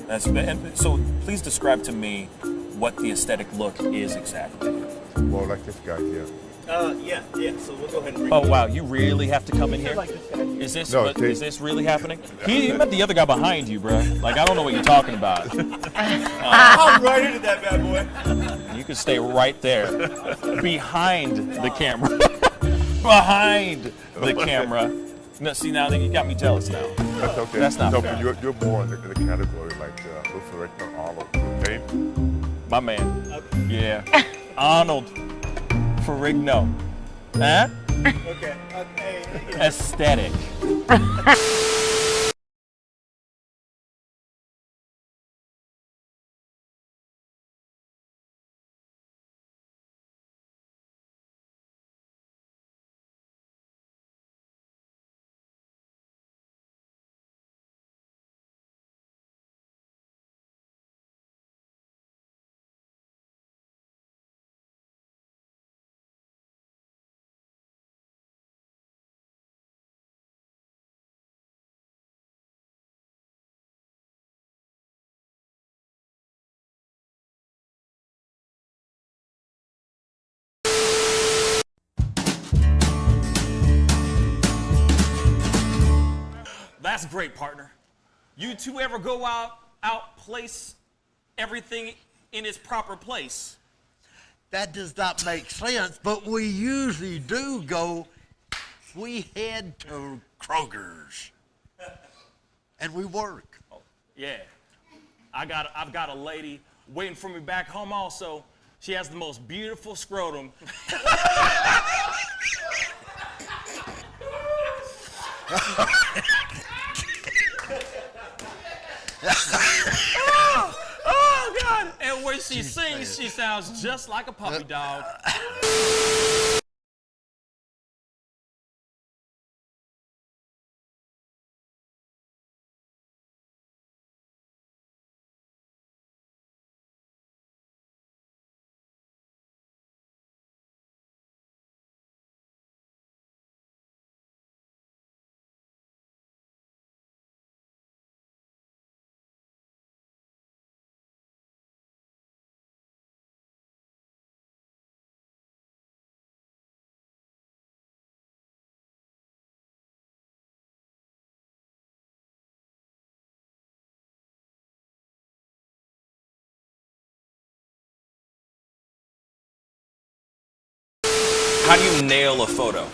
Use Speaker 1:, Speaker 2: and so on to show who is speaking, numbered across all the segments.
Speaker 1: And so please describe to me what the aesthetic look is exactly.
Speaker 2: Well, like this guy here.
Speaker 3: Yeah. So we'll go ahead and bring
Speaker 1: Oh wow, you really have to come in here?
Speaker 3: like this guy.
Speaker 1: Is this
Speaker 2: No,
Speaker 1: is this really happening? He met the other guy behind you, bro. Like I don't know what you're talking about.
Speaker 3: I'm right into that bad boy.
Speaker 1: You can stay right there, behind the camera, behind the camera. No, see now that you got me jealous now.
Speaker 2: That's okay.
Speaker 1: That's not
Speaker 2: no,
Speaker 1: fair.
Speaker 2: but you're more in the category like Lutheran or Arnold. Okay?
Speaker 1: My man. Yeah. Arnold Ferrigno. Huh?
Speaker 3: Okay.
Speaker 1: Aesthetic.
Speaker 4: That's great, partner. You two ever go out place everything in its proper place?
Speaker 5: That does not make sense, but we usually do go. We head to Kroger's, and we work.
Speaker 4: Oh, yeah. I've got a lady waiting for me back home also. She has the most beautiful scrotum. Oh, God. And when she sings, she sounds just like a puppy dog. How do you nail a photo?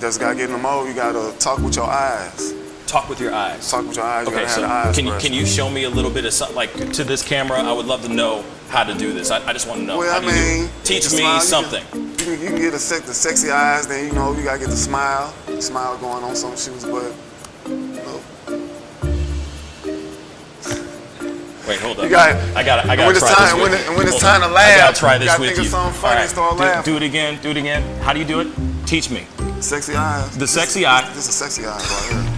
Speaker 6: Just gotta get in the mode. You gotta talk with your eyes.
Speaker 4: Talk with your eyes.
Speaker 6: Talk with your eyes. You
Speaker 4: Okay,
Speaker 6: gotta
Speaker 4: so
Speaker 6: have the eyes
Speaker 4: can
Speaker 6: first.
Speaker 4: you show me a little bit of something, like to this camera? I would love to know how to do this. I just want to know.
Speaker 6: Well,
Speaker 4: How
Speaker 6: I
Speaker 4: do you do it?
Speaker 6: mean,
Speaker 4: Teach
Speaker 6: the
Speaker 4: me
Speaker 6: smile,
Speaker 4: something.
Speaker 6: You can get the sexy eyes. Then you know you gotta get the smile. Smile going on some shoes, but you know.
Speaker 4: Wait, hold up.
Speaker 6: You got.
Speaker 4: I gotta
Speaker 6: when
Speaker 4: try
Speaker 6: it's
Speaker 4: this
Speaker 6: time,
Speaker 4: with
Speaker 6: when,
Speaker 4: you.
Speaker 6: it, when it's
Speaker 4: Hold
Speaker 6: time
Speaker 4: on.
Speaker 6: to laugh,
Speaker 4: I gotta try
Speaker 6: you
Speaker 4: this
Speaker 6: gotta
Speaker 4: with
Speaker 6: think
Speaker 4: you.
Speaker 6: of something
Speaker 4: All
Speaker 6: funny
Speaker 4: right,
Speaker 6: and start laughing.
Speaker 4: do it again. Do it again. How do you do it? Teach me.
Speaker 6: Sexy eyes.
Speaker 4: The sexy eye.
Speaker 6: This is sexy eyes right here.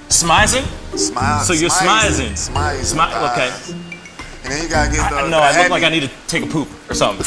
Speaker 4: Smizing?
Speaker 6: Smile.
Speaker 4: So you're smizing.
Speaker 6: Smile.
Speaker 4: Okay.
Speaker 6: And then you gotta get the.
Speaker 4: No, I look like I need to take a poop or something.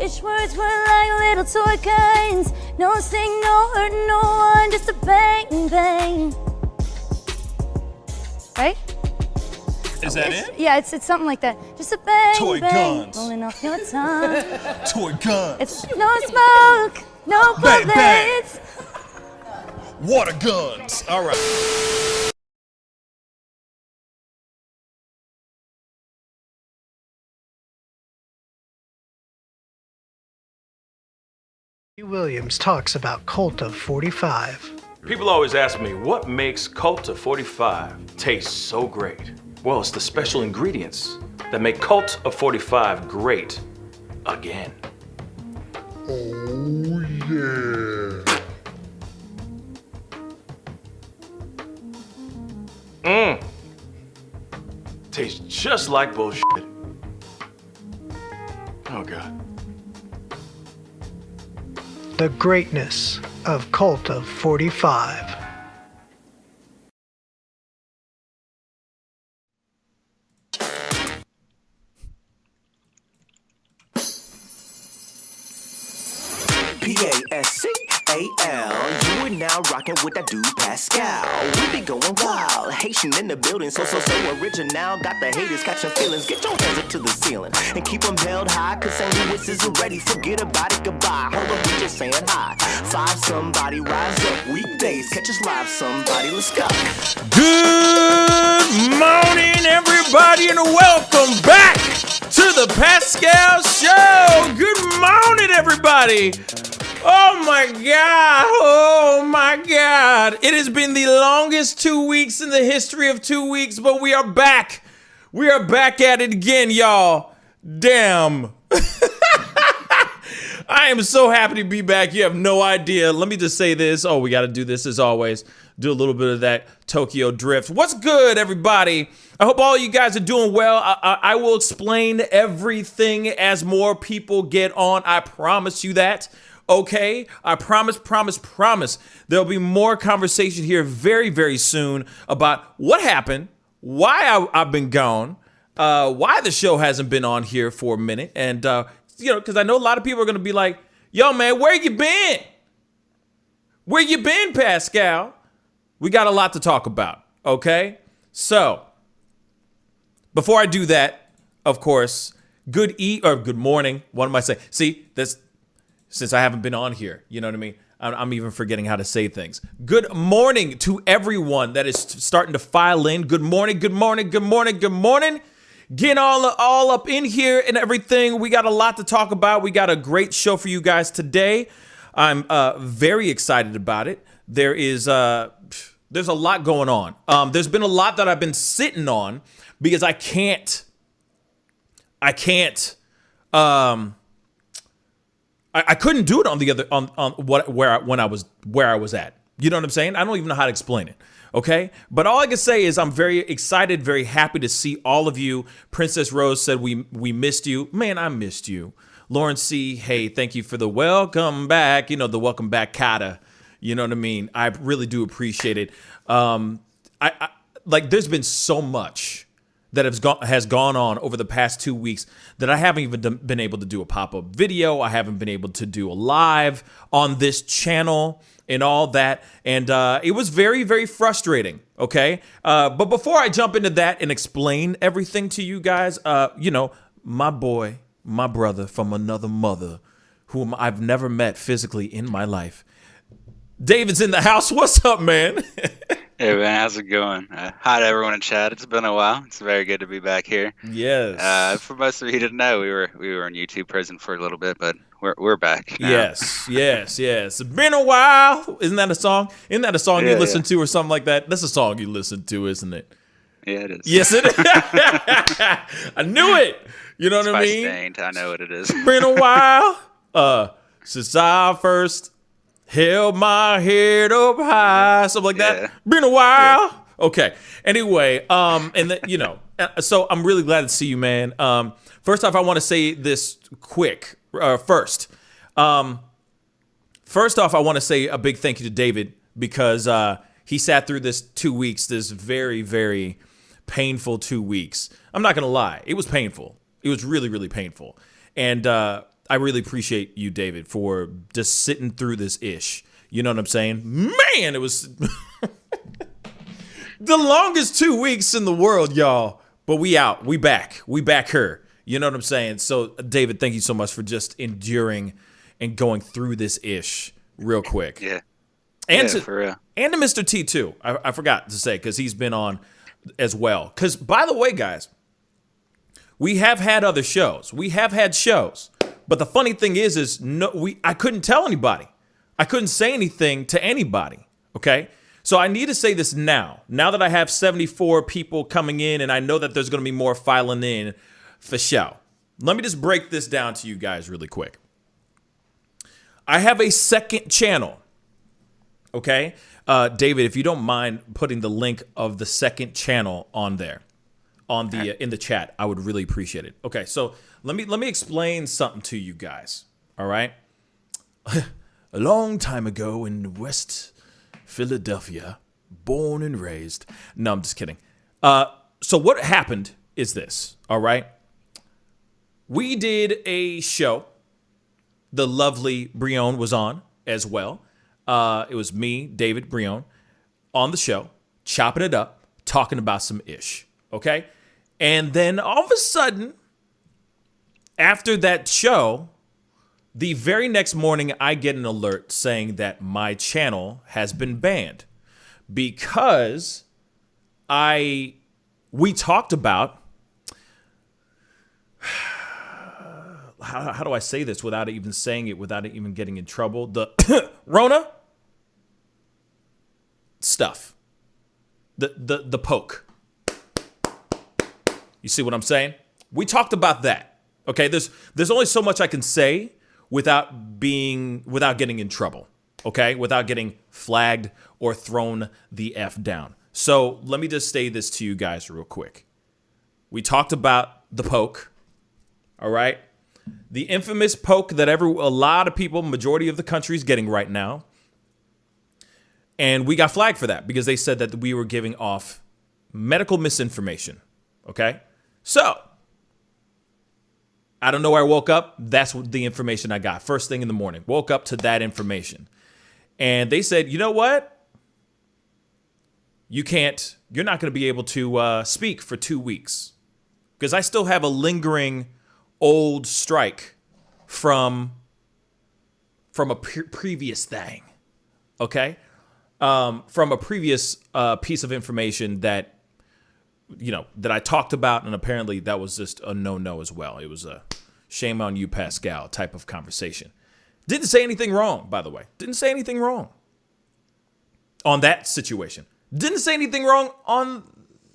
Speaker 7: Wish words were like little toy guns. No sting, no hurt, no one, just a bang, bang. Right?
Speaker 1: Is that it?
Speaker 7: Yeah, it's something like that. Just a bang,
Speaker 1: Toy
Speaker 7: bang,
Speaker 1: guns.
Speaker 7: rolling off your tongue.
Speaker 1: Toy guns.
Speaker 7: It's no smoke, no
Speaker 1: Bang, bang.
Speaker 7: bullets.
Speaker 1: Water guns. All right.
Speaker 8: Williams talks about Cult of 45.
Speaker 9: People always ask me, what makes Cult of 45 taste so great? Well, it's the special ingredients that make Cult of 45 great again.
Speaker 2: Oh, yeah.
Speaker 9: Tastes just like bullshit. Oh, God.
Speaker 8: The greatness of Cult of 45.
Speaker 10: Pascal. You are now rocking with that dude Pascal. We be going wild, Haitian in the building, so original. Got the haters catching feelings. Get your hands up to the ceiling and keep them held high, cause St. Louis isn't ready. Forget about it, goodbye. Hold up, we just saying hi. Five somebody, rise up. Weekdays, catch us live, somebody. Let's go.
Speaker 1: Good morning, everybody, and welcome back to the Pascal Show. Good morning, everybody. Oh my God, oh my God. It has been the longest 2 weeks in the history of 2 weeks, but we are back. We are back at it again, y'all. Damn. I am so happy to be back. You have no idea. Let me just say this. Oh, we got to do this as always. Do a little bit of that Tokyo drift. What's good, everybody? I hope all you guys are doing well. I will explain everything as more people get on. I promise you that. Okay, I promise. There'll be more conversation here very, very soon about what happened, why I've been gone, why the show hasn't been on here for a minute. And, because I know a lot of people are going to be like, yo, man, where you been? Where you been, Pascal? We got a lot to talk about, okay? So, before I do that, of course, good morning. What am I saying? See, since I haven't been on here, you know what I mean? I'm even forgetting how to say things. Good morning to everyone that is starting to file in. Good morning. Get all up in here and everything. We got a lot to talk about. We got a great show for you guys today. I'm very excited about it. There's a lot going on. There's been a lot that I've been sitting on because I can't. I couldn't do it where I was at. You know what I'm saying? I don't even know how to explain it. Okay, but all I can say is I'm very excited, very happy to see all of you. Princess Rose said we missed you. Man, I missed you. Lauren C. Hey, thank you for the welcome back. You know, the welcome back kata. You know what I mean? I really do appreciate it. There's been so much that has gone on over the past 2 weeks that I haven't even been able to do a pop-up video. I haven't been able to do a live on this channel and all that. And it was very, very frustrating, okay? But before I jump into that and explain everything to you guys, my boy, my brother from another mother, whom I've never met physically in my life, David's in the house. What's up, man?
Speaker 11: Hey man, how's it going? Hi to everyone in chat. It's been a while. It's very good to be back here.
Speaker 1: Yes.
Speaker 11: For most of you who didn't know, we were in YouTube prison for a little bit, but we're back now.
Speaker 1: Yes. It's been a while. Isn't that a song? Isn't that a song you listen to or something like that? That's a song you listen to, isn't it?
Speaker 11: Yeah, it is.
Speaker 1: Yes, it is. I knew it. You know what I mean?
Speaker 11: Stained. I know what it is.
Speaker 1: It's been a while since I first held my head up high, something like that. Been a while. Yeah. Okay. Anyway, so I'm really glad to see you, man. First off, I want to say this quick. First off, I want to say a big thank you to David because he sat through this 2 weeks, this very, very painful 2 weeks. I'm not going to lie. It was painful. It was really, really painful. And I really appreciate you, David, for just sitting through this ish. You know what I'm saying? Man, it was the longest 2 weeks in the world, y'all. But we out. We back. We back her. You know what I'm saying? So, David, thank you so much for just enduring and going through this ish real quick.
Speaker 11: Yeah.
Speaker 1: And
Speaker 11: for real.
Speaker 1: And to Mr. T, too. I forgot to say, because he's been on as well. Because, by the way, guys, we have had other shows. We have had shows. But the funny thing is I couldn't tell anybody. I couldn't say anything to anybody, okay? So I need to say this now. Now that I have 74 people coming in and I know that there's going to be more filing in for show. Let me just break this down to you guys really quick. I have a second channel, okay? David, if you don't mind putting the link of the second channel on there, on the in the chat, I would really appreciate it. Okay, so let me explain something to you guys, all right? A long time ago in West Philadelphia, born and raised. No, I'm just kidding. So what happened is this, all right? We did a show. The lovely Bryant was on as well. It was me, David, Bryant, on the show, chopping it up, talking about some ish, okay? And then all of a sudden, after that show, the very next morning, I get an alert saying that my channel has been banned because we talked about, how do I say this without even saying it, without it even getting in trouble? The Rona stuff, the poke. You see what I'm saying? We talked about that. Okay, there's only so much I can say without getting in trouble, okay? Without getting flagged or thrown the F down. So let me just say this to you guys real quick. We talked about the poke, all right? The infamous poke that a lot of people, majority of the country is getting right now. And we got flagged for that because they said that we were giving off medical misinformation, okay? So, I don't know where I woke up. That's the information I got. First thing in the morning. Woke up to that information. And they said, you know what? You're not going to be able to speak for 2 weeks. Because I still have a lingering old strike from a previous thing. Okay? From a previous piece of information that I talked about, and apparently that was just a no-no as well. It was a shame on you, Pascal type of conversation. Didn't say anything wrong, by the way. Didn't say anything wrong on that situation. Didn't say anything wrong on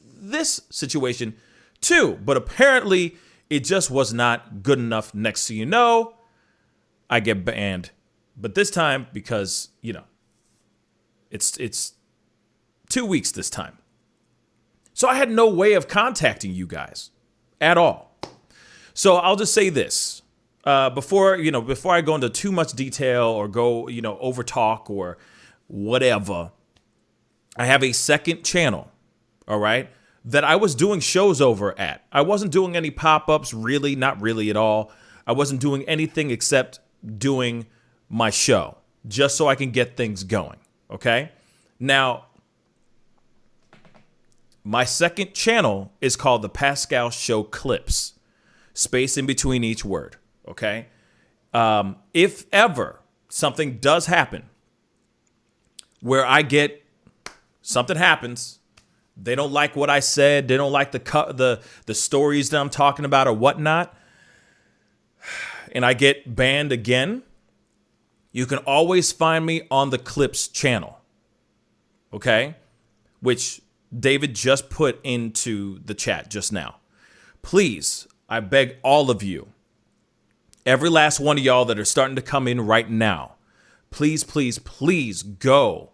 Speaker 1: this situation too. But apparently it just was not good enough. Next thing you know, I get banned. But this time, because, it's 2 weeks this time. So I had no way of contacting you guys at all. So I'll just say this before I go into too much detail or go, over talk or whatever. I have a second channel, all right, that I was doing shows over at. I wasn't doing any pop-ups, really, not really at all. I wasn't doing anything except doing my show just so I can get things going, okay? Now, my second channel is called The Pascal Show Clips. Space in between each word, okay? If ever something does happen where something happens, they don't like what I said, they don't like the stories that I'm talking about or whatnot, and I get banned again, you can always find me on the Clips channel, okay? Which David just put into the chat just now. Please, I beg all of you, every last one of y'all that are starting to come in right now, please, please, please go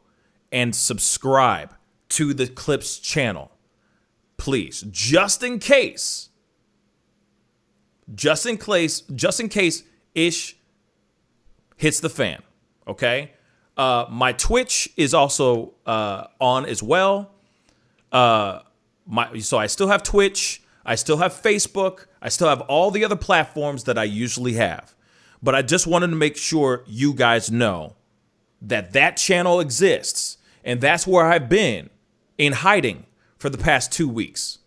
Speaker 1: and subscribe to the Clips channel. Please, just in case ish hits the fan, okay? My Twitch is also on as well. So I still have Twitch, I still have Facebook, I still have all the other platforms that I usually have. But I just wanted to make sure you guys know that that channel exists. And that's where I've been in hiding for the past 2 weeks.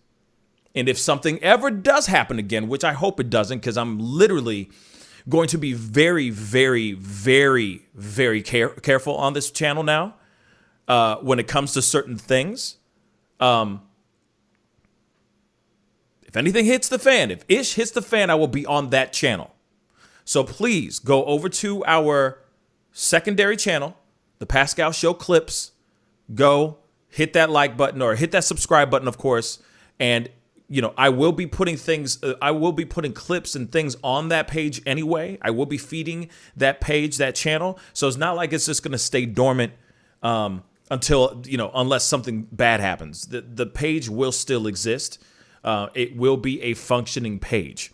Speaker 1: And if something ever does happen again, which I hope it doesn't, because I'm literally going to be very, very, very, very careful on this channel now when it comes to certain things. If anything hits the fan, if ish hits the fan, I will be on that channel. So please go over to our secondary channel, The Pascal Show Clips. Go hit that like button or hit that subscribe button, of course. And, you know, I will be putting things, I will be putting clips and things on that page anyway. I will be feeding that page, that channel. So it's not like it's just going to stay dormant until, you know, unless something bad happens. The page will still exist. It will be a functioning page.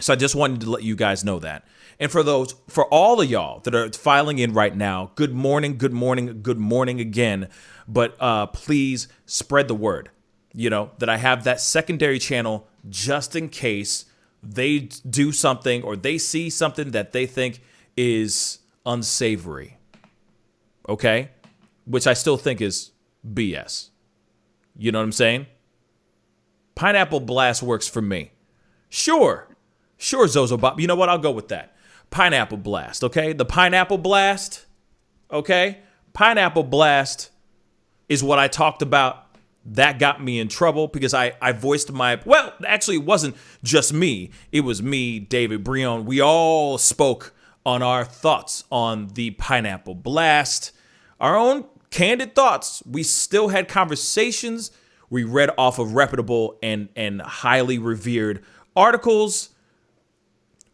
Speaker 1: So I just wanted to let you guys know that. And for all of y'all that are filing in right now, good morning, good morning, good morning again. But please spread the word, you know, that I have that secondary channel just in case they do something or they see something that they think is unsavory. Okay? Which I still think is BS. You know what I'm saying? Pineapple Blast works for me. Sure, Zozo Bob. You know what? I'll go with that. Pineapple Blast, okay? The Pineapple Blast, okay? Pineapple Blast is what I talked about. That got me in trouble because I voiced my, well, actually it wasn't just me. It was me, David, Bryant. We all spoke on our thoughts on the Pineapple Blast. Our own candid thoughts. We still had conversations. We read off of reputable and highly revered articles.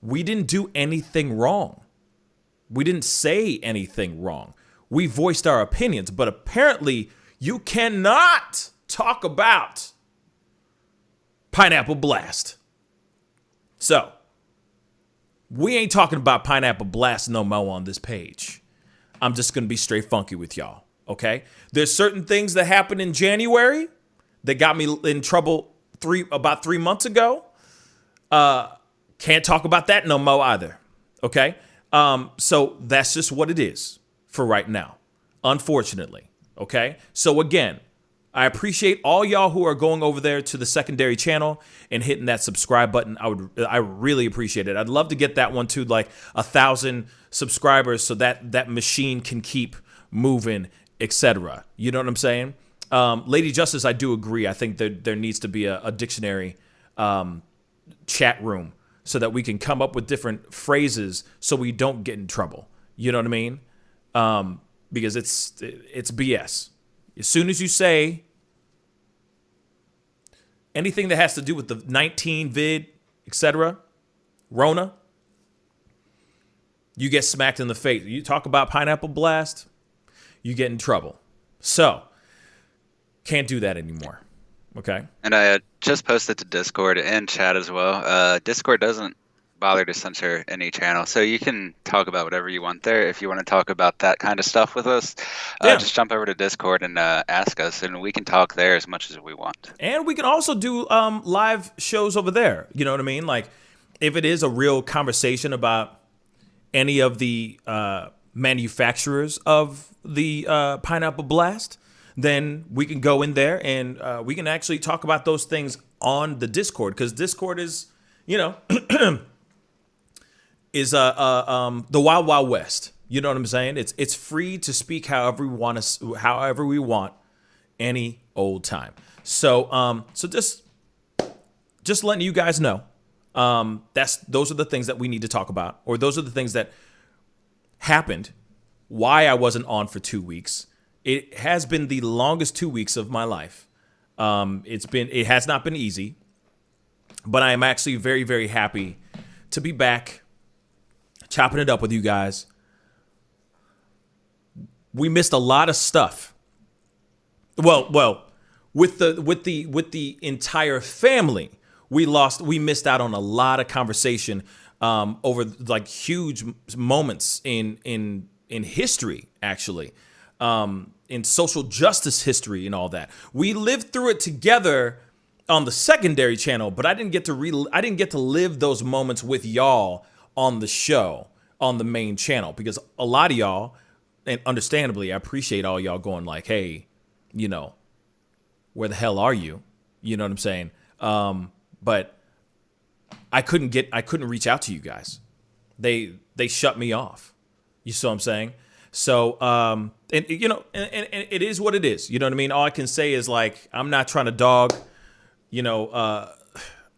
Speaker 1: We didn't do anything wrong. We didn't say anything wrong. We voiced our opinions, but apparently you cannot talk about Pineapple Blast. So, we ain't talking about Pineapple Blast no more on this page. I'm just going to be straight funky with y'all, okay? There's certain things that happened in January that got me in trouble about 3 months ago. Can't talk about that no more either. Okay. So that's just what it is for right now, unfortunately. Okay. So again, I appreciate all y'all who are going over there to the secondary channel and hitting that subscribe button. I really appreciate it. I'd love to get that one to like 1,000 subscribers so that machine can keep moving, etc. You know what I'm saying? Lady Justice, I do agree. I think that there needs to be a dictionary chat room so that we can come up with different phrases so we don't get in trouble. You know what I mean? Because it's BS. As soon as you say anything that has to do with the 19 vid, etc., Rona, you get smacked in the face. You talk about Pineapple Blast, you get in trouble. So, can't do that anymore. Okay.
Speaker 11: And I just posted to Discord and chat as well. Discord doesn't bother to censor any channel, so you can talk about whatever you want there. If you want to talk about that kind of stuff with us, just jump over to Discord and ask us, and we can talk there as much as we want.
Speaker 1: And we can also do live shows over there. You know what I mean? Like, if it is a real conversation about any of the manufacturers of the Pineapple Blast, then we can go in there and we can actually talk about those things on the Discord, because Discord is, you know, is the Wild Wild West. You know what I'm saying? It's free to speak however we want, any old time. So just letting you guys know, those are the things that we need to talk about, or those are the things that happened. Why I wasn't on for 2 weeks. It has been the longest 2 weeks of my life. It has not been easy, but I am actually very, very happy to be back, chopping it up with you guys. We missed a lot of stuff. Well, with the entire family, we missed out on a lot of conversation over like huge moments in history, actually. In social justice history and all that. We lived through it together on the secondary channel, but I didn't get to live those moments with y'all on the show, on the main channel, because a lot of y'all, and understandably, I appreciate all y'all going like, hey, you know, where the hell are you? You know what I'm saying? But I couldn't reach out to you guys. They shut me off. You see what I'm saying? So, and you know, and it is what it is. You know what I mean? All I can say is like, I'm not trying to dog, you know,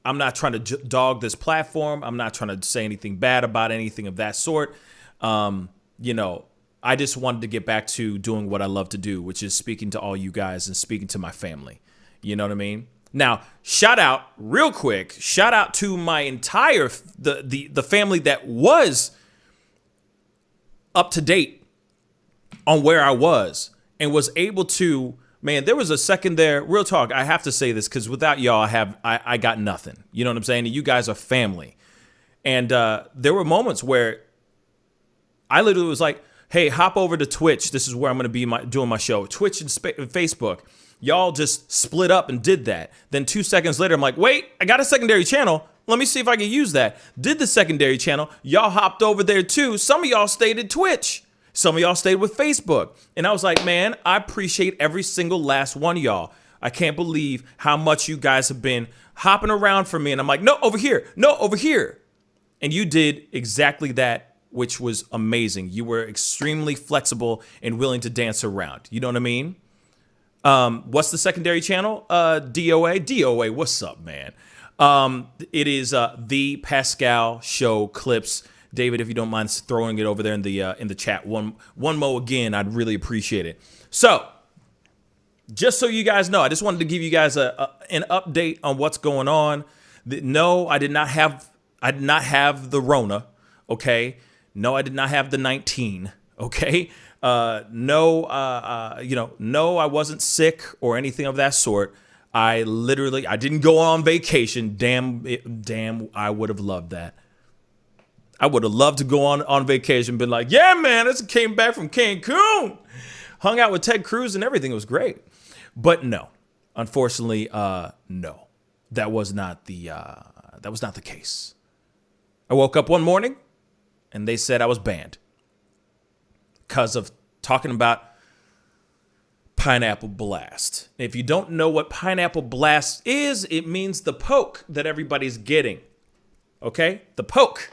Speaker 1: I'm not trying to dog this platform. I'm not trying to say anything bad about anything of that sort. You know, I just wanted to get back to doing what I love to do, which is speaking to all you guys and speaking to my family. You know what I mean? Now, shout out real quick. Shout out to my entire the family that was up to date on where I was and was able to. Man, there was a second there. Real talk. I have to say this because without y'all, I got nothing. You know what I'm saying? And you guys are family. And there were moments where I literally was like, hey, hop over to Twitch. This is where I'm going to be doing my show. Twitch and Facebook. Y'all just split up and did that. Then 2 seconds later, I'm like, wait, I got a secondary channel. Let me see if I can use that. Did the secondary channel. Y'all hopped over there too. Some of y'all stayed at Twitch. Some of y'all stayed with Facebook. And I was like, man, I appreciate every single last one of y'all. I can't believe how much you guys have been hopping around for me. And I'm like, no, over here. No, over here. And you did exactly that, which was amazing. You were extremely flexible and willing to dance around. You know what I mean? What's the secondary channel? DOA. DOA, what's up, man? It is the Pascal Show clips. David, if you don't mind throwing it over there in the chat one mo again, I'd really appreciate it. So, just so you guys know, I just wanted to give you guys an update on what's going on. No, I did not have the Rona. Okay. No, I did not have the 19. Okay. No, I wasn't sick or anything of that sort. I didn't go on vacation. Damn, I would have loved that. I would have loved to go on vacation, been like, yeah, man, I just came back from Cancun, hung out with Ted Cruz and everything was great. But no, unfortunately, no, that was not the case. I woke up one morning and they said I was banned because of talking about Pineapple Blast. If you don't know what Pineapple Blast is, it means the poke that everybody's getting. Okay? The poke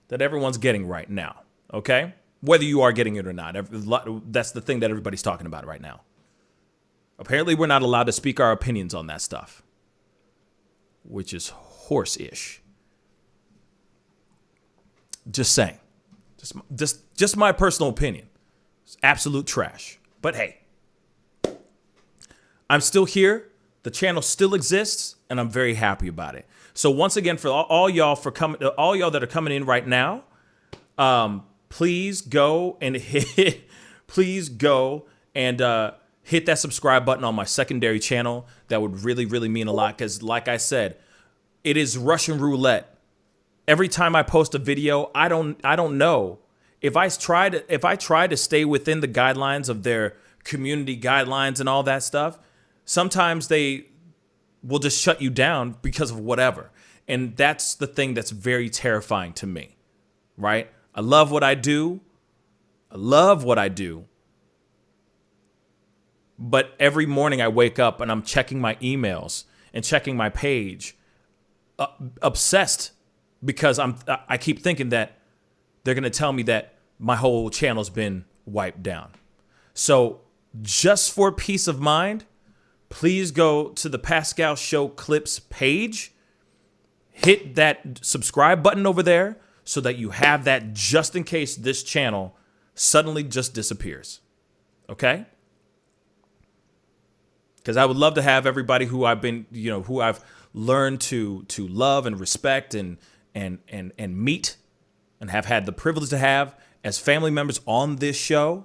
Speaker 1: that everyone's getting right now, okay? Whether you are getting it or not. That's the thing that everybody's talking about right now. Apparently, we're not allowed to speak our opinions on that stuff, which is horse-ish. Just saying. Just my personal opinion. It's absolute trash. But hey, I'm still here. The channel still exists, and I'm very happy about it. So once again, for all y'all that are coming in right now, please go and hit that subscribe button on my secondary channel. That would really, really mean a lot because, like I said, it is Russian roulette. Every time I post a video, I don't know if I try to stay within the guidelines of their community guidelines and all that stuff. Sometimes they will just shut you down because of whatever. And that's the thing that's very terrifying to me, right? I love what I do. But every morning I wake up and I'm checking my emails and checking my page, obsessed because I keep thinking that they're going to tell me that my whole channel's been wiped down. So just for peace of mind, please go to the Pascal Show Clips page, hit that subscribe button over there so that you have that just in case this channel suddenly just disappears. Okay? Because I would love to have everybody who I've learned to love and respect and meet and have had the privilege to have as family members on this show.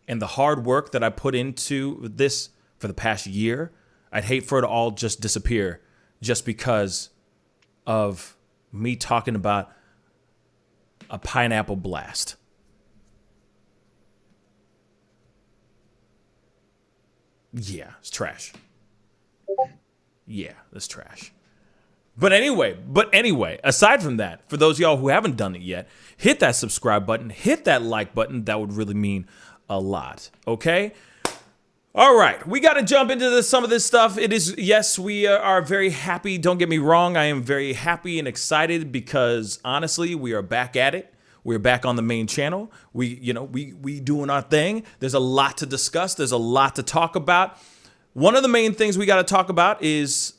Speaker 1: And the hard work that I put into this for the past year, I'd hate for it to all just disappear just because of me talking about a Pineapple Blast. Yeah, it's trash. Yeah, it's trash. But anyway, aside from that, for those of y'all who haven't done it yet, hit that subscribe button, hit that like button. That would really mean a lot. Okay? All right, we got to jump into some of this stuff. It is, yes, we are very happy. Don't get me wrong. I am very happy and excited because honestly, we are back at it. We're back on the main channel. We doing our thing. There's a lot to discuss. There's a lot to talk about. One of the main things we got to talk about is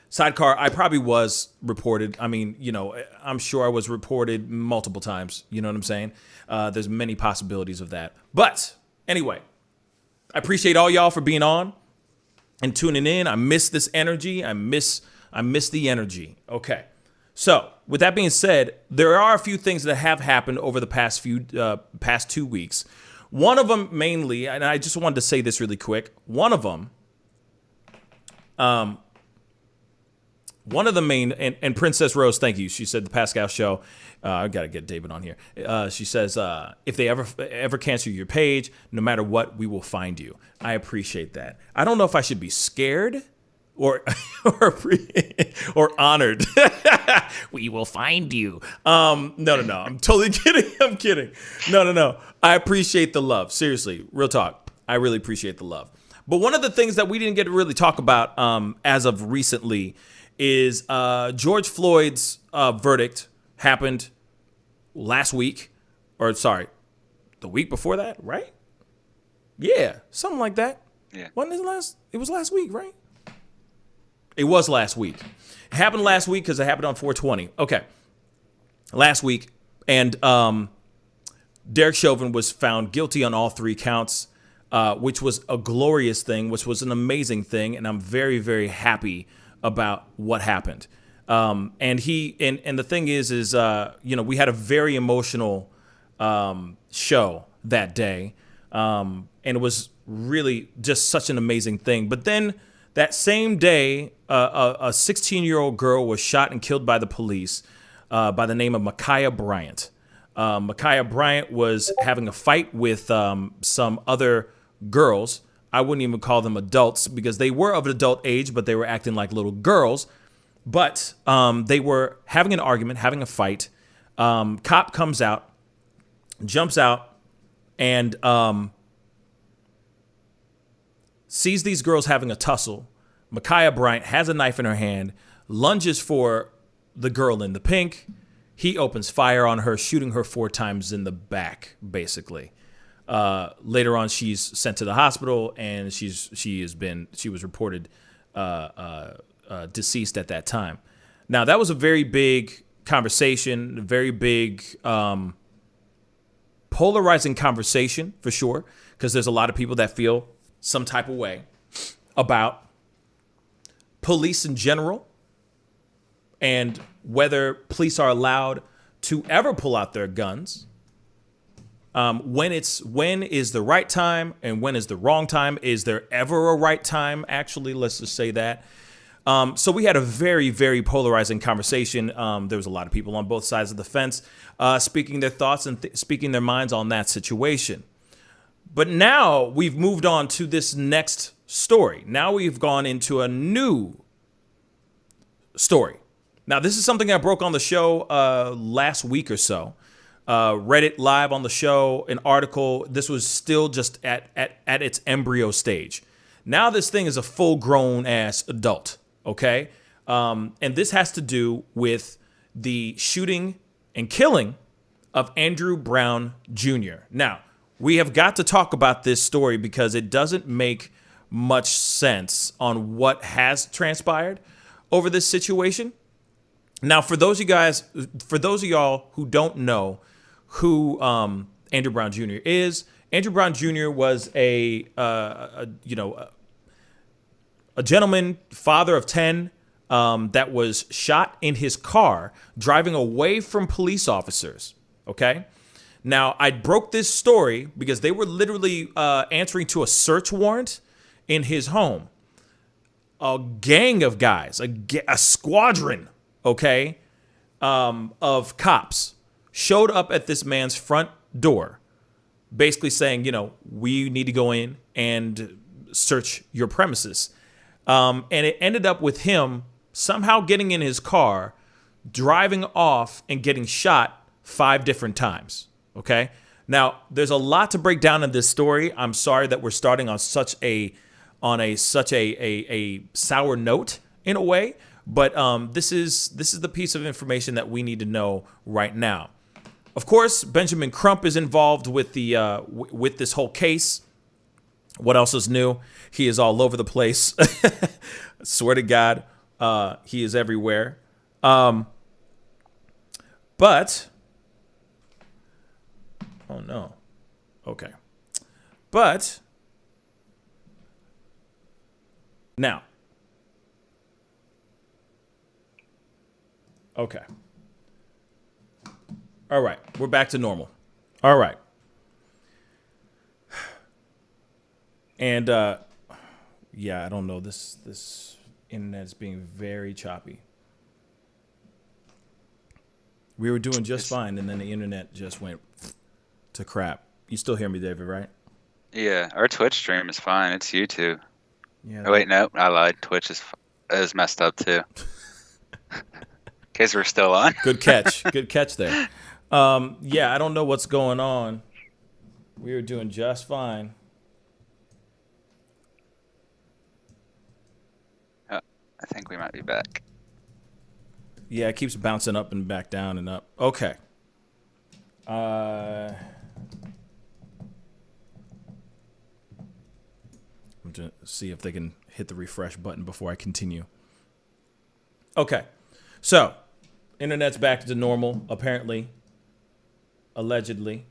Speaker 1: sidecar. I probably was reported. I mean, I'm sure I was reported multiple times. You know what I'm saying? There's many possibilities of that. But anyway, I appreciate all y'all for being on and tuning in. I miss this energy. I miss the energy. Okay. So with that being said, there are a few things that have happened over the past 2 weeks. One of them mainly, and I just wanted to say this really quick. One of the main, and Princess Rose, thank you. She said the Pascal show. I got to get David on here. She says, if they ever cancel your page, no matter what, we will find you. I appreciate that. I don't know if I should be scared or honored. We will find you. No. I'm totally kidding. I'm kidding. No. I appreciate the love. Seriously, real talk. I really appreciate the love. But one of the things that we didn't get to really talk about as of recently is George Floyd's verdict happened last week, or sorry, the week before that, right? Yeah, something like that.
Speaker 11: Yeah.
Speaker 1: It was last week, right? It was last week. It happened last week because it happened on 4/20. Okay. Last week. And Derek Chauvin was found guilty on all 3 counts, which was a glorious thing, which was an amazing thing. And I'm very, very happy about what happened. And the thing is, we had a very emotional show that day. And it was really just such an amazing thing. But then that same day, a 16-year-old girl was shot and killed by the police by the name of Ma'Khia Bryant. Ma'Khia Bryant was having a fight with some other girls. I wouldn't even call them adults because they were of adult age, but they were acting like little girls. But they were having an argument, having a fight. Cop comes out, jumps out, and sees these girls having a tussle. Ma'Khia Bryant has a knife in her hand, lunges for the girl in the pink. He opens fire on her, shooting her 4 times in the back, basically. Later on, she's sent to the hospital, and she was reported deceased at that time. Now, that was a very big conversation, a very big polarizing conversation for sure, because there's a lot of people that feel some type of way about police in general and whether police are allowed to ever pull out their guns. When is the right time and when is the wrong time? Is there ever a right time? Actually, let's just say that. So we had a very, very polarizing conversation. There was a lot of people on both sides of the fence speaking their thoughts and speaking their minds on that situation. But now we've moved on to this next story. Now we've gone into a new story. Now, this is something I broke on the show last week or so. Read it live on the show, an article. This was still just at its embryo stage. Now this thing is a full-grown ass adult, okay? And this has to do with the shooting and killing of Andrew Brown Jr. Now, we have got to talk about this story because it doesn't make much sense on what has transpired over this situation. Now, for those of y'all who don't know who Andrew Brown Jr. is, Andrew Brown Jr. was a gentleman, father of 10, that was shot in his car driving away from police officers. Okay. Now, I broke this story because they were literally answering to a search warrant in his home. A gang of guys, a squadron, okay, of cops showed up at this man's front door, basically saying, we need to go in and search your premises. And it ended up with him somehow getting in his car, driving off and getting shot 5 different times. Okay. Now, there's a lot to break down in this story. I'm sorry that we're starting on such a sour note in a way, but this is the piece of information that we need to know right now. Of course, Benjamin Crump is involved with the with this whole case. What else is new? He is all over the place. I swear to God, he is everywhere. But oh no. Okay. But now. Okay. All right. We're back to normal. All right. And yeah, I don't know. This internet is being very choppy. We were doing just fine, and then the internet just went to crap. You still hear me, David, right?
Speaker 11: Yeah, our Twitch stream is fine. It's YouTube.
Speaker 1: Yeah.
Speaker 11: Oh, wait, no, I lied. Twitch is messed up too. In case we're still on.
Speaker 1: Good catch. Good catch there. Yeah, I don't know what's going on. We were doing just fine.
Speaker 11: I think we might be back.
Speaker 1: Yeah, it keeps bouncing up and back down and up. Okay. I'm going to see if they can hit the refresh button before I continue. Okay. So, internet's back to normal, apparently. Allegedly.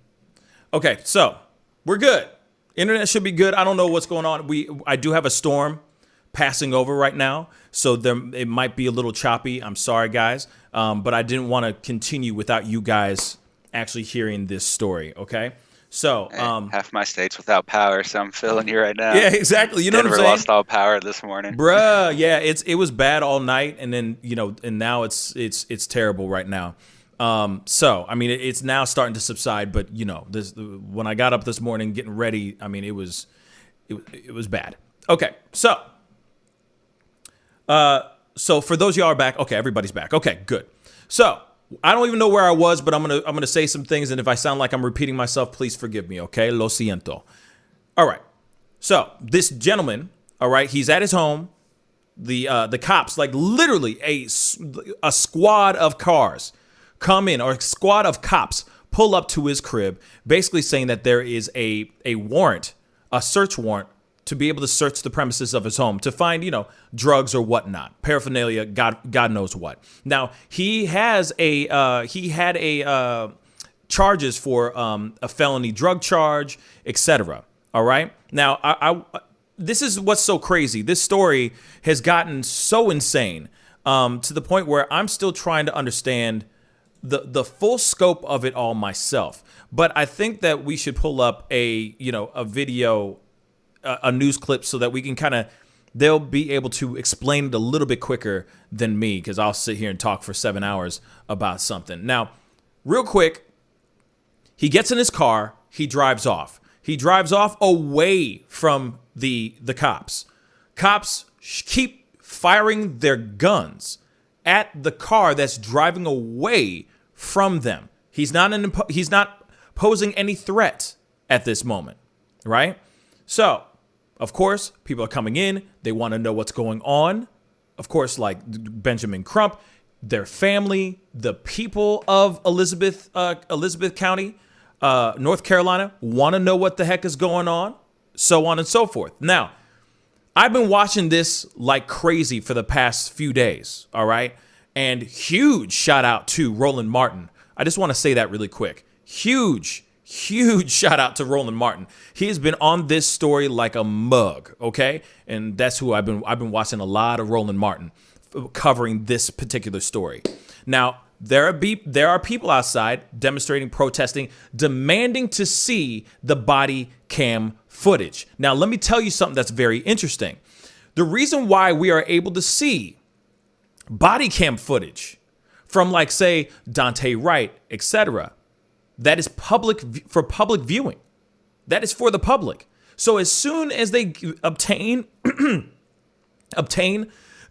Speaker 1: Okay, so we're good. Internet should be good. I don't know what's going on. I do have a storm passing over right now, so it might be a little choppy. I'm sorry, guys, but I didn't want to continue without you guys actually hearing this story. Okay, so
Speaker 11: half my state's without power, so I'm feeling you right now.
Speaker 1: Yeah, exactly. You know
Speaker 11: Denver
Speaker 1: what I'm saying?
Speaker 11: Lost all power this morning,
Speaker 1: bruh. Yeah, it was bad all night, and then and now it's terrible right now. So I mean, it's now starting to subside, but when I got up this morning getting ready, I mean, it was bad. Okay, so. So for those of y'all are back, okay, everybody's back. Okay, good. So I don't even know where I was, but I'm gonna say some things, and if I sound like I'm repeating myself, please forgive me. Okay, lo siento. All right. So this gentleman, all right, he's at his home. The cops, like literally a squad of cars come in, or a squad of cops pull up to his crib, basically saying that there is a warrant, a search warrant, to be able to search the premises of his home to find, drugs or whatnot, paraphernalia, God knows what. Now he had charges for a felony drug charge, etc. All right. Now this is what's so crazy. This story has gotten so insane to the point where I'm still trying to understand the full scope of it all myself. But I think that we should pull up a video. A news clip so that we can they'll be able to explain it a little bit quicker than me, because I'll sit here and talk for 7 hours about something. Now, real quick, he gets in his car, he drives off. He drives off away from the cops. Cops keep firing their guns at the car that's driving away from them. He's not posing any threat at this moment, right? So, of course, people are coming in. They want to know what's going on. Of course, like Benjamin Crump, their family, the people of Elizabeth County, North Carolina, want to know what the heck is going on, so on and so forth. Now, I've been watching this like crazy for the past few days, all right? And huge shout out to Roland Martin. I just want to say that really quick. Huge shout out to Roland Martin. He has been on this story like a mug, okay? And that's who I've been watching a lot of Roland Martin covering this particular story. Now, there are people outside demonstrating, protesting, demanding to see the body cam footage. Now, let me tell you something that's very interesting. The reason why we are able to see body cam footage from, like, say, Dante Wright, etc., that is for public viewing. That is for the public. So as soon as they obtain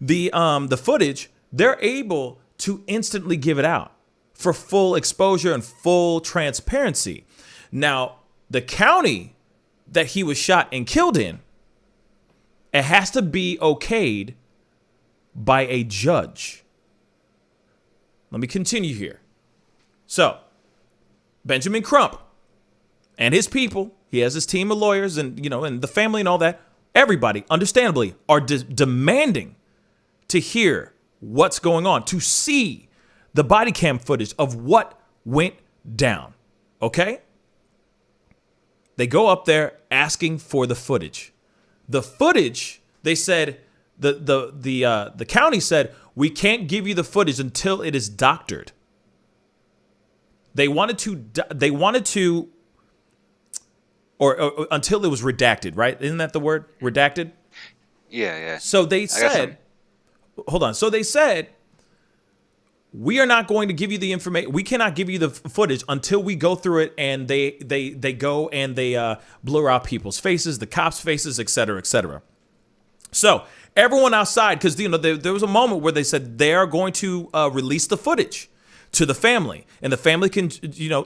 Speaker 1: the footage, they're able to instantly give it out for full exposure and full transparency. Now, the county that he was shot and killed in, it has to be okayed by a judge. Let me continue here. So, Benjamin Crump and his people, he has his team of lawyers and, and the family and all that, everybody, understandably, are demanding to hear what's going on, to see the body cam footage of what went down. Okay? They go up there asking for the footage. The footage, they said, the county said, we can't give you the footage until it is doctored. They wanted to, or until it was redacted, right? Isn't that the word? Redacted?
Speaker 11: Yeah.
Speaker 1: So they said, hold on. So they said, we are not going to give you the information. We cannot give you the footage until we go through it, and they go and they blur out people's faces, the cops' faces, et cetera, et cetera. So everyone outside, because there was a moment where they said they are going to release the footage to the family, and the family can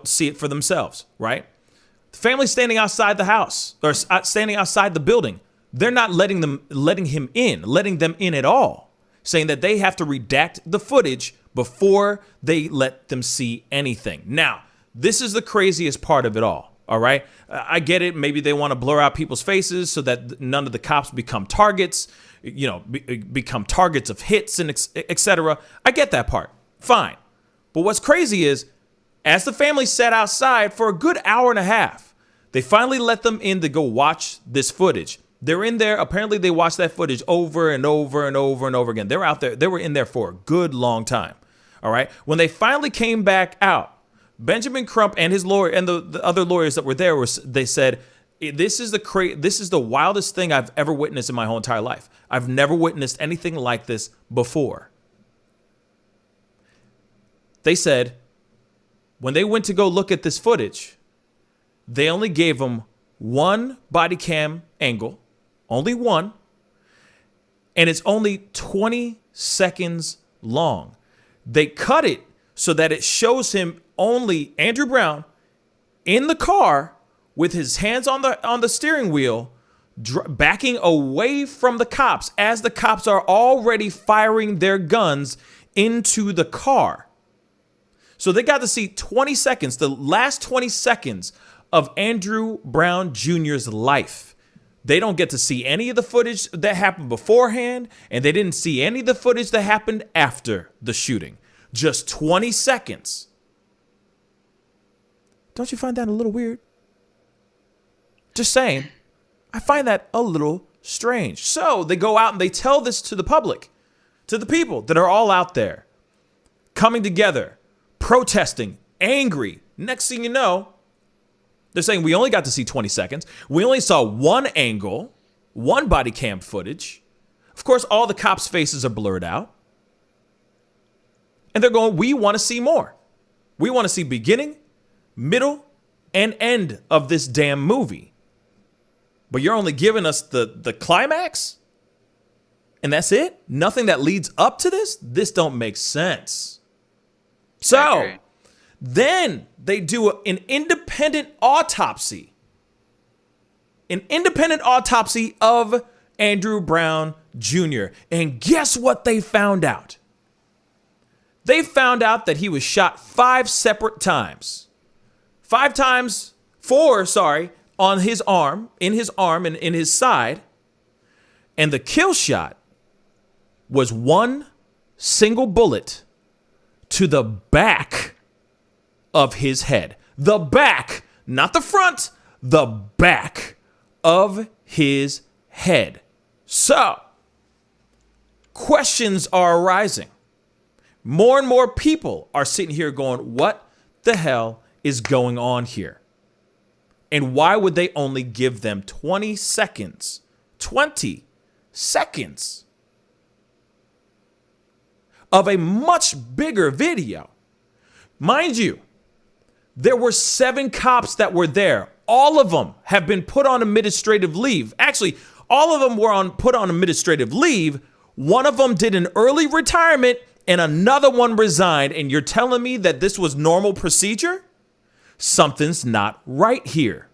Speaker 1: see it for themselves, right? The family standing outside the house or standing outside the building, they're not letting them in at all, saying that they have to redact the footage before they let them see anything. Now, this is the craziest part of it all right? I get it. Maybe they want to blur out people's faces so that none of the cops become targets, become targets of hits and et cetera. I get that part. Fine. But what's crazy is, as the family sat outside for a good hour and a half, they finally let them in to go watch this footage. They're in there. Apparently, they watched that footage over and over and over and over again. They were out there. They were in there for a good long time. All right. When they finally came back out, Benjamin Crump and his lawyer and the other lawyers that were there they said, this is the wildest thing I've ever witnessed in my whole entire life. I've never witnessed anything like this before. They said when they went to go look at this footage, they only gave them one body cam angle, only one, and it's only 20 seconds long. They cut it so that it shows him only, Andrew Brown, in the car with his hands on the steering wheel, backing away from the cops as the cops are already firing their guns into the car. So they got to see 20 seconds, the last 20 seconds of Andrew Brown Jr.'s life. They don't get to see any of the footage that happened beforehand, and they didn't see any of the footage that happened after the shooting. Just 20 seconds. Don't you find that a little weird? Just saying. I find that a little strange. So they go out and they tell this to the public, to the people that are all out there, coming together, protesting, angry. Next thing you know, they're saying we only got to see 20 seconds. We only saw one angle, one body cam footage. Of course, all the cops' faces are blurred out. And they're going, we want to see more. We want to see beginning, middle, and end of this damn movie. But you're only giving us the climax? And that's it? Nothing that leads up to this? This don't make sense. So then they do an independent autopsy. An independent autopsy of Andrew Brown Jr. And guess what they found out? They found out that he was shot 5 separate times. 4, on his arm, in his arm and in his side. And the kill shot was one single bullet to the back of his head. The back, not the front, the back of his head. So, questions are arising. More and more people are sitting here going, what the hell is going on here? And why would they only give them 20 seconds? 20 seconds of a much bigger video. Mind you, there were 7 cops that were there. All of them have been put on administrative leave. Actually, all of them were put on administrative leave One of them did an early retirement and another one resigned, and you're telling me that this was normal procedure? Something's not right here.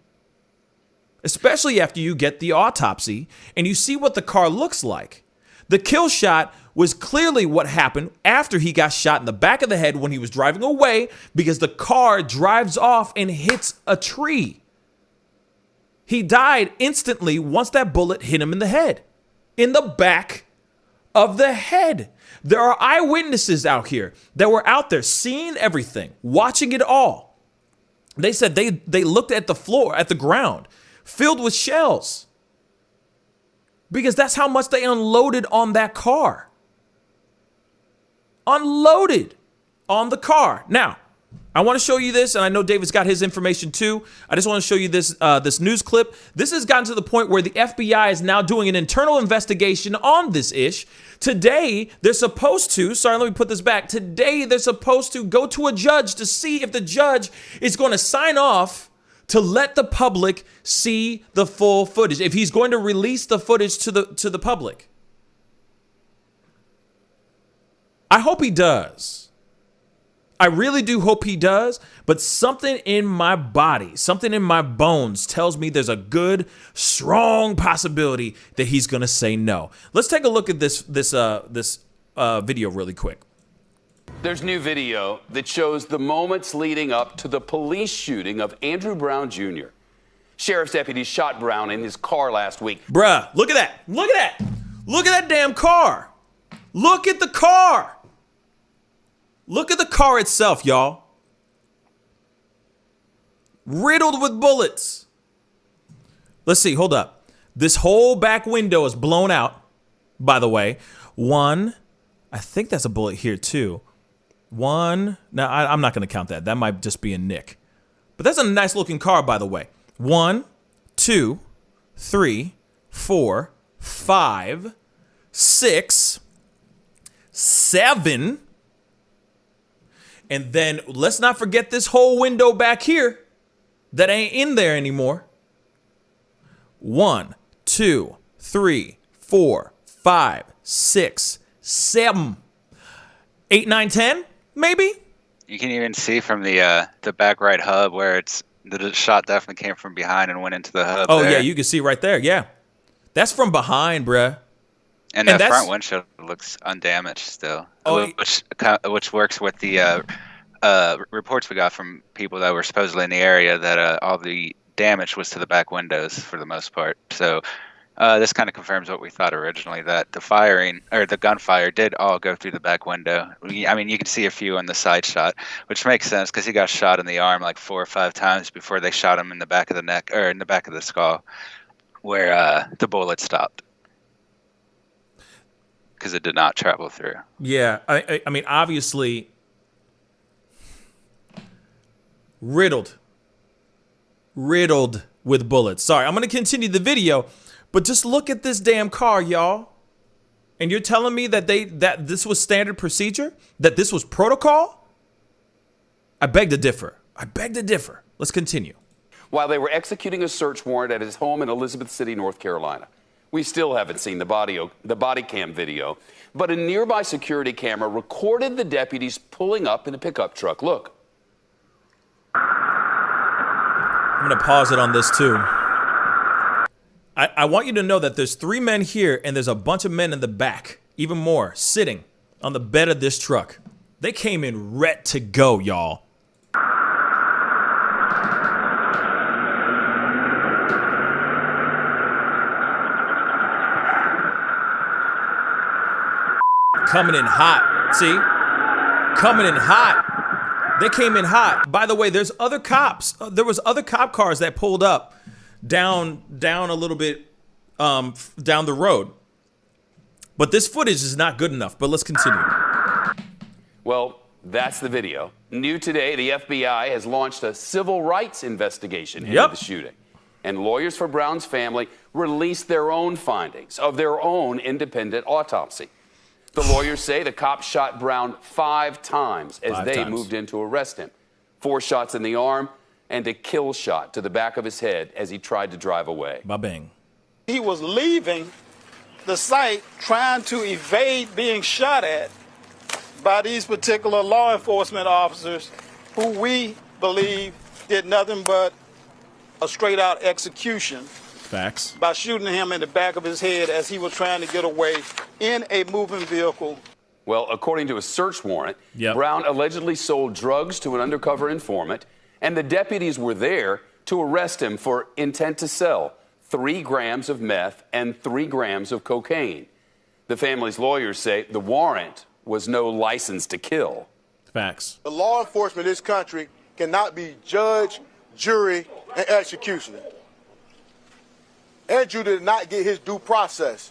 Speaker 1: Especially after you get the autopsy and you see what the car looks like. The kill shot was clearly what happened after he got shot in the back of the head when he was driving away, because the car drives off and hits a tree. He died instantly once that bullet hit him in the head. In the back of the head. There are eyewitnesses out here that were out there seeing everything, watching it all. They said they looked at the floor, at the ground, filled with shells. Because that's how much they unloaded on that car. Unloaded on the car. Now, I want to show you this, and I know David's got his information too. I just want to show you this this news clip. This has gotten to the point where the FBI is now doing an internal investigation on this ish. Today, they're supposed to, sorry, let me put this back. Today, they're supposed to go to a judge to see if the judge is going to sign off to let the public see the full footage, if he's going to release the footage to the public. I hope he does. I really do hope he does, but something in my body, something in my bones tells me there's a good, strong possibility that he's going to say no. Let's take a look at this video really quick.
Speaker 12: There's new video that shows the moments leading up to the police shooting of Andrew Brown Jr. Sheriff's deputies shot Brown in his car last week.
Speaker 1: Bruh, look at that. Look at that. Look at that damn car. Look at the car. Look at the car itself, y'all. Riddled with bullets. Let's see, hold up. This whole back window is blown out, by the way. One, I think that's a bullet here too. One, now I'm not going to count that. That might just be a nick. But that's a nice looking car, by the way. 1, 2, 3, 4, 5, 6, 7. And then let's not forget this whole window back here that ain't in there anymore. 1, 2, 3, 4, 5, 6, 7, 8, 9, 10. Maybe.
Speaker 11: You can even see from the back right hub where the shot definitely came from behind and went into the hub.
Speaker 1: Oh
Speaker 11: there.
Speaker 1: yeah, you can see right there. Yeah, that's from behind, bruh.
Speaker 11: And that front windshield looks undamaged still. Oh, which works with the reports we got from people that were supposedly in the area that all the damage was to the back windows for the most part. So this kind of confirms what we thought originally, that the firing or the gunfire did all go through the back window. I mean, you can see a few on the side shot, which makes sense because he got shot in the arm like 4 or 5 times before they shot him in the back of the neck or in the back of the skull, where the bullet stopped because it did not travel through.
Speaker 1: Yeah, I mean, obviously riddled with bullets. Sorry, I'm going to continue the video. But just look at this damn car, y'all. And you're telling me that this was standard procedure? That this was protocol? I beg to differ. I beg to differ. Let's continue.
Speaker 12: While they were executing a search warrant at his home in Elizabeth City, North Carolina. We still haven't seen the body cam video, but a nearby security camera recorded the deputies pulling up in a pickup truck. Look.
Speaker 1: I'm going to pause it on this too. I want you to know that there's 3 men here and there's a bunch of men in the back, even more, sitting on the bed of this truck. They came in ready to go, y'all. Coming in hot, see? Coming in hot. They came in hot. By the way, there's other cops. There was other cop cars that pulled up down a little bit down the road. But this footage is not good enough, but let's continue.
Speaker 12: Well, that's the video. New today, the FBI has launched a civil rights investigation into the shooting. And lawyers for Brown's family released their own findings of their own independent autopsy. The lawyers say the cops shot Brown 5 times as they moved in to arrest him. 4 shots in the arm and a kill shot to the back of his head as he tried to drive away.
Speaker 1: Ba-bang.
Speaker 3: He was leaving
Speaker 13: the site trying to evade being shot at by these particular law enforcement officers who we believe did nothing but a straight-out execution.
Speaker 1: Facts.
Speaker 13: By shooting him in the back of his head as he was trying to get away in a moving vehicle.
Speaker 12: Well, according to a search warrant, Brown allegedly sold drugs to an undercover informant, and the deputies were there to arrest him for intent to sell 3 grams of meth and 3 grams of cocaine. The family's lawyers say the warrant was no license to kill.
Speaker 1: Facts.
Speaker 14: The law enforcement in this country cannot be judge, jury, and executioner. Andrew did not get his due process.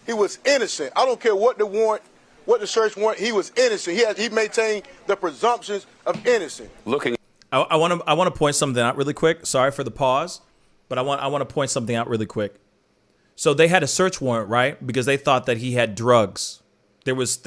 Speaker 14: He was innocent. I don't care what the warrant, what the search warrant, he was innocent. He maintained the presumptions of innocence.
Speaker 1: I want to point something out really quick. Sorry for the pause, but I want to point something out really quick. So they had a search warrant, right? Because they thought that he had drugs. There was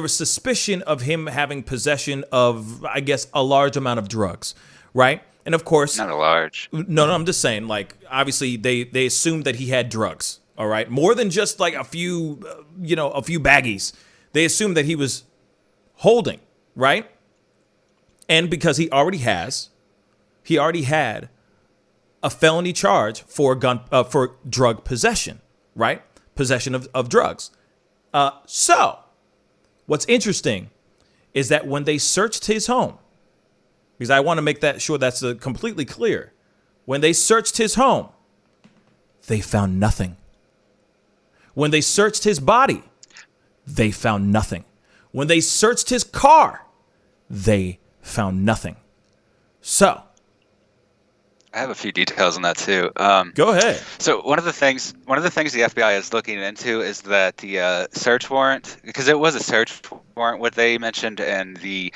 Speaker 1: suspicion of him having possession of, I guess, a large amount of drugs, right? And of course,
Speaker 11: not a large.
Speaker 1: No, I'm just saying, like, obviously they assumed that he had drugs, all right? More than just like a few baggies. They assumed that he was holding, right? And because he already had a felony charge for drug possession, right? Possession of drugs. So what's interesting is that when they searched his home, because I want to make that sure that's completely clear. When they searched his home, they found nothing. When they searched his body, they found nothing. When they searched his car, they found nothing. So
Speaker 11: I have a few details on that too.
Speaker 1: Go ahead.
Speaker 11: So one of the things the FBI is looking into is that the search warrant, because it was a search warrant, what they mentioned in the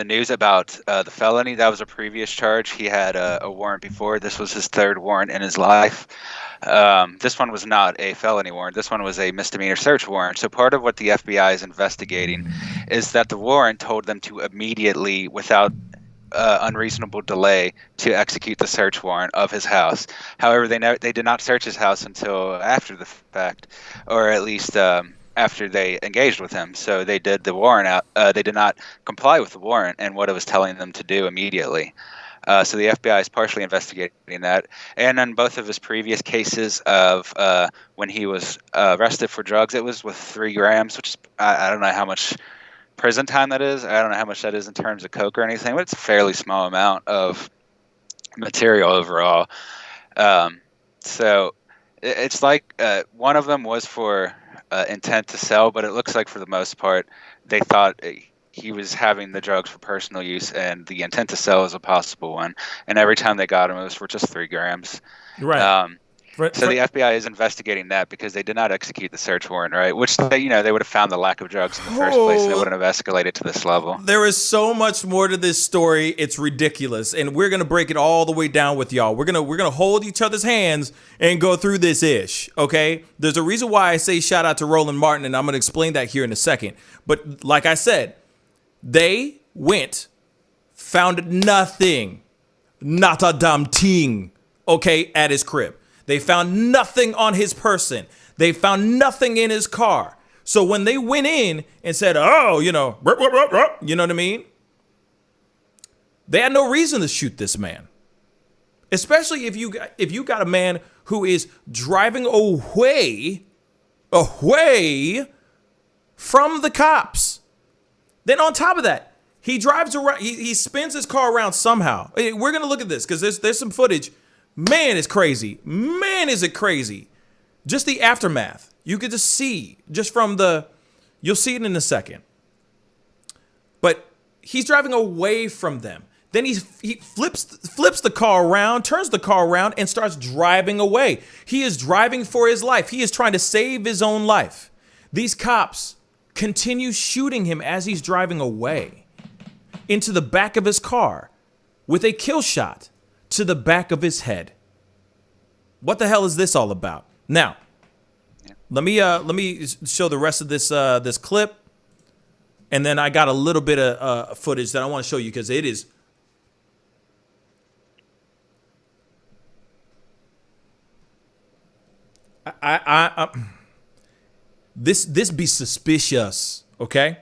Speaker 11: news about the felony, that was a previous charge. He had a warrant before. This was his 3rd warrant in his life. This one was not a felony warrant. This one was a misdemeanor search warrant. So part of what the FBI is investigating is that the warrant told them to immediately, without unreasonable delay, to execute the search warrant of his house. However, they did not search his house until after the fact, or at least after they engaged with him. So they did the warrant out. They did not comply with the warrant and what it was telling them to do immediately. So the FBI is partially investigating that. And in both of his previous cases of when he was arrested for drugs, it was with 3 grams, which is, I don't know how much prison time that is. I don't know how much that is in terms of coke or anything, but it's a fairly small amount of material overall. So it's like one of them was for intent to sell, but it looks like for the most part they thought he was having the drugs for personal use, and the intent to sell is a possible one. And every time they got him, it was for just 3 grams.
Speaker 1: Right.
Speaker 11: So the FBI is investigating that because they did not execute the search warrant, right? Which they would have found the lack of drugs in the first place, and it wouldn't have escalated to this level.
Speaker 1: There is so much more to this story. It's ridiculous, and we're gonna break it all the way down with y'all. We're gonna hold each other's hands and go through this ish. Okay? There's a reason why I say shout out to Roland Martin, and I'm gonna explain that here in a second. But like I said, they went, found nothing, not a damn thing. Okay, at his crib. They found nothing on his person. They found nothing in his car. So when they went in and said, oh, you know what I mean? They had no reason to shoot this man. Especially if you got a man who is driving away from the cops. Then on top of that, he drives around, he spins his car around somehow. We're going to look at this because there's some footage. Man, it's crazy. Man, is it crazy. Just the aftermath. You could just see, just from you'll see it in a second. But he's driving away from them. Then he flips the car around, turns the car around, and starts driving away. He is driving for his life. He is trying to save his own life. These cops continue shooting him as he's driving away into the back of his car with a kill shot to the back of his head. What the hell is this all about? Now, let me show the rest of this clip, and then I got a little bit of footage that I want to show you because it is. This be suspicious, okay?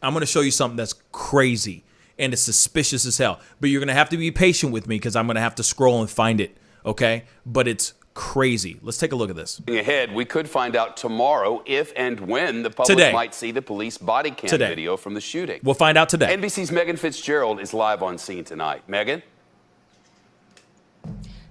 Speaker 1: I'm gonna show you something that's crazy and it's suspicious as hell. But you're gonna have to be patient with me because I'm gonna have to scroll and find it, okay? But it's crazy. Let's take a look at this.
Speaker 12: Ahead, we could find out tomorrow if and when the public might see the police body cam video from the shooting.
Speaker 1: We'll find out today.
Speaker 12: NBC's Megan Fitzgerald is live on scene tonight. Megan?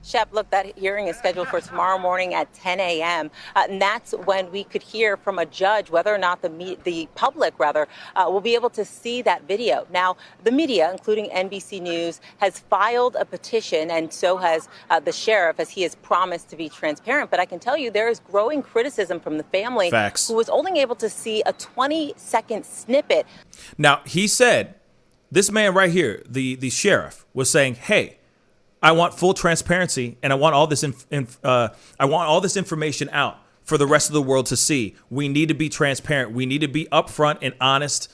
Speaker 15: Shep, look, that hearing is scheduled for tomorrow morning at 10 a.m. And that's when we could hear from a judge whether or not the public will be able to see that video. Now, the media, including NBC News, has filed a petition, and so has the sheriff, as he has promised to be transparent. But I can tell you there is growing criticism from the family who was only able to see a 20-second snippet.
Speaker 1: Now, he said, this man right here, the sheriff, was saying, hey, I want full transparency, and I want all this information out for the rest of the world to see. We need to be transparent. We need to be upfront and honest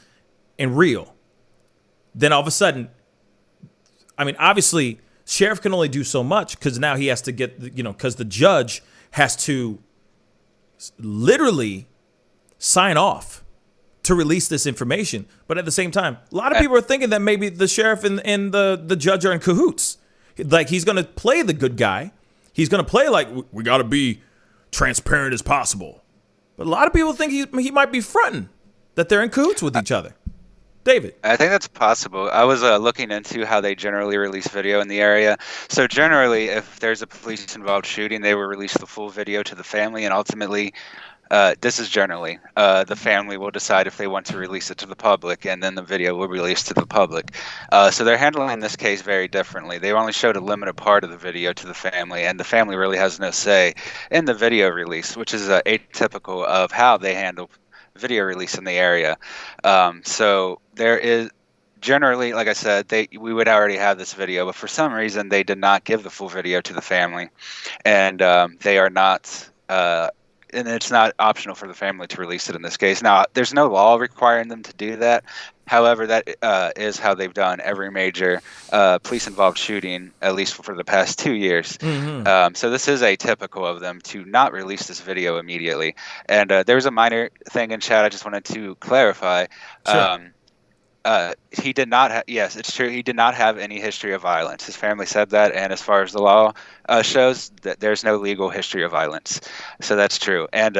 Speaker 1: and real. Then all of a sudden, I mean, obviously, sheriff can only do so much because now he has to get, because the judge has to literally sign off to release this information. But at the same time, a lot of people are thinking that maybe the sheriff and the judge are in cahoots. Like, he's going to play the good guy. He's going to play like, we got to be transparent as possible. But a lot of people think he might be fronting, that they're in cahoots with each other. David?
Speaker 11: I think that's possible. I was looking into how they generally release video in the area. So generally, if there's a police-involved shooting, they will release the full video to the family, and ultimately, this is generally, the family will decide if they want to release it to the public, and then the video will be released to the public. So they're handling this case very differently. They only showed a limited part of the video to the family, and the family really has no say in the video release, which is atypical of how they handle video release in the area. So there is generally, like I said, we would already have this video, but for some reason they did not give the full video to the family, and they are not... and it's not optional for the family to release it in this case. Now, there's no law requiring them to do that. However, that is how they've done every major police-involved shooting, at least for the past 2 years.
Speaker 1: Mm-hmm.
Speaker 11: So this is atypical of them to not release this video immediately. And there's a minor thing in chat I just wanted to clarify.
Speaker 1: Sure.
Speaker 11: He did not yes, it's true, he did not have any history of violence. His family said that, and as far as the law shows, that there's no legal history of violence. So that's true. And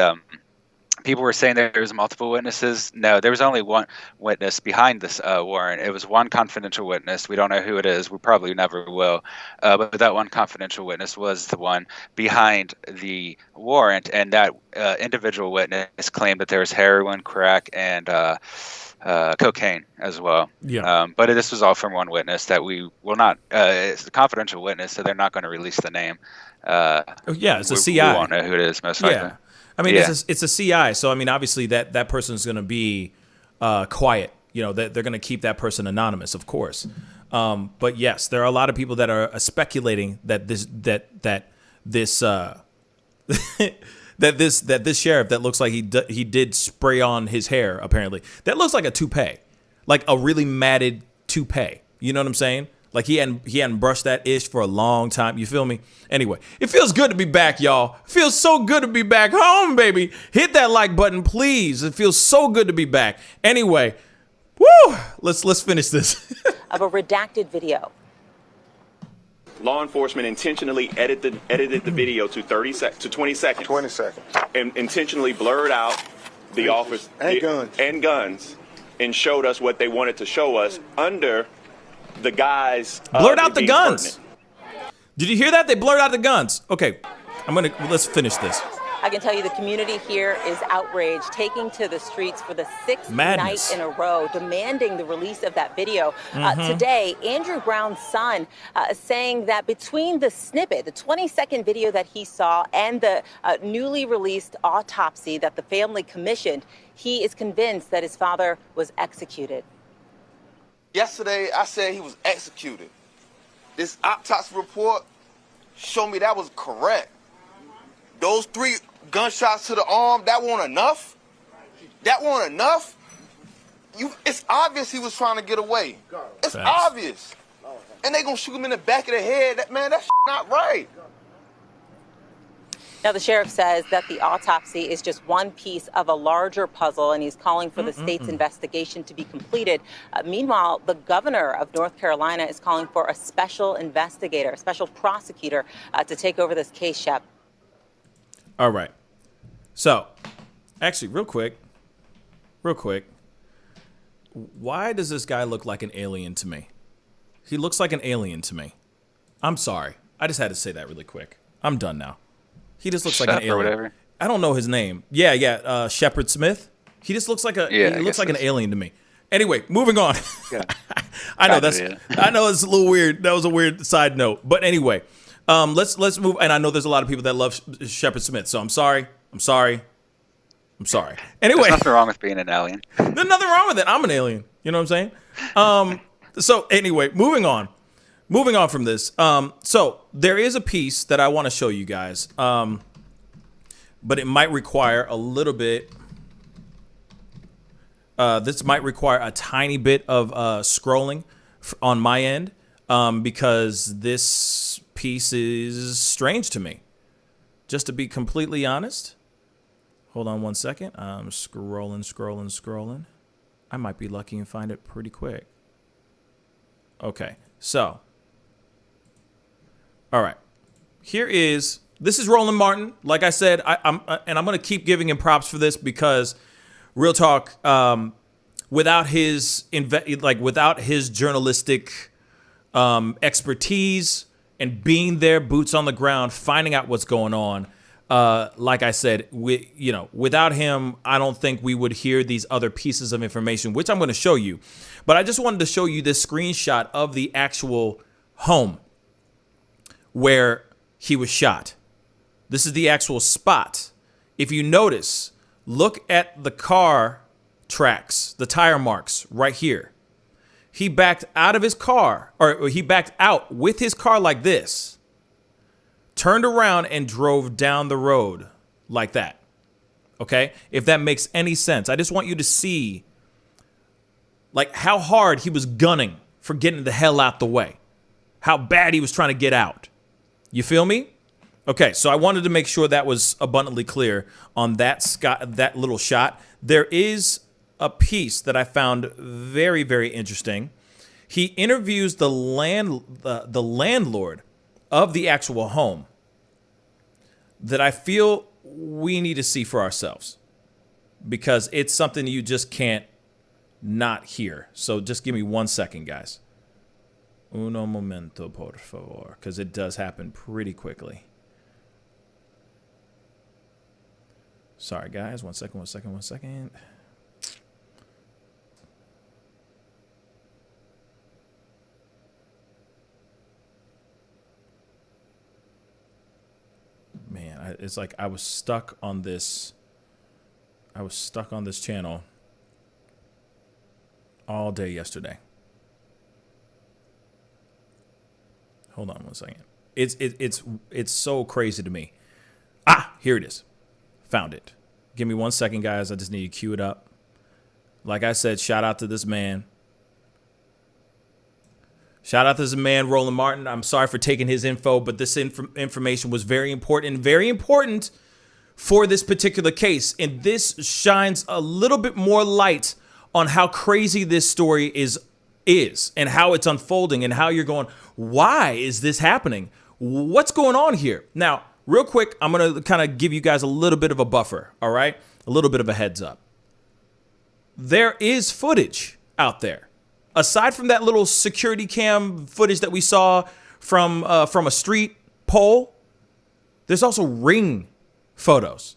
Speaker 11: people were saying there was multiple witnesses. No, there was only one witness behind this warrant. It was one confidential witness. We don't know who it is. We probably never will. But that one confidential witness was the one behind the warrant, and that individual witness claimed that there was heroin, crack, and cocaine as well.
Speaker 1: Yeah.
Speaker 11: But this was all from one witness that we will not. It's a confidential witness, so they're not going to release the name.
Speaker 1: It's a CI.
Speaker 11: We won't know who it is, most likely.
Speaker 1: Yeah. I mean, it's a CI, so I mean, obviously that person is going to be quiet. They're going to keep that person anonymous, of course. But yes, there are a lot of people that are speculating that this sheriff that looks like he did spray on his hair, apparently, that looks like a toupee, like a really matted toupee. You know what I'm saying? Like he hadn't brushed that ish for a long time. You feel me? Anyway, it feels good to be back, y'all. It feels so good to be back home, baby. Hit that like button, please. It feels so good to be back. Anyway, woo! Let's finish this.
Speaker 15: Of a redacted video.
Speaker 3: Law enforcement intentionally edited the video to 20 seconds.
Speaker 14: 20 seconds.
Speaker 3: And intentionally blurred out the office and guns and showed us what they wanted to show us under the guise.
Speaker 1: Blurred out the guns. Did you hear that? They blurred out the guns. Okay, let's finish this.
Speaker 15: I can tell you the community here is outraged, taking to the streets for the sixth
Speaker 1: Madness.
Speaker 15: night in a row, demanding the release of that video. Today, Andrew Brown's son saying that between the snippet, the 20-second video that he saw, and the newly released autopsy that the family commissioned, he is convinced that his father was executed.
Speaker 14: Yesterday, I said he was executed. This autopsy report showed me that was correct. Those 3 gunshots to the arm, that wasn't enough? That wasn't enough? It's obvious he was trying to get away. It's obvious. And they gonna shoot him in the back of the head. That's not right.
Speaker 15: Now, the sheriff says that the autopsy is just one piece of a larger puzzle, and he's calling for the state's investigation to be completed. Meanwhile, the governor of North Carolina is calling for a special investigator, a special prosecutor to take over this case, Shep.
Speaker 1: All right. So, actually, real quick. Why does this guy look like an alien to me? He looks like an alien to me. I'm sorry. I just had to say that really quick. I'm done now. He just looks like an alien.
Speaker 11: Or whatever.
Speaker 1: I don't know his name. Yeah. Shepard Smith. He just looks like he looks like an alien to me. Anyway, moving on.
Speaker 11: Yeah.
Speaker 1: I know it's a little weird. That was a weird side note. But anyway, let's move. And I know there's a lot of people that love Shepard Smith. So I'm sorry. Anyway,
Speaker 11: there's nothing wrong with being an alien.
Speaker 1: There's nothing wrong with it. I'm an alien. You know what I'm saying? So anyway, moving on from this. So there is a piece that I want to show you guys, but it might require a little bit. This might require a tiny bit of scrolling on my end, because this piece is strange to me. Just to be completely honest. Hold on one second. I'm scrolling. I might be lucky and find it pretty quick. Okay, so. All right. This is Roland Martin. Like I said, I'm going to keep giving him props for this because, real talk, without his journalistic expertise and being there, boots on the ground, finding out what's going on, like I said, without him, I don't think we would hear these other pieces of information, which I'm going to show you. But I just wanted to show you this screenshot of the actual home where he was shot. This is the actual spot. If you notice, look at the car tracks, the tire marks right here. He backed out of his car, or he backed out with his car like this, turned around and drove down the road like that. Okay? If that makes any sense. I just want you to see like how hard he was gunning for getting the hell out the way. How bad he was trying to get out. You feel me? Okay, so I wanted to make sure that was abundantly clear on that little shot. There is a piece that I found very, very interesting. He interviews the landlord of the actual home that I feel we need to see for ourselves, because it's something you just can't not hear. So just give me 1 second, guys. Uno momento, por favor, because it does happen pretty quickly. Sorry, guys. 1 second. Man, it's like I was stuck on this channel all day yesterday. Hold on 1 second. It's so crazy to me. Here it is. Found it. Give me 1 second, guys. I just need to cue it up. Like I said, shout out to this man. Shout out to this man, Roland Martin. I'm sorry for taking his info, but this information was very important for this particular case. And this shines a little bit more light on how crazy this story is and how it's unfolding and how you're going, why is this happening? What's going on here? Now, real quick, I'm going to kind of give you guys a little bit of a buffer, all right? A little bit of a heads up. There is footage out there. Aside from that little security cam footage that we saw from a street pole, there's also ring footage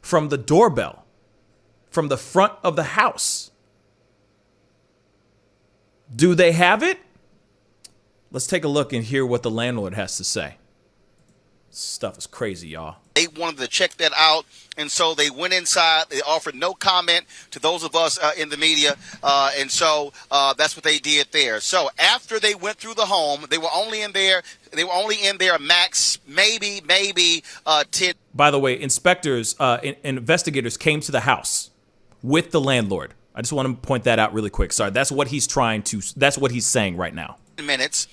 Speaker 1: from the doorbell, from the front of the house. Do they have it? Let's take a look and hear what the landlord has to say. Stuff is crazy, y'all.
Speaker 16: They wanted to check that out, and so they went inside. They offered no comment to those of us in the media, and so that's what they did there. So after they went through the home, they were only in there. They were only in there max maybe 10. By
Speaker 1: the way, investigators came to the house with the landlord. I just want to point that out really quick. Sorry, that's what he's saying right now.
Speaker 16: Minutes.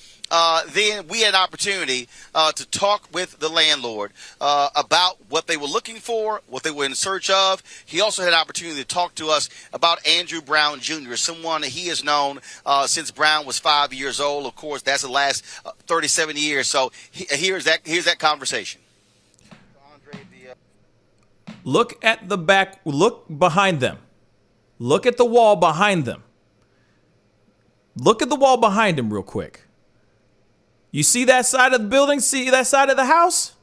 Speaker 16: then we had an opportunity to talk with the landlord about what they were looking for, what they were in search of. He also had an opportunity to talk to us about Andrew Brown Jr., someone that he has known since Brown was 5 years old. Of course, that's the last 37 years. So here's that conversation.
Speaker 1: Look at the back. Look behind them. Look at the wall behind them. Look at the wall behind him real quick. You see that side of the building? See that side of the house?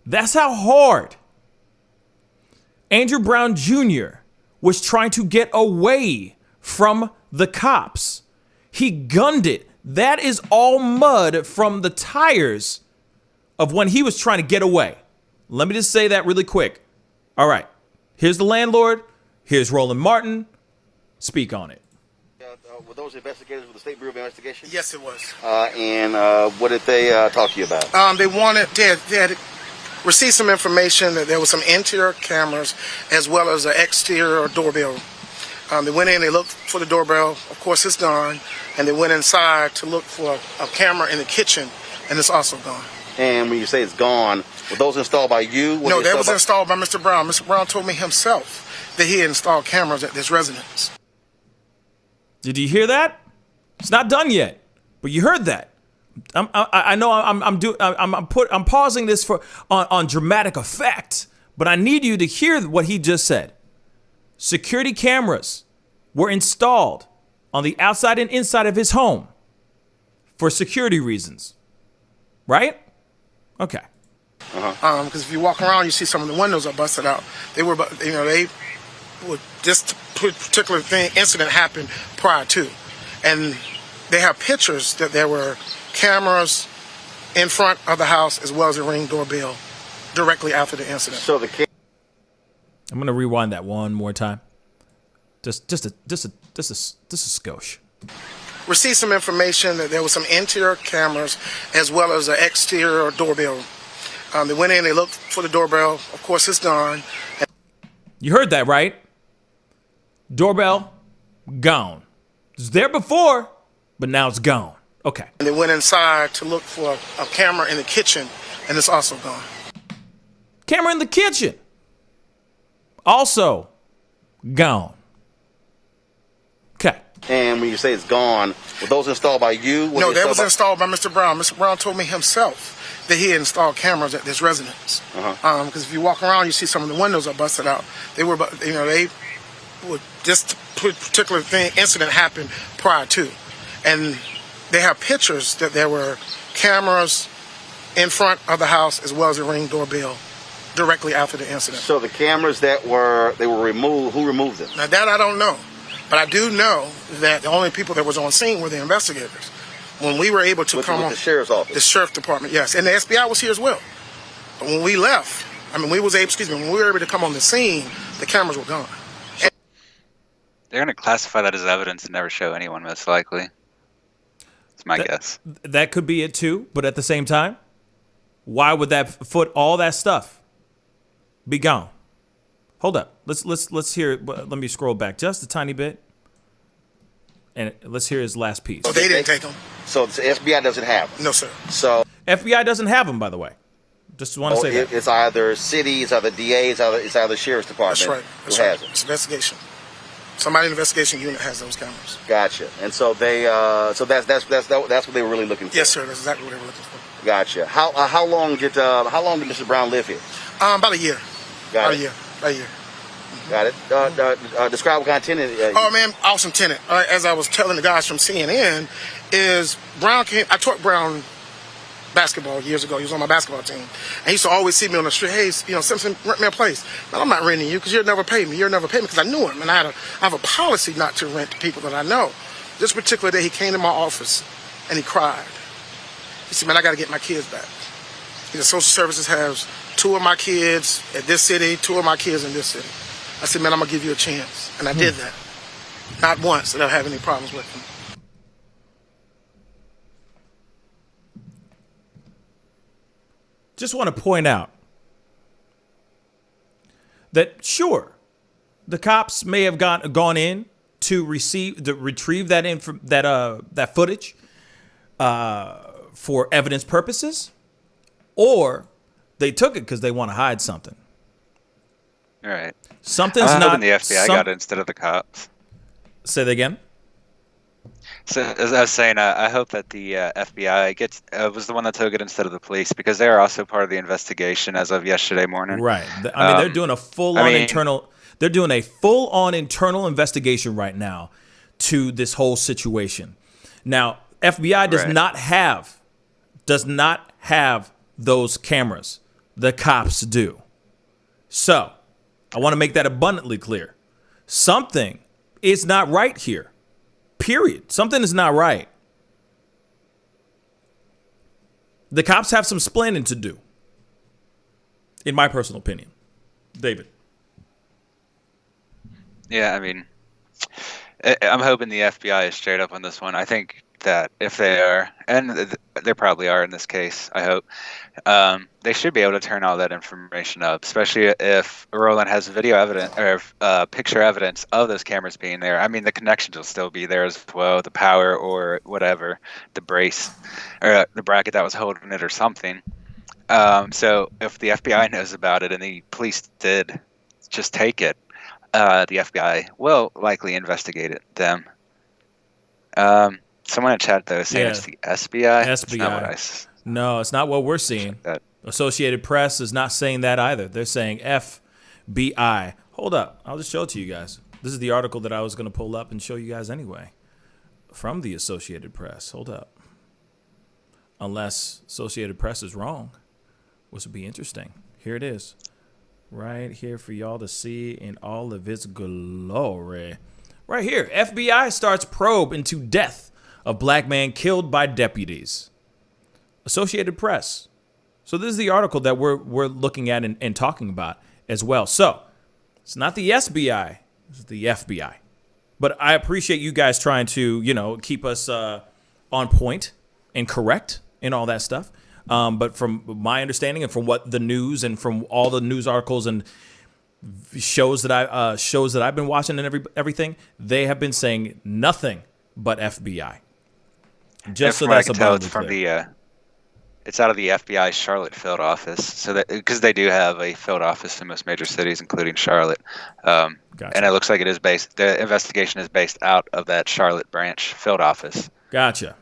Speaker 1: That's how hard Andrew Brown Jr. was trying to get away from the cops. He gunned it. That is all mud from the tires of when he was trying to get away. Let me just say that really quick. All right. Here's the landlord. Here's Roland Martin. Speak on it.
Speaker 16: Were those investigators with the State Bureau of Investigation?
Speaker 17: Yes, it was.
Speaker 16: And what did they talk to you about?
Speaker 17: They had received some information that there was some interior cameras as well as an exterior doorbell. They went in, they looked for the doorbell. Of course, it's gone. And they went inside to look for a camera in the kitchen, and it's also gone.
Speaker 16: And when you say it's gone, were those installed by you?
Speaker 17: No, that was installed by Mr. Brown. Mr. Brown told me himself that he had installed cameras at this residence.
Speaker 1: Did you hear that? It's not done yet, but you heard that. I'm pausing this on dramatic effect, but I need you to hear what he just said. Security cameras were installed on the outside and inside of his home for security reasons, right? Okay.
Speaker 17: Because if you walk around, you see some of the windows are busted out. They were, this particular incident happened prior to, and they have pictures that there were cameras in front of the house as well as a Ring doorbell directly after the incident.
Speaker 16: So
Speaker 1: I'm gonna rewind that one more time. Just a skosh.
Speaker 17: Received some information that there was some interior cameras as well as an exterior doorbell. They went in, they looked for the doorbell. Of course, it's gone.
Speaker 1: You heard that, right? Doorbell, gone. It was there before, but now it's gone. Okay.
Speaker 17: And they went inside to look for a camera in the kitchen, and it's also gone.
Speaker 1: Camera in the kitchen. Also gone. Okay.
Speaker 16: And when you say it's gone, were those installed by you?
Speaker 17: No, that was installed by Mr. Brown. Mr. Brown told me himself that he had installed cameras at this residence. Because if you walk around, you see some of the windows are busted out. They were, this particular incident happened prior to, and they have pictures that there were cameras in front of the house as well as a Ring doorbell directly after the incident.
Speaker 16: So the cameras they were removed, who removed them?
Speaker 17: Now that I don't know, but I do know that the only people that was on scene were the investigators. When we were able to come on,
Speaker 16: the sheriff's office,
Speaker 17: the sheriff department, yes, and the SBI was here as well. But when we left, when we were able to come on the scene, the cameras were gone.
Speaker 11: They're going to classify that as evidence and never show anyone, most likely. That's my guess.
Speaker 1: That could be it too, but at the same time, why would all that stuff be gone? Hold up. Let's hear it. Let me scroll back just a tiny bit. And let's hear his last piece.
Speaker 17: Oh, they didn't take them.
Speaker 16: So the FBI doesn't have them?
Speaker 17: No, sir.
Speaker 16: So
Speaker 1: FBI doesn't have them, by the way. Just want to say that.
Speaker 16: It's either city, it's either DA, it's either sheriff's department.
Speaker 17: That's right.
Speaker 16: Who has them?
Speaker 17: It's investigation. Somebody in the investigation unit has those cameras.
Speaker 16: Gotcha. And so they, that's what they were really looking for.
Speaker 17: Yes, sir. That's exactly what they were looking for.
Speaker 16: Gotcha. How long did Mr. Brown live here?
Speaker 17: About a year.
Speaker 16: About a
Speaker 17: year.
Speaker 16: Got it. Describe what kind of tenant.
Speaker 17: Oh man, awesome tenant. As I was telling the guys from CNN, is Brown came. I taught Brown basketball years ago. He was on my basketball team, and he used to always see me on the street. Hey, Simpson, rent me a place. Man, I'm not renting you because you'll never pay me. You'll never pay me because I knew him, and I have a policy not to rent to people that I know. This particular day, he came to my office and he cried. He said, "Man, I got to get my kids back." He said, "Social services has 2 of my kids at this city, 2 of my kids in this city." I said, "Man, I'm going to give you a chance." And I did that. Not once did I have any problems with him.
Speaker 1: Just want to point out that, sure, the cops may have gone in to retrieve that footage, for evidence purposes, or they took it because they want to hide something.
Speaker 11: All right.
Speaker 1: Something's
Speaker 11: I'm
Speaker 1: not.
Speaker 11: hoping the FBI got it instead of the cops.
Speaker 1: Say that again.
Speaker 11: So as I was saying, I hope that the FBI was the one that took it instead of the police, because they are also part of the investigation as of yesterday morning.
Speaker 1: Right. I mean, they're doing a full-on internal. They're doing a full-on internal investigation right now to this whole situation. Now, FBI does not have those cameras. The cops do. So, I want to make that abundantly clear. Something is not right here. Period. Something is not right. The cops have some splaining to do, in my personal opinion. David.
Speaker 11: Yeah, I mean, I'm hoping the FBI is straight up on this one. I think that if they are, and they probably are in this case, I hope, they should be able to turn all that information up, especially if Roland has video evidence or picture evidence of those cameras being there. I mean, the connections will still be there as well, the power or whatever, the brace or the bracket that was holding it or something. So if the FBI knows about it and the police did just take it, the FBI will likely investigate them. Someone in chat, though, is saying it's the SBI.
Speaker 1: SBI. No, it's not what we're seeing. Associated Press is not saying that either. They're saying FBI. Hold up. I'll just show it to you guys. This is the article that I was going to pull up and show you guys anyway from the Associated Press. Hold up. Unless Associated Press is wrong, which would be interesting. Here it is. Right here for y'all to see in all of its glory. Right here. FBI starts probe into death of black man killed by deputies. Associated Press. So this is the article that we're looking at and talking about as well. So it's not the SBI, it's the FBI. But I appreciate you guys trying to, keep us on point and correct and all that stuff. But from my understanding and from what the news and from all the news articles and shows that I've been watching and everything, they have been saying nothing but FBI. Just so that's abundantly clear.
Speaker 11: It's out of the FBI Charlotte field office, so that because they do have a field office in most major cities, including Charlotte, and it looks like it is based. The investigation is based out of that Charlotte branch field office.
Speaker 1: Gotcha.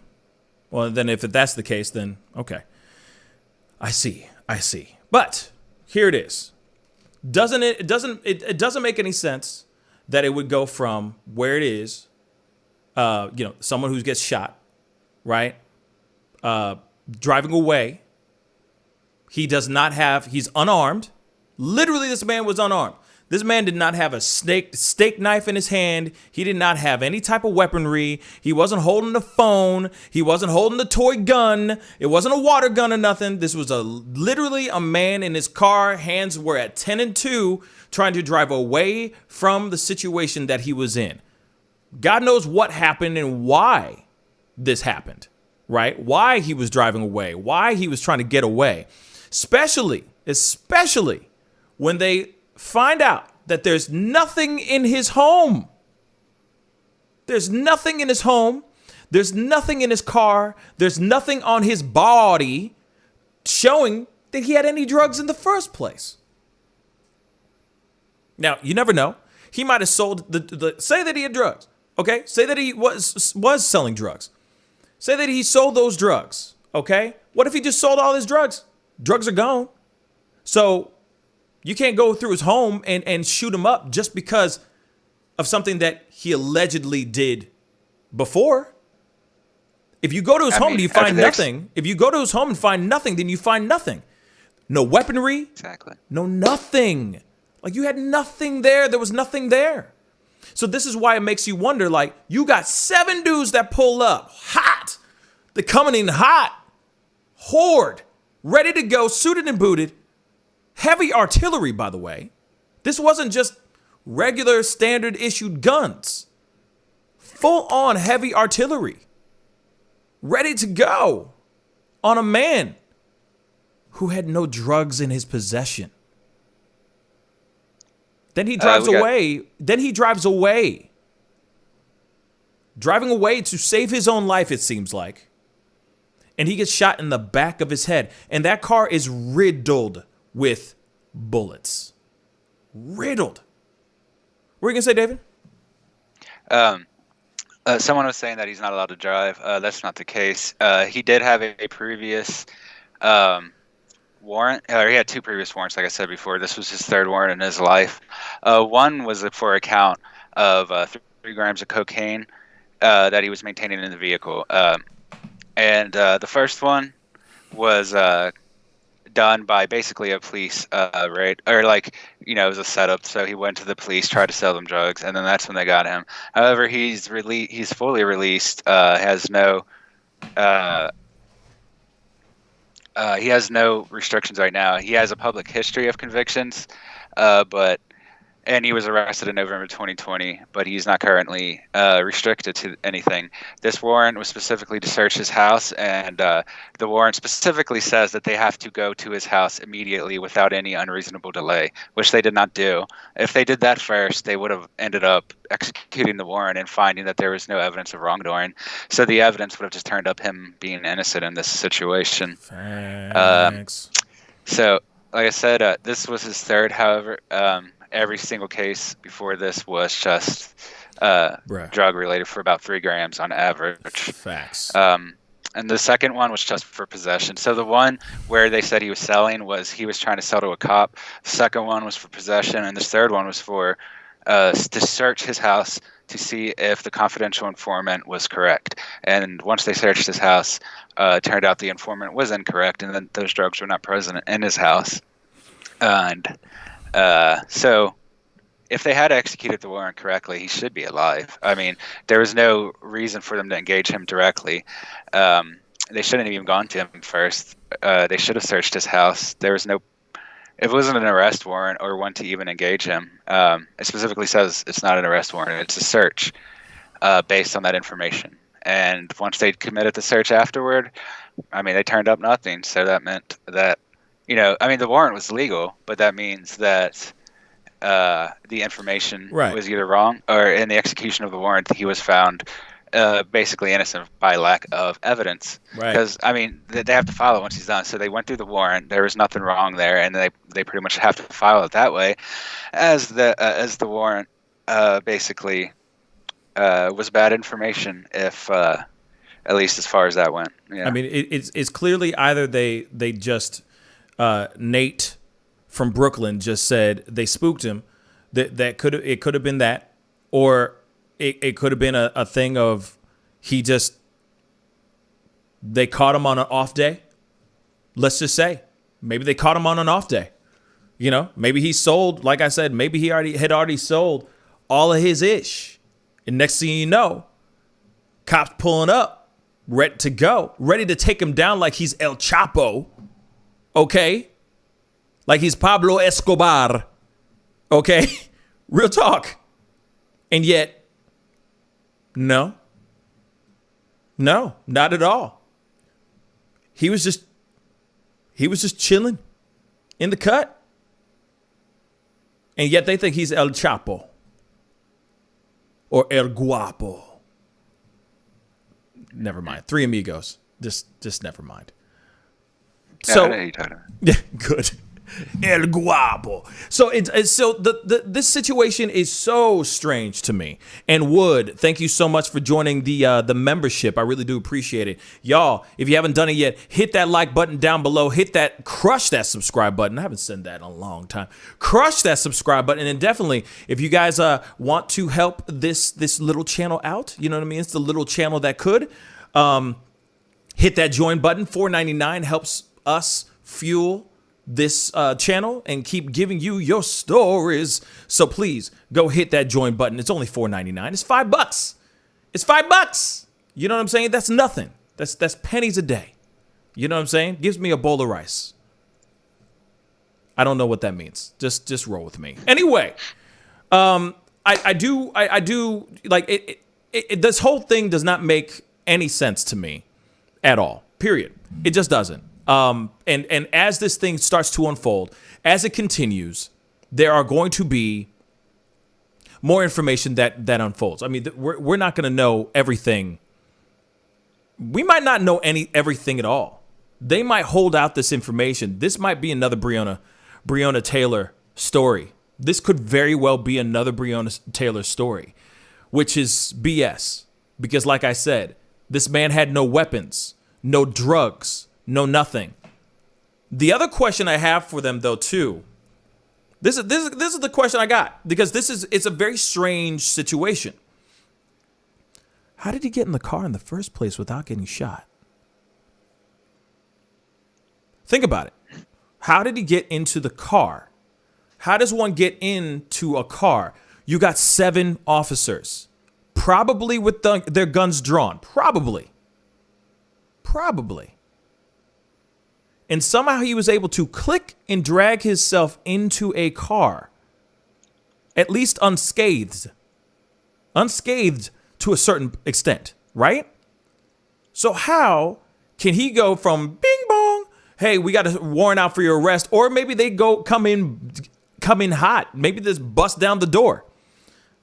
Speaker 1: Well, then if that's the case, then okay. I see. But here it is. It doesn't make any sense that it would go from where it is, someone who gets shot, right? Driving away. He's unarmed. Literally, this man was unarmed. This man did not have a steak knife in his hand. He did not have any type of weaponry. He wasn't holding the phone. He wasn't holding the toy gun. It wasn't a water gun or nothing. This was literally a man in his car. Hands were at 10 and 2, trying to drive away from the situation that he was in. God knows what happened and why this happened, right? Why he was driving away, why he was trying to get away, especially when they find out that there's nothing in his home. There's nothing in his home. There's nothing in his car. There's nothing on his body showing that he had any drugs in the first place. Now, you never know. He might have sold say that he had drugs. Okay? Say that he was selling drugs. Say that he sold those drugs. Okay? What if he just sold all his drugs? Drugs are gone. So you can't go through his home and shoot him up just because of something that he allegedly did before. If you go to his home, do you find nothing? If you go to his home and find nothing, then you find nothing. No weaponry. Exactly. No nothing. Like, you had nothing there. There was nothing there. So this is why it makes you wonder, like, you got 7 dudes that pull up hot. They're coming in hot. Horde. Ready to go, suited and booted. Heavy artillery, by the way. This wasn't just regular standard issued guns. Full on heavy artillery. Ready to go on a man who had no drugs in his possession. Then he drives away. Driving away to save his own life, it seems like. and he gets shot in the back of his head. And that car is riddled with bullets. Riddled. What are you going to say, David?
Speaker 11: Someone was saying that he's not allowed to drive. That's not the case. He did have a previous warrant, or he had 2 previous warrants, like I said before. This was his 3rd warrant in his life. One was for a count of 3 grams of cocaine that he was maintaining in the vehicle. And the first one was done by basically a police raid, or like, you know, it was a setup. So he went to the police, tried to sell them drugs, and then that's when they got him. However, he's fully released. Has no he has no restrictions right now. He has a public history of convictions, and he was arrested in November 2020, but he's not currently restricted to anything. This warrant was specifically to search his house, and the warrant specifically says that they have to go to his house immediately without any unreasonable delay, which they did not do. If they did that first, they would have ended up executing the warrant and finding that there was no evidence of wrongdoing. So the evidence would have just turned up him being innocent in this situation.
Speaker 1: Thanks.
Speaker 11: So, like I said, this was his 3rd. However, every single case before this was just drug related for about 3 grams on average.
Speaker 1: Facts.
Speaker 11: And the second one was just for possession. So the one where they said he was selling was he was trying to sell to a cop. The second one was for possession, and the third one was for to search his house to see if the confidential informant was correct. And once they searched his house, it turned out the informant was incorrect, and then those drugs were not present in his house. And so if they had executed the warrant correctly, he should be alive. I mean, there was no reason for them to engage him directly. They shouldn't have even gone to him first. They should have searched his house. There was no, it wasn't an arrest warrant or one to even engage him. It specifically says it's not an arrest warrant. It's a search based on that information. And once they committed the search afterward, I mean, they turned up nothing. So that meant that, you know, I mean, the warrant was legal, but that means that the information was either wrong, or in the execution of the warrant, he was found basically innocent by lack of evidence. Because, I mean, they have to file it once he's done. So they went through the warrant. There was nothing wrong there, and they pretty much have to file it that way, as the warrant basically was bad information, if at least as far as that went. Yeah.
Speaker 1: I mean, it's clearly either they just Nate from Brooklyn just said they spooked him. It could have been that, or it could have been a thing of they caught him on an off day. Let's just say maybe they caught him on an off day. You know, maybe he sold, like I said, maybe he had already sold all of his ish, and next thing you know, cops pulling up, ready to go, ready to take him down like he's El Chapo. Okay. Like he's Pablo Escobar. Okay. Real talk. And yet, no, not at all. He was just chilling in the cut. And yet they think he's El Chapo or El Guapo. Never mind. Three Amigos. Just never mind. So, yeah, good. El Guapo. So this situation is so strange to me. And Wood, thank you so much for joining the membership. I really do appreciate it. Y'all, if you haven't done it yet, hit that like button down below. Crush that subscribe button. I haven't said that in a long time. Crush that subscribe button. And definitely, if you guys want to help this little channel out, you know what I mean? It's the little channel that could. Hit that join button. $4.99 helps us fuel this channel and keep giving you your stories. So please go hit that join button. It's only $4.99. It's $5. It's $5. You know what I'm saying? That's nothing. That's pennies a day. You know what I'm saying? Gives me a bowl of rice. I don't know what that means. Just roll with me. Anyway, I do like it. This whole thing does not make any sense to me at all. Period. It just doesn't. And as this thing starts to unfold, as it continues, there are going to be more information that unfolds. I mean, we're not going to know everything we might not know everything at all. They might hold out this information. This might be another Breonna Taylor story. This could very well be another Breonna Taylor story, which is BS. Because like I said, this man had no weapons, no drugs, no nothing. The other question I have for them, though, too, this is the question I got, because it's a very strange situation. How did he get in the car in the first place without getting shot? Think about it. How did he get into the car? How does one get into a car? You got 7 officers, probably with their guns drawn. Probably. And somehow he was able to click and drag himself into a car, at least unscathed. Unscathed to a certain extent, right? So how can he go from bing bong, hey, we got a warrant out for your arrest, or maybe they come in hot, maybe they just bust down the door.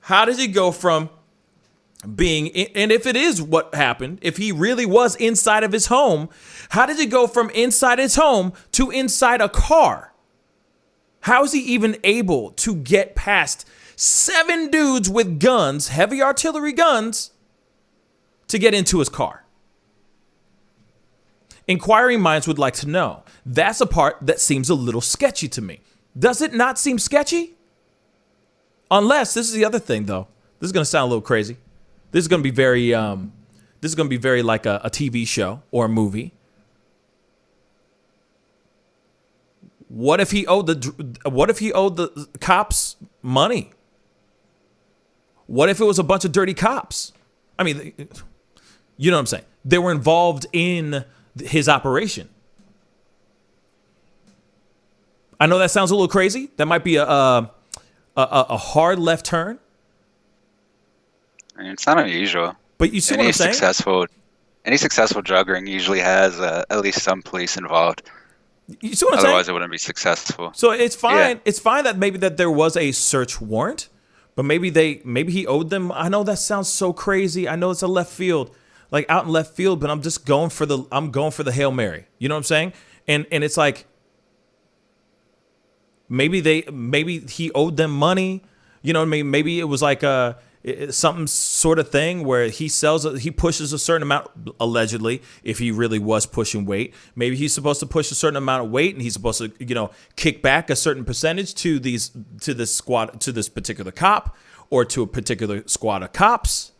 Speaker 1: How does he go from being, and if it is what happened, if he really was inside of his home, how did he go from inside his home to inside a car? How is he even able to get past 7 dudes with guns, heavy artillery guns, to get into his car? Inquiring minds would like to know. That's a part that seems a little sketchy to me. Does it not seem sketchy? Unless, this is the other thing, though. This is going to sound a little crazy. This is going to be very, like a TV show or a movie. What if he owed the cops money? What if it was a bunch of dirty cops? I mean, you know what I'm saying? They were involved in his operation. I know that sounds a little crazy. That might be a hard left turn.
Speaker 11: I mean, it's not unusual.
Speaker 1: But you see what I'm saying?
Speaker 11: Any successful drug ring usually has at least some police involved.
Speaker 1: You see what I'm saying?
Speaker 11: Otherwise, it wouldn't be successful.
Speaker 1: So it's fine.
Speaker 11: Yeah.
Speaker 1: It's fine that maybe that there was a search warrant, but maybe he owed them. I know that sounds so crazy. I know it's a left field, like out in left field, but I'm just going for the Hail Mary. You know what I'm saying? And it's like maybe he owed them money. You know what I mean? Maybe it was like something sort of thing where he pushes a certain amount, allegedly, if he really was pushing weight. Maybe he's supposed to push a certain amount of weight and he's supposed to, kick back a certain percentage to this particular cop or to a particular squad of cops.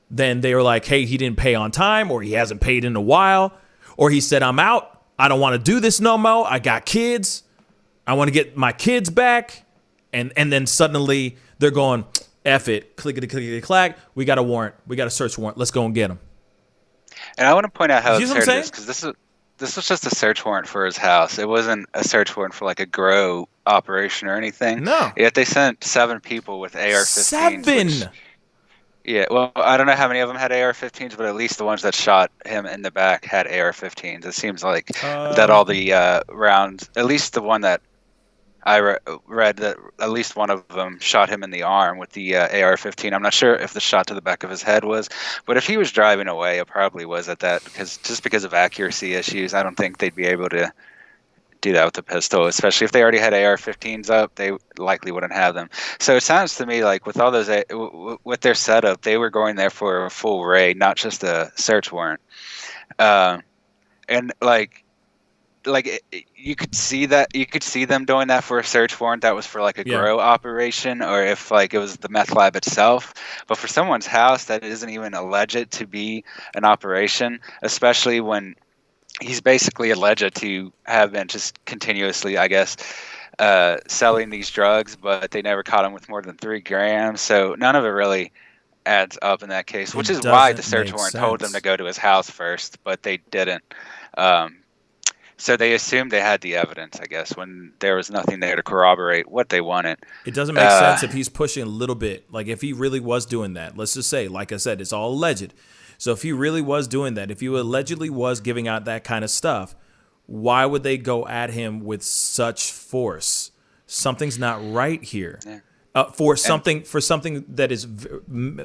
Speaker 1: Then they were like, hey, he didn't pay on time, or he hasn't paid in a while, or he said, I'm out. I don't want to do this no more. I got kids. I want to get my kids back. And then suddenly they're going, F it, clickety clack. We got a warrant. We got a search warrant. Let's go and get him.
Speaker 11: And I want to point out how
Speaker 1: absurd it is,
Speaker 11: because this was just a search warrant for his house. It wasn't a search warrant for like a grow operation or anything.
Speaker 1: No.
Speaker 11: Yet they sent 7 people with AR-15s.
Speaker 1: 7.
Speaker 11: Yeah, well, I don't know how many of them had AR-15s, but at least the ones that shot him in the back had AR-15s. It seems like that all the rounds, at least the one that I read, that at least one of them shot him in the arm with the AR-15. I'm not sure if the shot to the back of his head was, but if he was driving away, it probably was at that, because of accuracy issues. I don't think they'd be able to do that with the pistol, especially if they already had AR-15s up. They likely wouldn't have them. So it sounds to me like with all those, with their setup, they were going there for a full raid, not just a search warrant. And you could see them doing that for a search warrant that was for like a grow operation, or if like it was the meth lab itself. But for someone's house that isn't even alleged to be an operation, especially when he's basically alleged to have been just continuously, I guess, selling these drugs, but they never caught him with more than 3 grams. So none of it really adds up in that case, which is why the search warrant told them to go to his house first, but they didn't. So they assumed they had the evidence, I guess, when there was nothing there to corroborate what they wanted.
Speaker 1: It doesn't make sense if he's pushing a little bit. Like if he really was doing that, let's just say, like I said, it's all alleged. So if he really was doing that, if he allegedly was giving out that kind of stuff, why would they go at him with such force? Something's not right here. Yeah. for something that is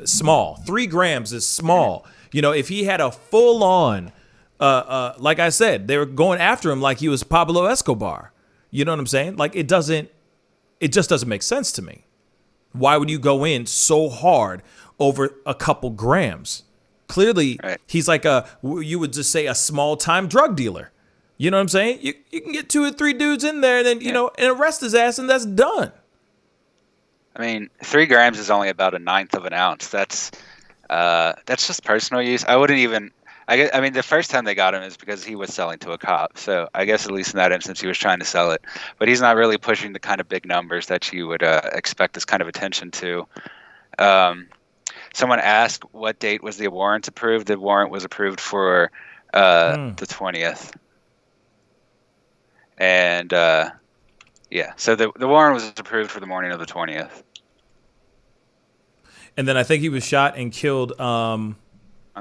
Speaker 1: small. 3 grams is small. You know, if he had a full on, like I said, they were going after him like he was Pablo Escobar. You know what I'm saying? Like it just doesn't make sense to me. Why would you go in so hard over a couple grams? Clearly, he's like you would just say a small time drug dealer. You know what I'm saying? You can get 2 or 3 dudes in there, and then you know, and arrest his ass, and that's done.
Speaker 11: I mean, 3 grams is only about 1/9 of an ounce. That's just personal use. I wouldn't even. I mean, the first time they got him is because he was selling to a cop. So I guess at least in that instance, he was trying to sell it. But he's not really pushing the kind of big numbers that you would expect this kind of attention to. Someone asked what date was the warrant approved. The warrant was approved for the 20th. And yeah, so the warrant was approved for the morning of the 20th.
Speaker 1: And then I think he was shot and killed on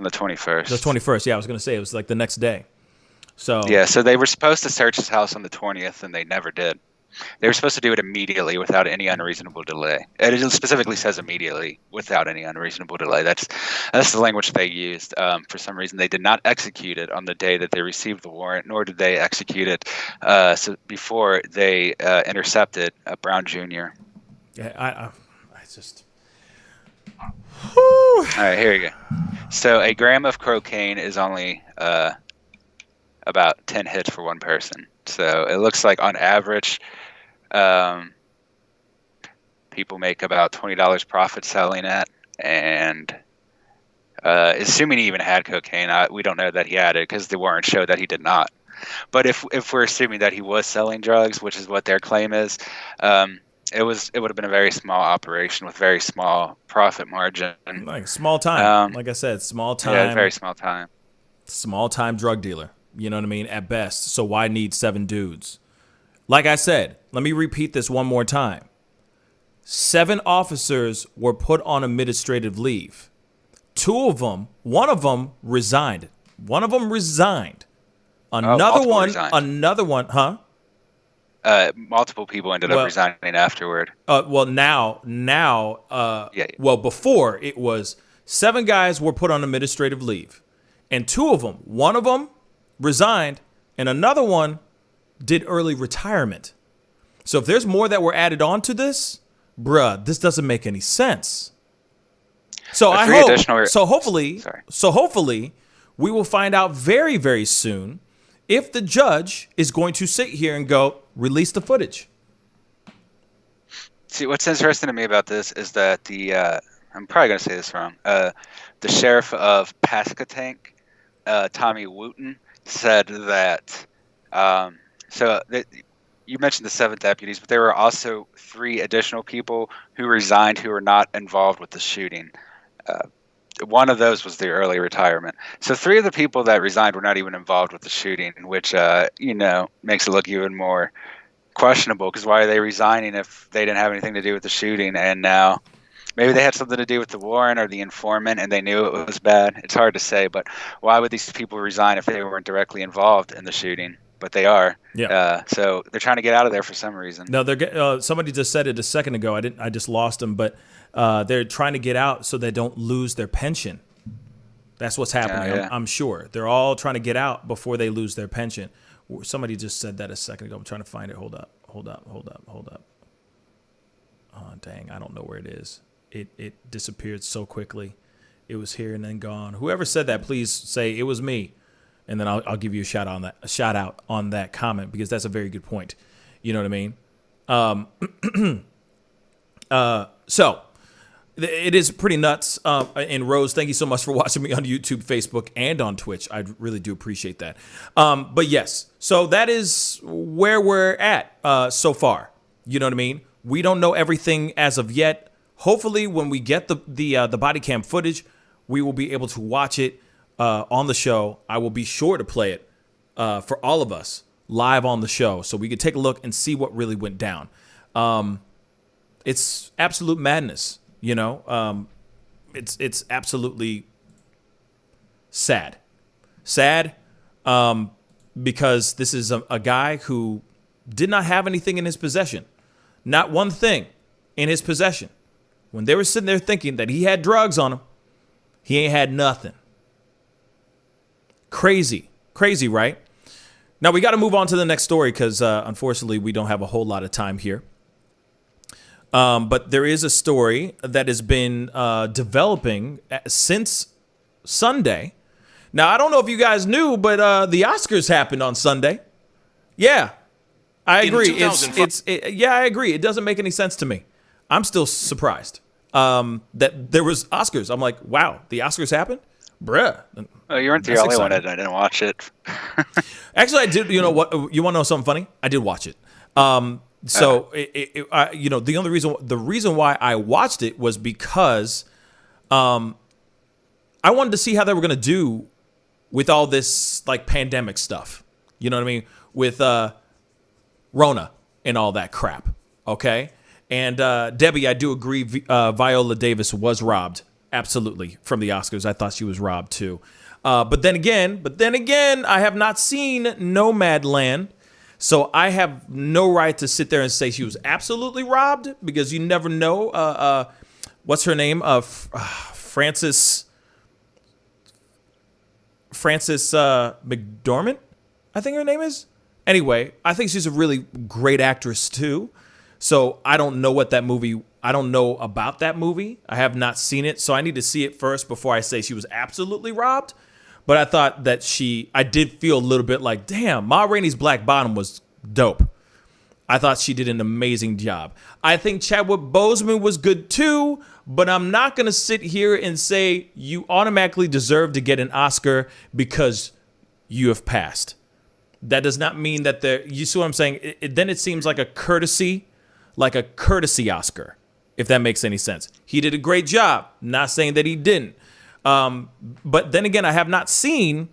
Speaker 11: the 21st.
Speaker 1: The 21st, yeah, I was going to say it was like the next day. So
Speaker 11: yeah, so they were supposed to search his house on the 20th, and they never did. They were supposed to do it immediately without any unreasonable delay. And it specifically says immediately without any unreasonable delay. That's the language they used. For some reason, they did not execute it on the day that they received the warrant, nor did they execute it before they intercepted Brown Jr.
Speaker 1: Yeah, I just...
Speaker 11: All right, here you go. So a gram of cocaine is only about 10 hits for one person. So it looks like on average, people make about $20 profit selling it. And assuming he even had cocaine, we don't know that he had it because the warrant showed that he did not. But if we're assuming that he was selling drugs, which is what their claim is, it would have been a very small operation with very small profit margin.
Speaker 1: Like small time. Like I said, small time.
Speaker 11: Yeah, very small time.
Speaker 1: Small time drug dealer. You know what I mean? At best. So why need 7 dudes? Like I said, let me repeat this one more time. 7 officers were put on administrative leave. 2 of them, one of them resigned. Another one, huh?
Speaker 11: Multiple people ended up resigning afterward.
Speaker 1: Well, before it was 7 guys were put on administrative leave, and 2 of them, one of them resigned, and another one did early retirement. So if there's more that were added on to this, bruh, this doesn't make any sense. So hopefully we will find out very, very soon if the judge is going to sit here and go, release the footage.
Speaker 11: See, what's interesting to me about this is that I'm probably going to say this wrong, the sheriff of Pascalshow, Tommy Wooten, said that, you mentioned the 7 deputies, but there were also 3 additional people who resigned who were not involved with the shooting. One of those was the early retirement. So 3 of the people that resigned were not even involved with the shooting, which, makes it look even more questionable, because why are they resigning if they didn't have anything to do with the shooting? And now maybe they had something to do with the warrant or the informant and they knew it was bad. It's hard to say, but why would these people resign if they weren't directly involved in the shooting? But they are. Yeah. So they're trying to get out of there for some reason.
Speaker 1: No, somebody just said it a second ago. I just lost them, but they're trying to get out so they don't lose their pension. That's what's happening. Yeah. I'm sure they're all trying to get out before they lose their pension. Somebody just said that a second ago. I'm trying to find it. Hold up. Oh, dang. I don't know where it is. It disappeared so quickly. It was here and then gone. Whoever said that, please say it was me. And then I'll give you a shout out on that comment, because that's a very good point. You know what I mean? So it is pretty nuts. And Rose, thank you so much for watching me on YouTube, Facebook, and on Twitch. I really do appreciate that. But yes, so that is where we're at so far. You know what I mean? We don't know everything as of yet. Hopefully, when we get the body cam footage, we will be able to watch it on the show. I will be sure to play it for all of us live on the show, so we could take a look and see what really went down. It's absolute madness, you know. It's absolutely sad, because this is a guy who did not have anything in his possession, not one thing in his possession. When they were sitting there thinking that he had drugs on him, he ain't had nothing. Crazy, right? Now we got to move on to the next story because unfortunately we don't have a whole lot of time here. But there is a story that has been developing since Sunday. Now, I don't know if you guys knew, but the Oscars happened on Sunday. Yeah, I agree. Yeah, I agree. It doesn't make any sense to me. I'm still surprised that there was Oscars. I'm like, wow, the Oscars happened? Bruh.
Speaker 11: Oh, you weren't the only one that didn't watch it.
Speaker 1: Actually, I did. You know what? You want to know something funny? I did watch it. The reason why I watched it was because I wanted to see how they were going to do with all this like pandemic stuff. You know what I mean? With Rona and all that crap. Okay. And Debbie, I do agree. Viola Davis was robbed. Absolutely. From the Oscars. I thought she was robbed too. But then again, I have not seen Nomadland. So I have no right to sit there and say she was absolutely robbed because you never know. What's her name? Frances McDormand, I think her name is. Anyway, I think she's a really great actress too. So I don't know about that movie. I have not seen it. So I need to see it first before I say she was absolutely robbed. But I thought that I did feel a little bit like, damn, Ma Rainey's Black Bottom was dope. I thought she did an amazing job. I think Chadwick Boseman was good too, but I'm not going to sit here and say you automatically deserve to get an Oscar because you have passed. That does not mean that you see what I'm saying? Then it seems like a courtesy Oscar, if that makes any sense. He did a great job. Not saying that he didn't. But then again, I have not seen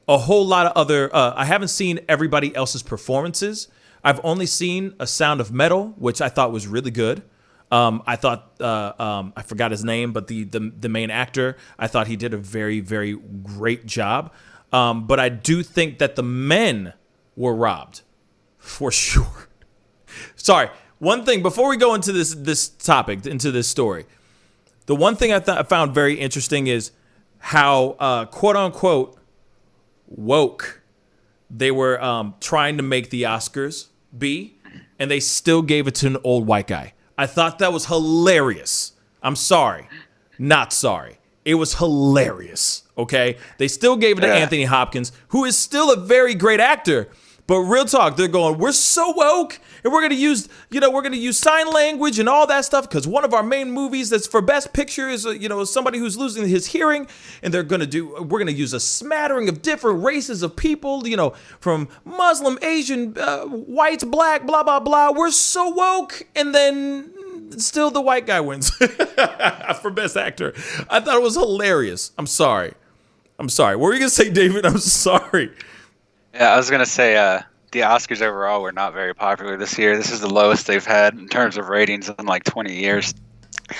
Speaker 1: a whole lot of other, I haven't seen everybody else's performances. I've only seen A Sound of Metal, which I thought was really good. I thought, I forgot his name, but the main actor, I thought he did a very, very great job. But I do think that the men were robbed for sure. Sorry. One thing before we go into this topic, into this story, the one thing I found very interesting is how, quote unquote, woke they were trying to make the Oscars be, and they still gave it to an old white guy. I thought that was hilarious. I'm sorry. Not sorry. It was hilarious. Okay? They still gave it to Anthony Hopkins, who is still a very great actor. But real talk, they're going, we're so woke, and we're gonna use sign language and all that stuff because one of our main movies that's for Best Picture is somebody who's losing his hearing, and we're gonna use a smattering of different races of people, from Muslim, Asian, whites, black, blah blah blah. We're so woke, and then still the white guy wins for Best Actor. I thought it was hilarious. I'm sorry. What were you gonna say, David? I'm sorry.
Speaker 11: Yeah, I was going to say the Oscars overall were not very popular this year. This is the lowest they've had in terms of ratings in like 20 years.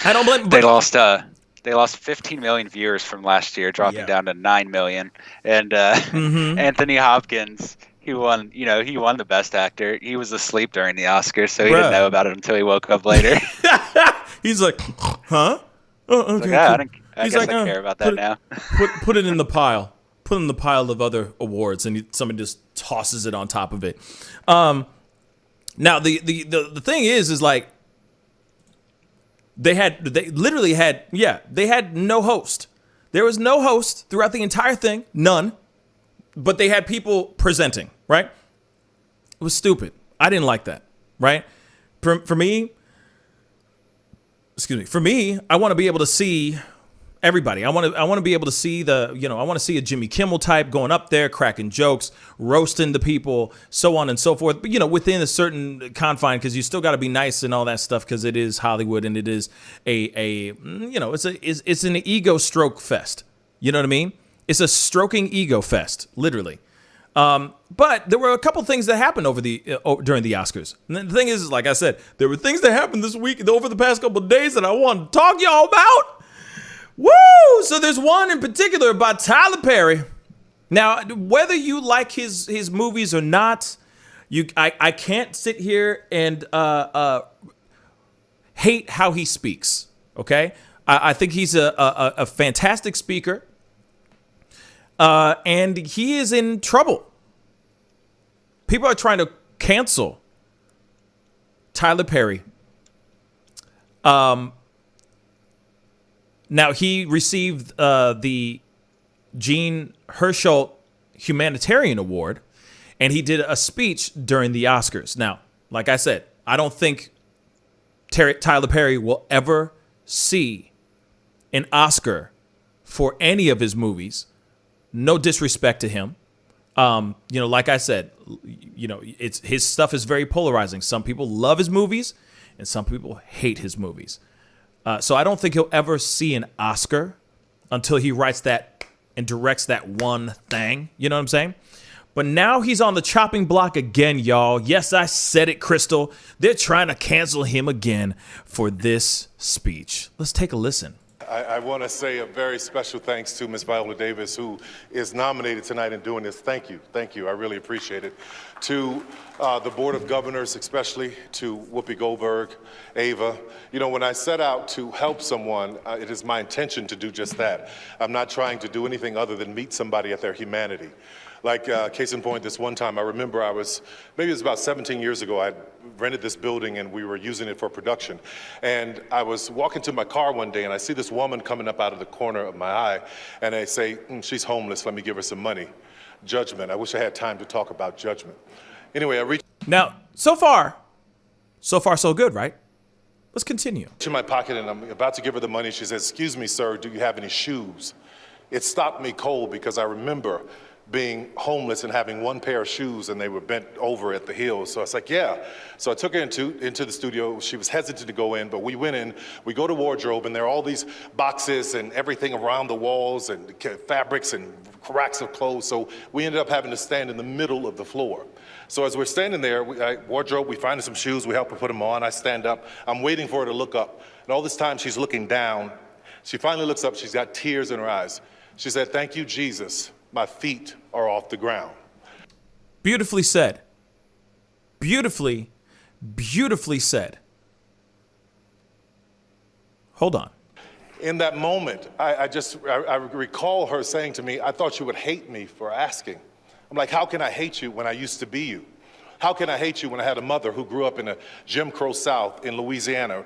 Speaker 1: I don't blame them.
Speaker 11: They lost 15 million viewers from last year, dropping down to 9 million. And Anthony Hopkins, he won the Best Actor. He was asleep during the Oscars, so he didn't know about it until he woke up later.
Speaker 1: He's like, huh? Oh, okay.
Speaker 11: Like, I guess I care about that now.
Speaker 1: Put it in the pile. Put in the pile of other awards, and somebody just tosses it on top of it. Now the thing is like they literally had no host. There was no host throughout the entire thing, none. But they had people presenting, right? It was stupid. I didn't like that, right? For me, I want to be able to see everybody. I want to be able to see I want to see a Jimmy Kimmel type going up there, cracking jokes, roasting the people, so on and so forth. But, within a certain confine, because you still got to be nice and all that stuff, because it is Hollywood and it is it's an ego stroke fest. You know what I mean? It's a stroking ego fest, literally. But there were a couple things that happened during the Oscars. And the thing is, like I said, there were things that happened this week over the past couple of days that I want to talk to y'all about. Woo! So there's one in particular about Tyler Perry. Now, whether you like his movies or not, I can't sit here and hate how he speaks. Okay, I think he's a fantastic speaker, and he is in trouble. People are trying to cancel Tyler Perry. Now he received the Jean Hersholt Humanitarian Award, and he did a speech during the Oscars. Now, like I said, I don't think Tyler Perry will ever see an Oscar for any of his movies. No disrespect to him. Like I said, it's his stuff is very polarizing. Some people love his movies and some people hate his movies. So I don't think he'll ever see an Oscar until he writes that and directs that one thing. You know what I'm saying? But now he's on the chopping block again, y'all. Yes, I said it, Crystal. They're trying to cancel him again for this speech. Let's take a listen.
Speaker 18: I want to say a very special thanks to Ms. Viola Davis, who is nominated tonight in doing this. Thank you. Thank you. I really appreciate it. To the Board of Governors, especially to Whoopi Goldberg, Ava. When I set out to help someone, it is my intention to do just that. I'm not trying to do anything other than meet somebody at their humanity. Like, case in point, this one time, I remember maybe it was about 17 years ago, I rented this building and we were using it for production. And I was walking to my car one day and I see this woman coming up out of the corner of my eye and I say, she's homeless, let me give her some money. Judgment. I wish I had time to talk about judgment. Anyway, I reached.
Speaker 1: Now, so far so good, right? Let's continue.
Speaker 18: In my pocket and I'm about to give her the money. She says, excuse me, sir, do you have any shoes? It stopped me cold because I remember being homeless and having one pair of shoes and they were bent over at the heels. So I was like, yeah. So I took her into the studio. She was hesitant to go in, but we went in, we go to wardrobe and there are all these boxes and everything around the walls and fabrics and racks of clothes. So we ended up having to stand in the middle of the floor. So as we're standing there, wardrobe, we find some shoes, we help her put them on. I stand up, I'm waiting for her to look up. And all this time she's looking down. She finally looks up, she's got tears in her eyes. She said, thank you, Jesus. My feet are off the ground.
Speaker 1: Beautifully said. Beautifully said. Hold on.
Speaker 18: In that moment, I recall her saying to me, I thought you would hate me for asking. I'm like, how can I hate you when I used to be you? How can I hate you when I had a mother who grew up in a Jim Crow South in Louisiana,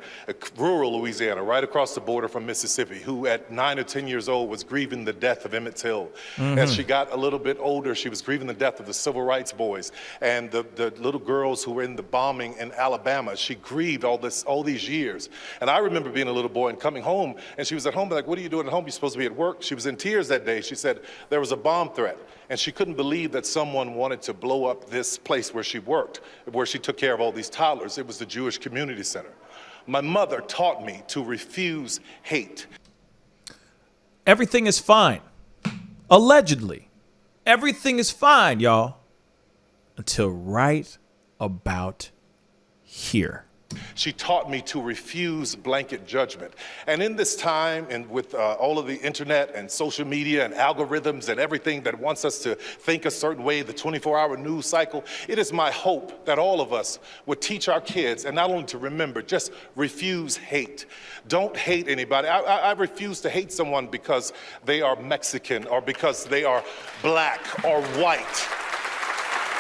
Speaker 18: rural Louisiana, right across the border from Mississippi, who at 9 or 10 years old was grieving the death of Emmett Till. As she got a little bit older, she was grieving the death of the civil rights boys and the little girls who were in the bombing in Alabama. She grieved all these years. And I remember being a little boy and coming home, and she was at home, like, what are you doing at home? You're supposed to be at work. She was in tears that day. She said there was a bomb threat. And she couldn't believe that someone wanted to blow up this place where she worked, where she took care of all these toddlers. It was the Jewish Community Center. My mother taught me to refuse hate.
Speaker 1: Everything is fine. Allegedly. Everything is fine, y'all. Until right about here.
Speaker 18: She taught me to refuse blanket judgment. And in this time, and with all of the internet and social media and algorithms and everything that wants us to think a certain way, the 24-hour news cycle, it is my hope that all of us would teach our kids, and not only to remember, just refuse hate. Don't hate anybody. I refuse to hate someone because they are Mexican or because they are black or white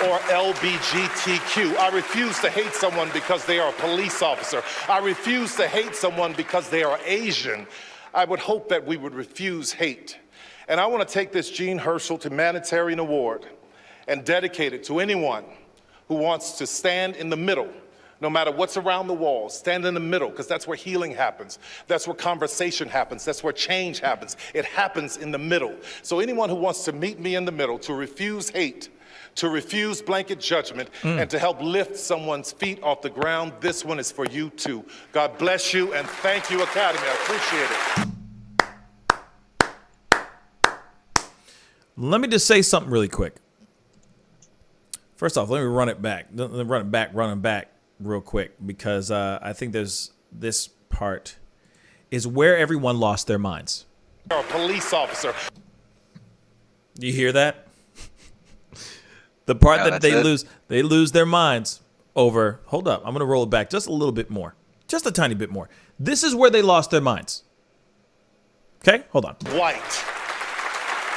Speaker 18: or LGBTQ. I refuse to hate someone because they are a police officer. I refuse to hate someone because they are Asian. I would hope that we would refuse hate. And I want to take this Jean Hersholt Humanitarian Award and dedicate it to anyone who wants to stand in the middle, no matter what's around the walls, stand in the middle, because that's where healing happens. That's where conversation happens. That's where change happens. It happens in the middle. So anyone who wants to meet me in the middle, to refuse hate, to refuse blanket judgment, and to help lift someone's feet off the ground, this one is for you too. God bless you, and thank you, Academy. I appreciate it.
Speaker 1: Let me just say something really quick. First off, let me run it back real quick, because I think there's this part is where everyone lost their minds.
Speaker 18: You're a police officer.
Speaker 1: You hear that? The part that they lose their minds over. Hold up, I'm gonna roll it back just a little bit more. Just a tiny bit more. This is where they lost their minds. Okay, hold on.
Speaker 18: White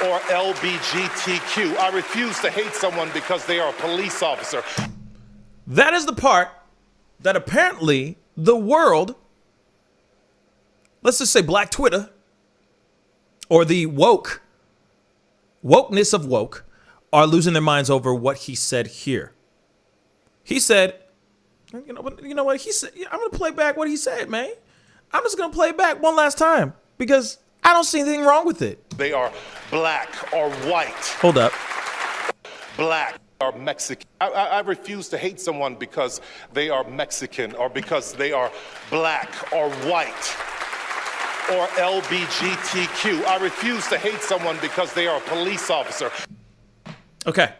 Speaker 18: or LBGTQ. I refuse to hate someone because they are a police officer.
Speaker 1: That is the part that apparently the world, let's just say Black Twitter, or the wokeness of woke, are losing their minds over what he said here. He said, you know what he said? I'm going to play back what he said, man. I'm just going to play it back one last time because I don't see anything wrong with it.
Speaker 18: They are black or white.
Speaker 1: Hold up.
Speaker 18: Black or Mexican. I refuse to hate someone because they are Mexican or because they are black or white or LBGTQ. I refuse to hate someone because they are a police officer.
Speaker 1: Okay,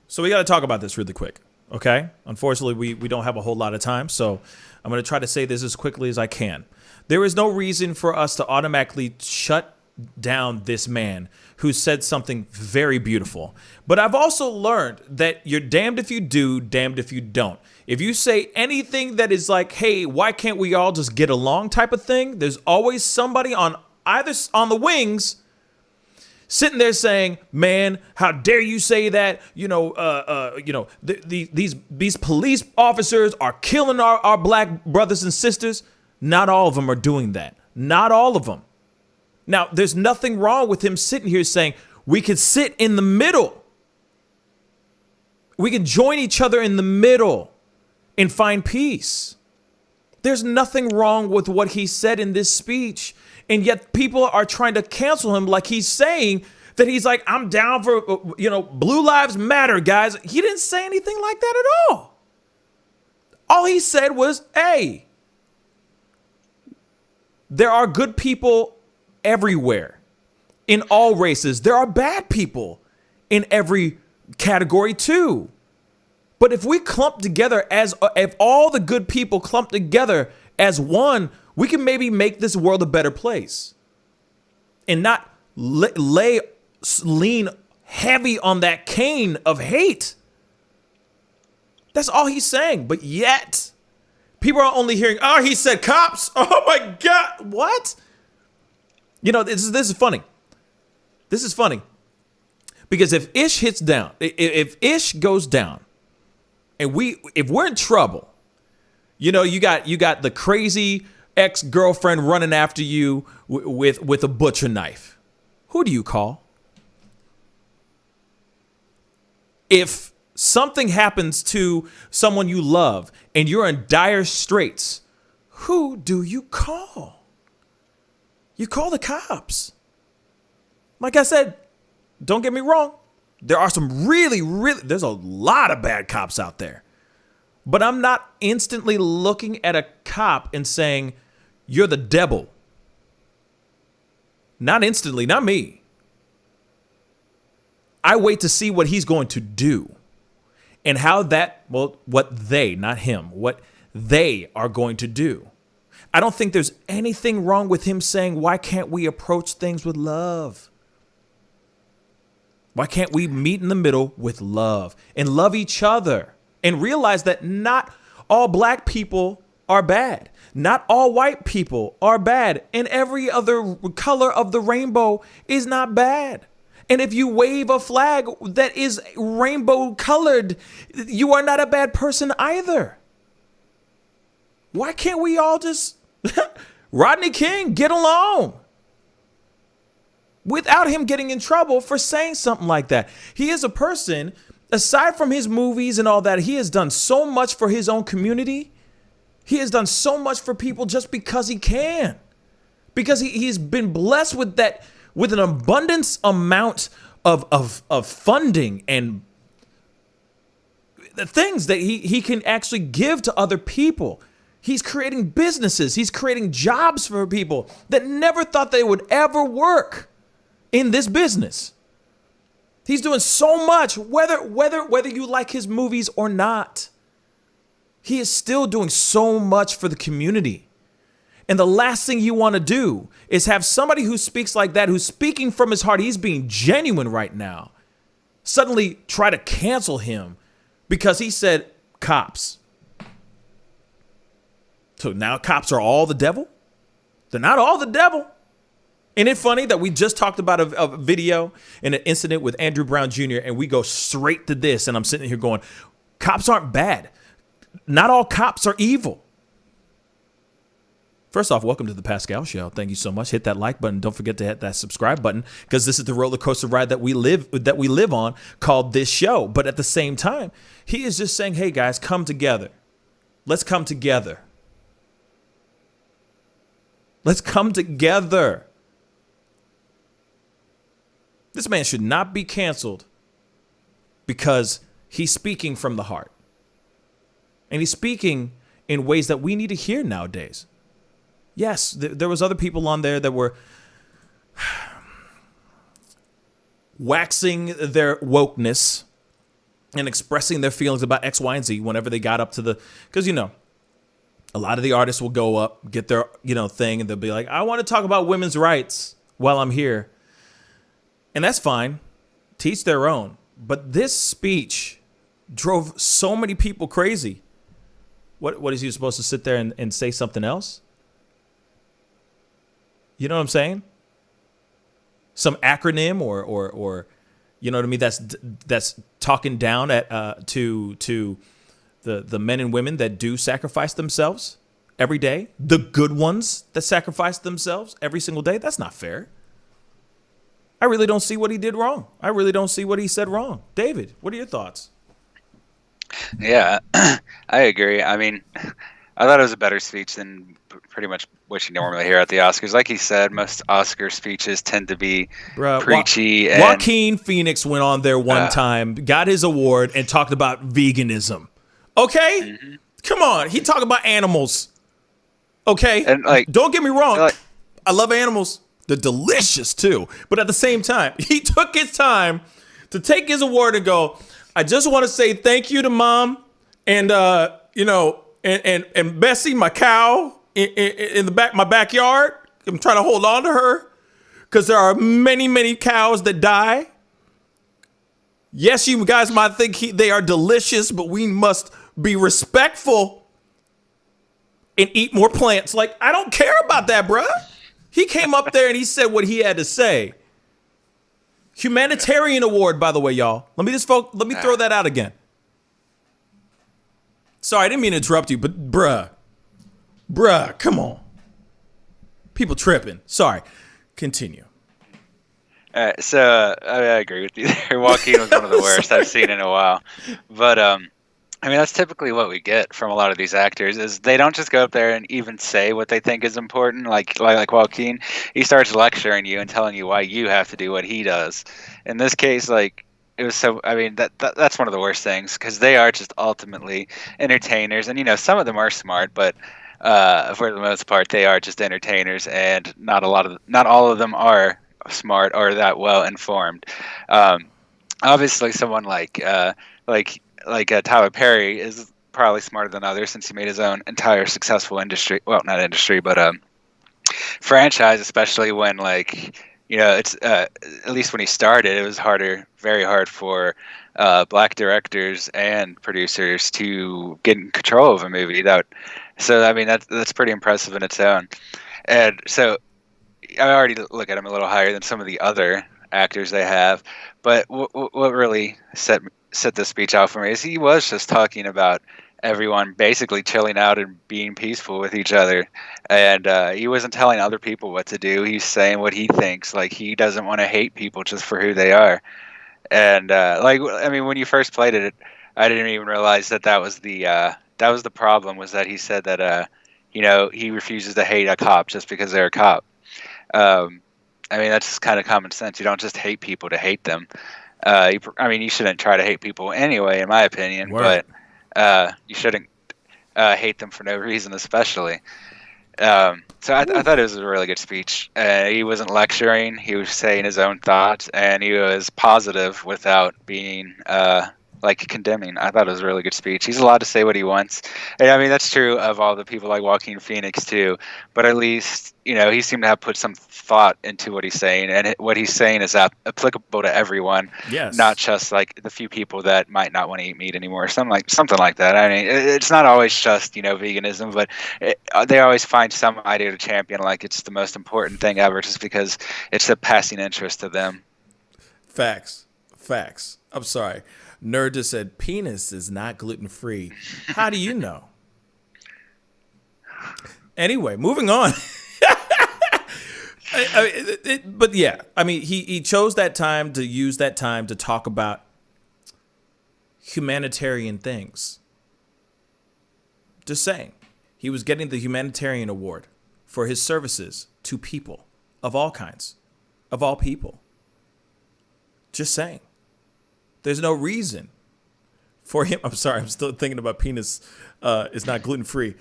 Speaker 1: so we got to talk about this really quick, okay? Unfortunately, we don't have a whole lot of time, so I'm going to try to say this as quickly as I can. There is no reason for us to automatically shut down this man who said something very beautiful. But I've also learned that you're damned if you do, damned if you don't. If you say anything that is like, hey, why can't we all just get along type of thing, there's always somebody on the wings sitting there saying, man, how dare you say that? These police officers are killing our black brothers and sisters. Not all of them are doing that. Not all of them. Now, there's nothing wrong with him sitting here saying we could sit in the middle. We can join each other in the middle and find peace. There's nothing wrong with what he said in this speech. And yet people are trying to cancel him like he's saying that he's like, I'm down for, Blue Lives Matter, guys. He didn't say anything like that at all. All he said was, hey, there are good people everywhere in all races. There are bad people in every category too. But if we clump together if all the good people clump together as one, we can maybe make this world a better place and not lean heavy on that cane of hate. That's all he's saying. But yet people are only hearing, oh, he said cops. Oh my God. What? This is funny. This is funny because if Ish hits down, if Ish goes down and if we're in trouble, you got the crazy ex-girlfriend running after you with a butcher knife. Who do you call? If something happens to someone you love and you're in dire straits, who do you call? You call the cops. Like I said, don't get me wrong. There are some there's a lot of bad cops out there. But I'm not instantly looking at a cop and saying, you're the devil. Not instantly, not me. I wait to see what he's going to do and how what they, not him, what they are going to do. I don't think there's anything wrong with him saying, why can't we approach things with love? Why can't we meet in the middle with love and love each other and realize that not all black people are bad. Not all white people are bad. And every other color of the rainbow is not bad. And if you wave a flag that is rainbow colored, you are not a bad person either. Why can't we all just Rodney King get along without him getting in trouble for saying something like that? He is a person, aside from his movies and all that, he has done so much for his own community. He has done so much for people just because he can. Because he's been blessed with that, with an abundance amount of funding and the things that he can actually give to other people. He's creating businesses. He's creating jobs for people that never thought they would ever work in this business. He's doing so much, whether you like his movies or not. He is still doing so much for the community. And the last thing you want to do is have somebody who speaks like that, who's speaking from his heart, he's being genuine right now, suddenly try to cancel him because he said cops. So now cops are all the devil? They're not all the devil. Isn't it funny that we just talked about a video and an incident with Andrew Brown Jr. and we go straight to this, and I'm sitting here going, cops aren't bad. Not all cops are evil. First off, welcome to the Pascal Show. Thank you so much. Hit that like button. Don't forget to hit that subscribe button, because this is the roller coaster ride that we live on, called this show. But at the same time, he is just saying, hey guys, come together. Let's come together. Let's come together. This man should not be canceled because he's speaking from the heart. And he's speaking in ways that we need to hear nowadays. Yes, there was other people on there that were waxing their wokeness and expressing their feelings about X, Y, and Z whenever they got up to the, because, you know, a lot of the artists will go up, get their, thing, and they'll be like, I want to talk about women's rights while I'm here. And that's fine. Teach their own. But this speech drove so many people crazy. What is he supposed to sit there and say something else? You know what I'm saying? Some acronym or you know what I mean? That's talking down at to the men and women that do sacrifice themselves every day. The good ones that sacrifice themselves every single day. That's not fair. I really don't see what he did wrong. I really don't see what he said wrong. David, what are your thoughts?
Speaker 11: Yeah, I agree. I mean, I thought it was a better speech than pretty much what you normally hear at the Oscars. Like he said, most Oscar speeches tend to be preachy. And
Speaker 1: Joaquin Phoenix went on there one time, got his award, and talked about veganism. Okay? Mm-hmm. Come on. He talked about animals. Okay? And don't get me wrong. I love animals. They're delicious too. But at the same time, he took his time to take his award and go, I just want to say thank you to Mom and and Bessie, my cow, in my backyard. I'm trying to hold on to her because there are many, many cows that die. Yes, you guys might think they are delicious, but we must be respectful and eat more plants. Like, I don't care about that, bruh. He came up there and he said what he had to say. Humanitarian award, by the way, y'all. Let me throw that out again. Sorry, I didn't mean to interrupt you, but bruh, come on. People tripping. Sorry. Continue.
Speaker 11: So I agree with you there. Joaquin was one of the worst I've seen in a while. But I mean, that's typically what we get from a lot of these actors is they don't just go up there and even say what they think is important. Like Joaquin, he starts lecturing you and telling you why you have to do what he does. In this case, it was so. I mean, that's one of the worst things because they are just ultimately entertainers, and some of them are smart, but for the most part, they are just entertainers, and not all of them are smart or that well informed. Obviously, someone like Tyler Perry is probably smarter than others since he made his own entire successful industry. Well, not industry, but franchise, especially when it's at least when he started, it was very hard for black directors and producers to get in control of a movie. So I mean that's pretty impressive in its own. And so I already look at him a little higher than some of the other actors they have. But what really set this speech out for me is he was just talking about everyone basically chilling out and being peaceful with each other, and he wasn't telling other people what to do. He's saying what he thinks. Like, he doesn't want to hate people just for who they are. And I mean, when you first played it, I didn't even realize that was the problem, was that he said that he refuses to hate a cop just because they're a cop. I mean, that's just kind of common sense. You don't just hate people to hate them. You shouldn't try to hate people anyway, in my opinion. Word. But you shouldn't hate them for no reason, especially. So I thought it was a really good speech. He wasn't lecturing; he was saying his own thoughts, and he was positive without being like condemning. I thought it was a really good speech. He's allowed to say what he wants. And I mean, that's true of all the people like Joaquin Phoenix too. But at least, you know, he seemed to have put some thought into what he's saying, and what he's saying is applicable to everyone.
Speaker 1: Yes.
Speaker 11: Not just like the few people that might not want to eat meat anymore, something like that. I mean, it's not always just, you know, veganism, but they always find some idea to champion like it's the most important thing ever, just because it's a passing interest to them.
Speaker 1: Facts. I'm sorry. Nerd just said penis is not gluten-free. How do you know? Anyway, moving on. But yeah, I mean, he chose that time to use that time to talk about humanitarian things. Just saying. He was getting the humanitarian award for his services to people of all kinds, of all people. Just saying. There's no reason for him. I'm sorry. I'm still thinking about penis. It's not gluten-free.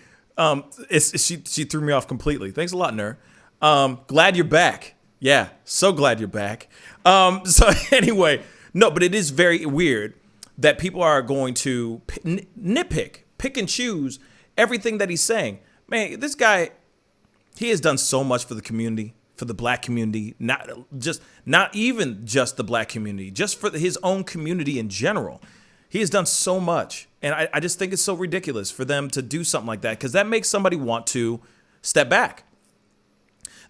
Speaker 1: She threw me off completely. Thanks a lot, Ner. Glad you're back. Yeah, so glad you're back. So anyway, no, but it is very weird that people are going to pick and choose everything that he's saying. Man, this guy, he has done so much for the community, for the black community, not even just the black community, just for his own community in general. He has done so much. And I just think it's so ridiculous for them to do something like that, because that makes somebody want to step back.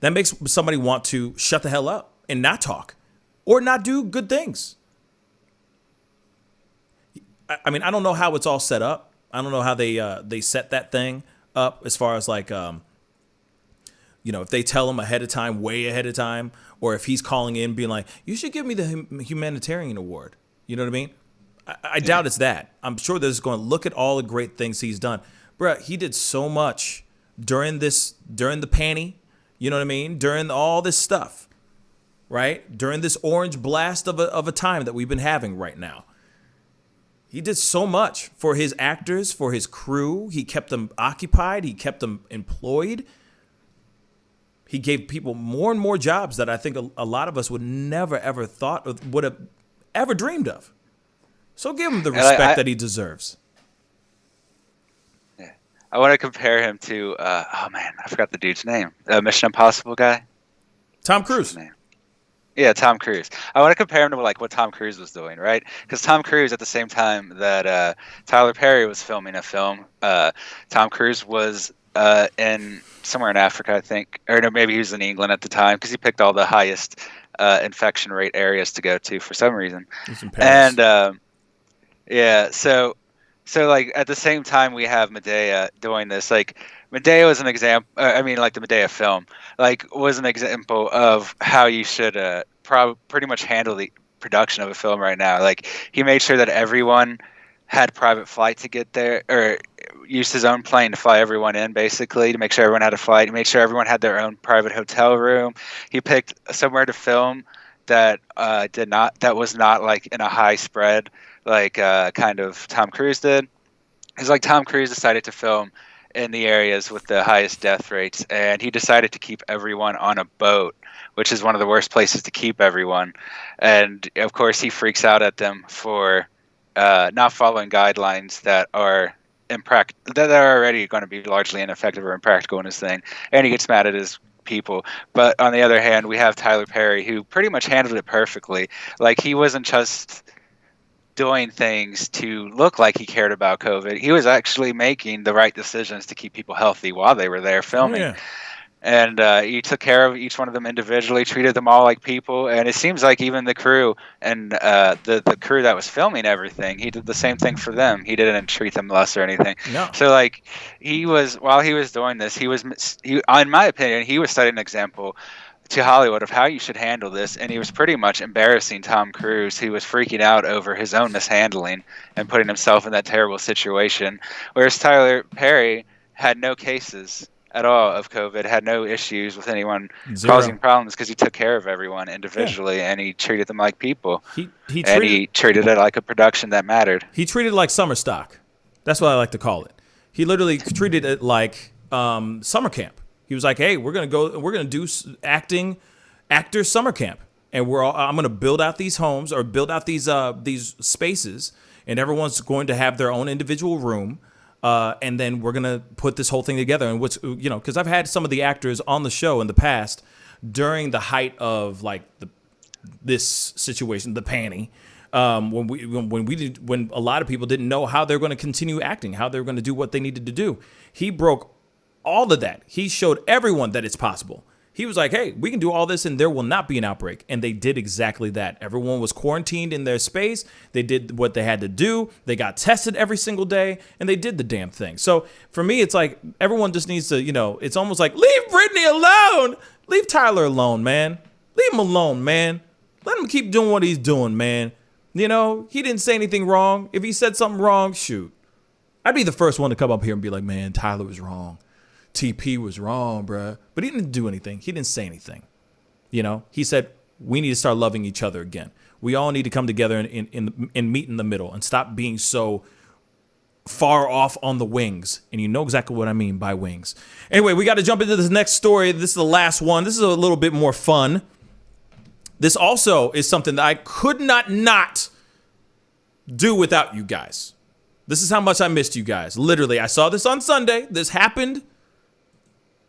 Speaker 1: That makes somebody want to shut the hell up and not talk or not do good things. I mean, I don't know how it's all set up. I don't know how they set that thing up as far as like, you know, if they tell him ahead of time, way ahead of time, or if he's calling in being like, you should give me the humanitarian award. You know what I mean? I doubt it's that. I'm sure they're just going to look at all the great things he's done. Bruh, he did so much during the panty. You know what I mean? During all this stuff, right? During this orange blast of a time that we've been having right now. He did so much for his actors, for his crew. He kept them occupied. He kept them employed. He gave people more and more jobs that I think a lot of us would never, ever would have ever dreamed of. So give him the respect that he deserves.
Speaker 11: Yeah. I want to compare him to, oh man, I forgot the dude's name. Mission Impossible guy?
Speaker 1: Tom Cruise.
Speaker 11: Yeah, Tom Cruise. I want to compare him to like what Tom Cruise was doing, right? Because Tom Cruise, at the same time that Tyler Perry was filming a film, Tom Cruise was in somewhere in Africa, I think, or no, maybe he was in England at the time, because he picked all the highest infection rate areas to go to for some reason. And yeah, so like at the same time we have Medea doing this. Like Medea was an example. I mean, like the Medea film, like was an example of how you should pretty much handle the production of a film right now. Like he made sure that everyone had private flight to get there, or used his own plane to fly everyone in, basically, to make sure everyone had a flight. He made sure everyone had their own private hotel room. He picked somewhere to film that was not like in a high spread, like kind of Tom Cruise did. It's like Tom Cruise decided to film in the areas with the highest death rates, and he decided to keep everyone on a boat, which is one of the worst places to keep everyone. And of course, he freaks out at them for not following guidelines that are that are already going to be largely ineffective or impractical in his thing, and he gets mad at his people. But on the other hand, we have Tyler Perry, who pretty much handled it perfectly. Like he wasn't just doing things to look like he cared about COVID. He was actually making the right decisions to keep people healthy while they were there filming. Yeah. And he took care of each one of them individually, treated them all like people. And it seems like even the crew and the crew that was filming everything, he did the same thing for them. He didn't treat them less or anything.
Speaker 1: No.
Speaker 11: So like while he was doing this, he in my opinion, he was setting an example to Hollywood of how you should handle this. And he was pretty much embarrassing Tom Cruise, who was freaking out over his own mishandling and putting himself in that terrible situation. Whereas Tyler Perry had no cases at all of COVID, had no issues with anyone causing problems, because he took care of everyone individually, and he treated them like people. He treated it like a production that mattered.
Speaker 1: He treated it like summer stock. That's what I like to call it. He literally treated it like summer camp. He was like, "Hey, we're gonna do actor summer camp, and I'm gonna build out these homes or build out these spaces, and everyone's going to have their own individual room. And then we're going to put this whole thing together. And what's, you know, because I've had some of the actors on the show in the past during the height of like this situation, the panty, when a lot of people didn't know how they're going to continue acting, how they're going to do what they needed to do. He broke all of that. He showed everyone that it's possible. He was like, hey, we can do all this and there will not be an outbreak. And they did exactly that. Everyone was quarantined in their space. They did what they had to do. They got tested every single day and they did the damn thing. So for me, it's like everyone just needs to, you know, it's almost like leave Brittany alone. Leave Tyler alone, man. Leave him alone, man. Let him keep doing what he's doing, man. You know, he didn't say anything wrong. If he said something wrong, shoot. I'd be the first one to come up here and be like, man, Tyler was wrong. TP was wrong, bruh. But he didn't do anything. He didn't say anything. You know, he said, we need to start loving each other again. We all need to come together and meet in the middle and stop being so far off on the wings. And you know exactly what I mean by wings. Anyway, we got to jump into this next story. This is the last one. This is a little bit more fun. This also is something that I could not do without you guys. This is how much I missed you guys. Literally, I saw this on Sunday. This happened.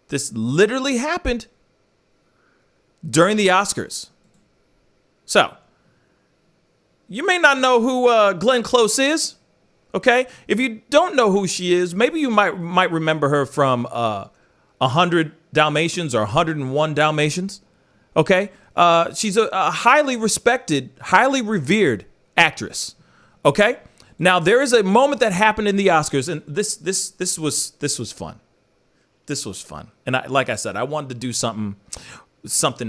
Speaker 1: This literally happened during the Oscars. So, you may not know who Glenn Close is, okay? If you don't know who she is, maybe you might remember her from 100 Dalmatians or 101 Dalmatians, okay? She's a highly respected, highly revered actress, okay? Now, there is a moment that happened in the Oscars, and this was fun. This was fun. And like I said, I wanted to do something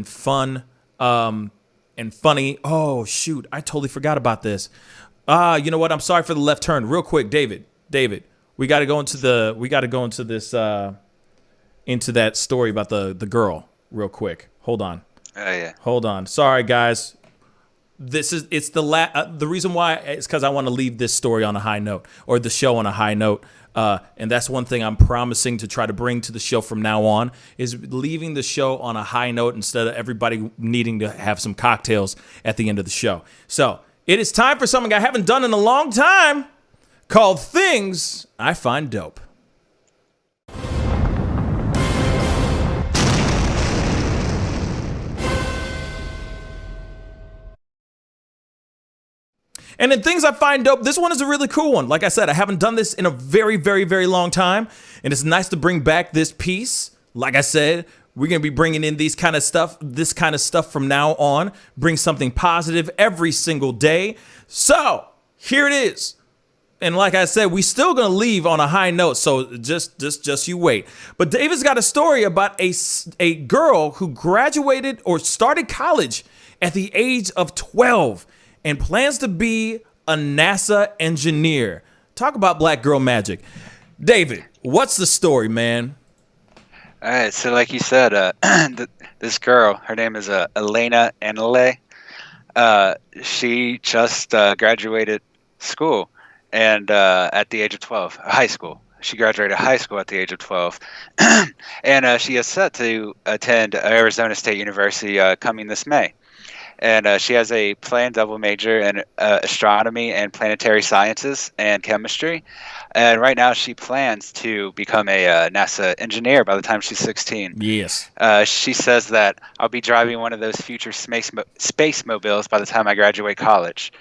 Speaker 1: fun and funny. Oh, shoot. I totally forgot about this. You know what? I'm sorry for the left turn. Real quick, David, we got to go into this into that story about the girl real quick. Hold on.
Speaker 11: Oh, yeah.
Speaker 1: Hold on. Sorry, guys. It's the reason why is because I want to leave this story on a high note, or the show on a high note. And that's one thing I'm promising to try to bring to the show from now on, is leaving the show on a high note instead of everybody needing to have some cocktails at the end of the show. So it is time for something I haven't done in a long time, called Things I Find Dope. And in Things I Find Dope, this one is a really cool one. Like I said, I haven't done this in a very, very, very long time. And it's nice to bring back this piece. Like I said, we're going to be bringing in this kind of stuff from now on. Bring something positive every single day. So here it is. And like I said, we still going to leave on a high note. So just you wait. But David's got a story about a girl who graduated or started college at the age of 12. And plans to be a NASA engineer. Talk about black girl magic. David, what's the story, man?
Speaker 11: All right, so like you said, this girl, her name is Elena Anile. She just graduated school, and at the age of 12, high school. She graduated high school at the age of 12. And she is set to attend Arizona State University coming this May. And she has a planned double major in astronomy and planetary sciences and chemistry. And right now she plans to become a NASA engineer by the time she's 16.
Speaker 1: Yes.
Speaker 11: She says that I'll be driving one of those future space mobiles by the time I graduate college.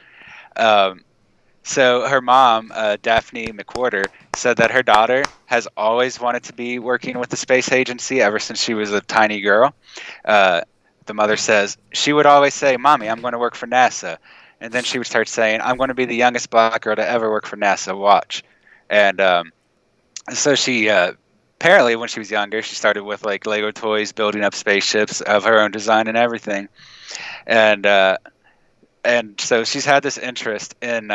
Speaker 11: So her mom, Daphne McWhorter, said that her daughter has always wanted to be working with the space agency ever since she was a tiny girl. The mother says she would always say, "Mommy, I'm going to work for NASA," and then she would start saying, "I'm going to be the youngest black girl to ever work for NASA. Watch." And so she apparently, when she was younger, she started with like Lego toys, building up spaceships of her own design and everything. And so she's had this interest in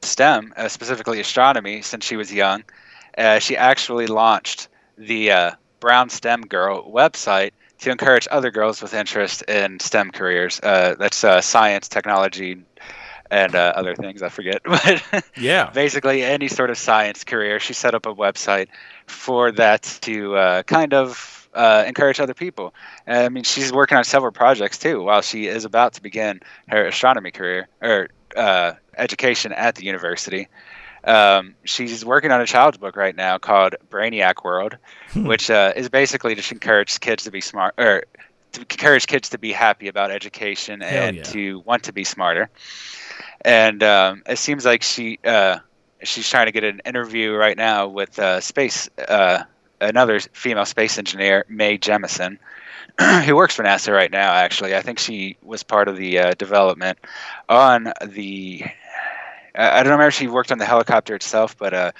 Speaker 11: STEM, specifically astronomy, since she was young. She actually launched the Brown STEM Girl website to encourage other girls with interest in STEM careers. That's science, technology, and other things I forget. But
Speaker 1: yeah,
Speaker 11: basically any sort of science career. She set up a website for that to kind of encourage other people. I mean, she's working on several projects too while she is about to begin her astronomy career, or education at the university. She's working on a child's book right now called Brainiac World, which is basically just encourage kids to be smart, or to encourage kids to be happy about education and to want to be smarter. And it seems like she's trying to get an interview right now with another female space engineer, Mae Jemison, who works for NASA right now, actually. I think she was part of the development on the... I don't remember if she worked on the helicopter itself, but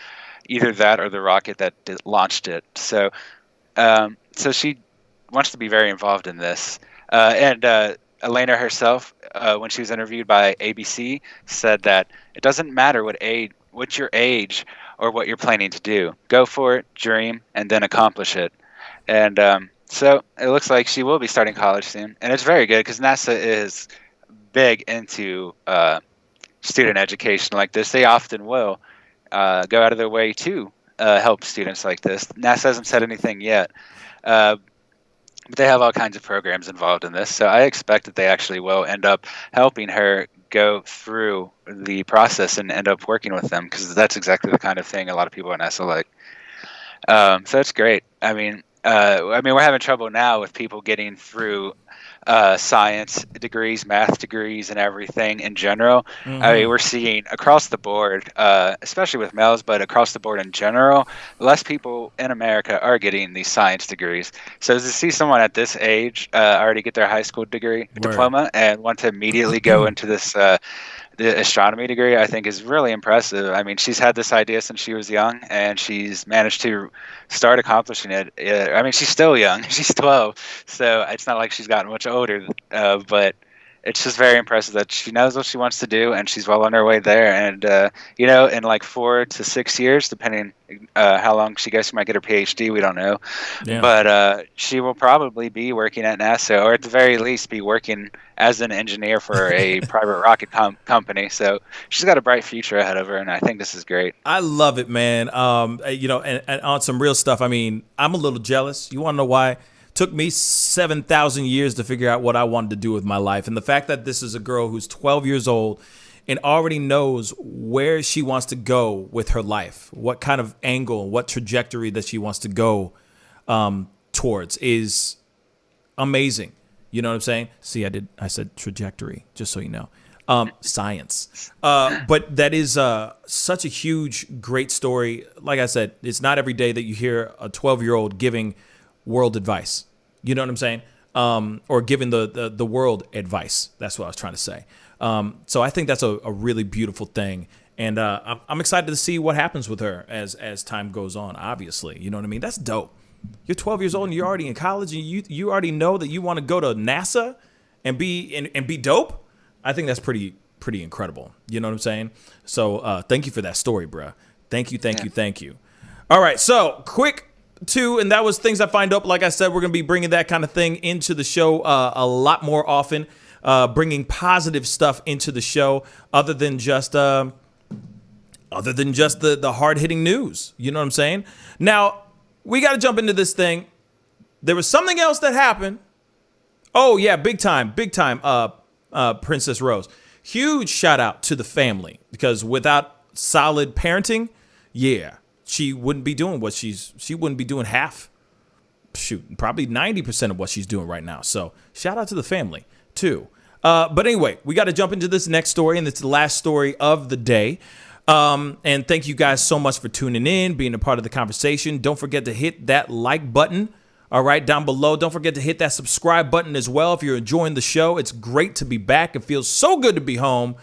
Speaker 11: either that or the rocket that launched it. So she wants to be very involved in this. And Elena herself, when she was interviewed by ABC, said that it doesn't matter what's your age or what you're planning to do. Go for it, dream, and then accomplish it. And so it looks like she will be starting college soon. And it's very good because NASA is big into student education like this. They often will go out of their way to help students like this. NASA hasn't said anything yet. But they have all kinds of programs involved in this. So I expect that they actually will end up helping her go through the process and end up working with them, because that's exactly the kind of thing a lot of people at NASA like. So it's great. I mean, we're having trouble now with people getting through science degrees, math degrees, and everything in general.
Speaker 1: Mm-hmm.
Speaker 11: I mean, we're seeing across the board, especially with males, but across the board in general, less people in America are getting these science degrees. So to see someone at this age already get their high school diploma and want to immediately go into this the astronomy degree, I think is really impressive. I mean, she's had this idea since she was young, and she's managed to start accomplishing it. I mean, she's still young. She's 12, so it's not like she's gotten much older, but it's just very impressive that she knows what she wants to do, and she's well on her way there. And, in like 4 to 6 years, depending how long she goes, she might get her PhD. We don't know.
Speaker 1: Yeah.
Speaker 11: But she will probably be working at NASA, or at the very least be working as an engineer for a private rocket company. So she's got a bright future ahead of her, and I think this is great.
Speaker 1: I love it, man. And on some real stuff, I mean, I'm a little jealous. You want to know why? Took me 7,000 years to figure out what I wanted to do with my life. And the fact that this is a girl who's 12 years old and already knows where she wants to go with her life, what kind of angle, what trajectory that she wants to go towards is amazing. You know what I'm saying? See, I said trajectory, just so you know. Science. But that is such a huge, great story. Like I said, it's not every day that you hear a 12-year-old giving world advice. You know what I'm saying? Or giving the world advice. That's what I was trying to say. So I think that's a really beautiful thing. And I'm excited to see what happens with her as time goes on, obviously. You know what I mean? That's dope. You're 12 years old and you're already in college, and you already know that you want to go to NASA and be dope. I think that's pretty incredible. You know what I'm saying? So thank you for that story, bruh. Thank you. All right, so quick two, and that was things I find dope. Like I said, we're going to be bringing that kind of thing into the show a lot more often, bringing positive stuff into the show other than just the hard-hitting news. You know what I'm saying? Now, we got to jump into this thing. There was something else that happened. Oh, yeah, big time, Princess Rose. Huge shout out to the family, because without solid parenting, yeah, she wouldn't be doing what she wouldn't be doing half, probably 90% of what she's doing right now. So shout out to the family too. But anyway, we got to jump into this next story, and it's the last story of the day. And thank you guys so much for tuning in, being a part of the conversation. Don't forget to hit that like button. All right, down below. Don't forget to hit that subscribe button as well if you're enjoying the show. It's great to be back. It feels so good to be home.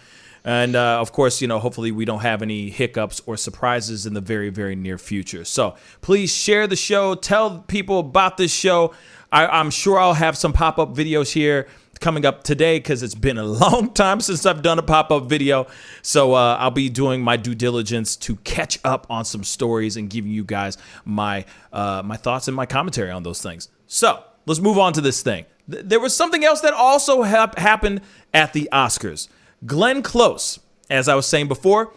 Speaker 1: And, of course, hopefully we don't have any hiccups or surprises in the very, very near future. So please share the show. Tell people about this show. I'm sure I'll have some pop-up videos here coming up today, because it's been a long time since I've done a pop-up video. So I'll be doing my due diligence to catch up on some stories and giving you guys my thoughts and my commentary on those things. So let's move on to this thing. There was something else that also happened at the Oscars. Glenn Close, as I was saying before,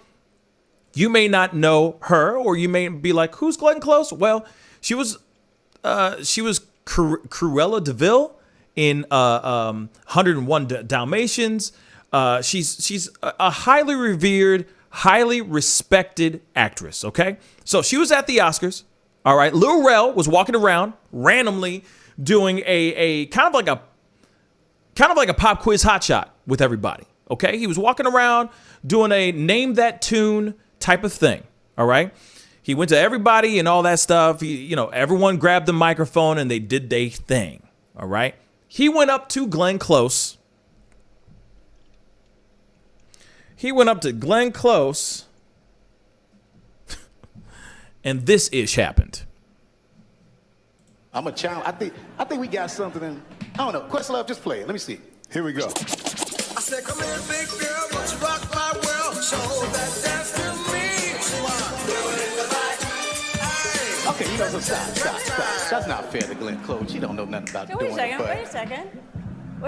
Speaker 1: you may not know her, or you may be like, who's Glenn Close? Well, she was Cruella de Vil in 101 Dalmatians. She's a highly revered, highly respected actress, okay? So she was at the Oscars, all right? Lil Rel was walking around randomly doing a kind of like a pop quiz hotshot with everybody, okay? He was walking around doing a name that tune type of thing, all right? He went to everybody and all that stuff. Everyone grabbed the microphone and they did their thing, all right? He went up to Glenn Close. And this ish happened.
Speaker 19: I'm a child. I think we got something in. I don't know. Questlove, just play it. Let me see. Here we go.
Speaker 20: I said, come here, big girl, won't you rock my world? Show that dance to me.
Speaker 19: Okay, stop. That's not fair to Glenn Close. She don't know nothing about
Speaker 21: So
Speaker 19: doing
Speaker 21: wait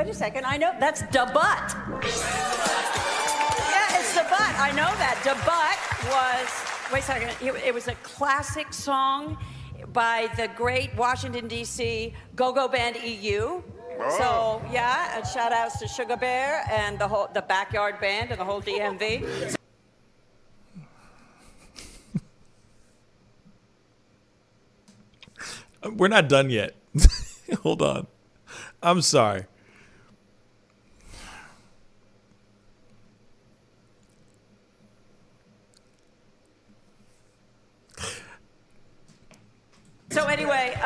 Speaker 21: a second. I know that's da butt. Yeah, it's da butt. I know that. Da butt was, wait a second, it was a classic song by the great Washington, D.C. go-go band EU. Oh. So, yeah, and shout outs to Sugar Bear and the Backyard Band and the whole DMV.
Speaker 1: We're not done yet. Hold on. I'm sorry.
Speaker 21: So anyway,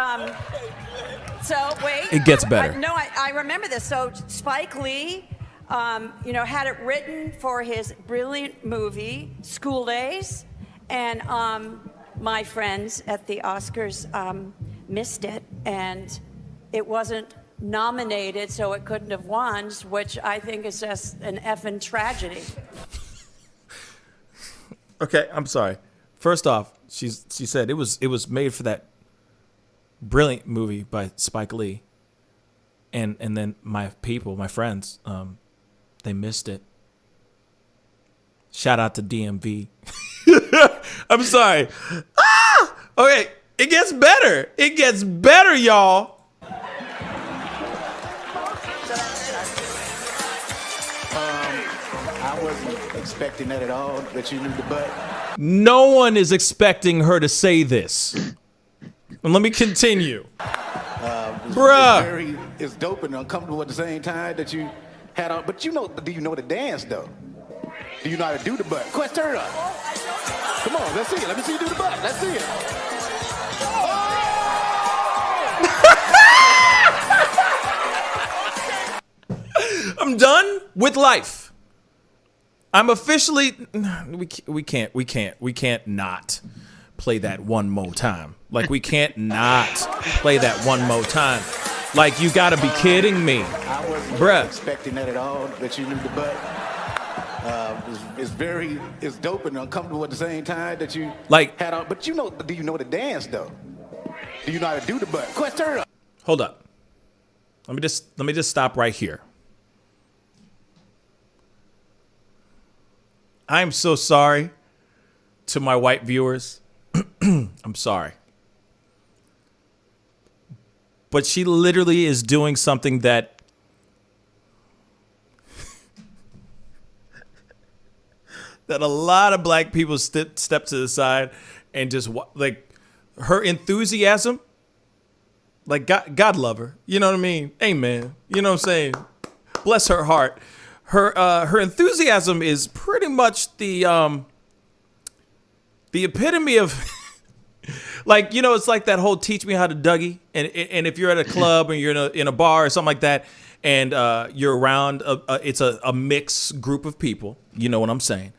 Speaker 1: It gets better.
Speaker 21: I remember this. So Spike Lee, had it written for his brilliant movie, School Days, and my friends at the Oscars missed it, and it wasn't nominated, so it couldn't have won, which I think is just an effing tragedy.
Speaker 1: Okay, I'm sorry. First off, she said it was made for that brilliant movie by Spike Lee, and then my friends, they missed it. Shout out to DMV. I'm sorry. Okay, it gets better. It gets better, y'all.
Speaker 19: I wasn't expecting that at all, that you knew the butt.
Speaker 1: No one is expecting her to say this. And let me continue. Bruh.
Speaker 19: It's dope and uncomfortable at the same time that you had on. But do you know the dance, though? Do you know how to do the butt? Quest, turn it up. Come on, let's see it. Let me see you do the butt. Let's see it.
Speaker 1: I'm done with life. I'm officially. We can't not play that one more time. Like, we can't not play that one more time. Like, you gotta be kidding me.
Speaker 19: I wasn't
Speaker 1: Bruh.
Speaker 19: expecting that at all, that you knew the butt. It's dope and uncomfortable at the same time that you had on. But do you know the dance, though? Do you know how to do the butt? Quest, turn it up.
Speaker 1: Hold up. Let me just stop right here. I'm so sorry to my white viewers. I'm sorry. But she literally is doing something that that a lot of black people step to the side and just like her enthusiasm. Like, God love her. You know what I mean? Amen. You know what I'm saying? Bless her heart. Her enthusiasm is pretty much the epitome of like, it's like that whole teach me how to Dougie. And if you're at a club and you're in a bar or something like that, and you're around it's a mixed group of people, you know what I'm saying?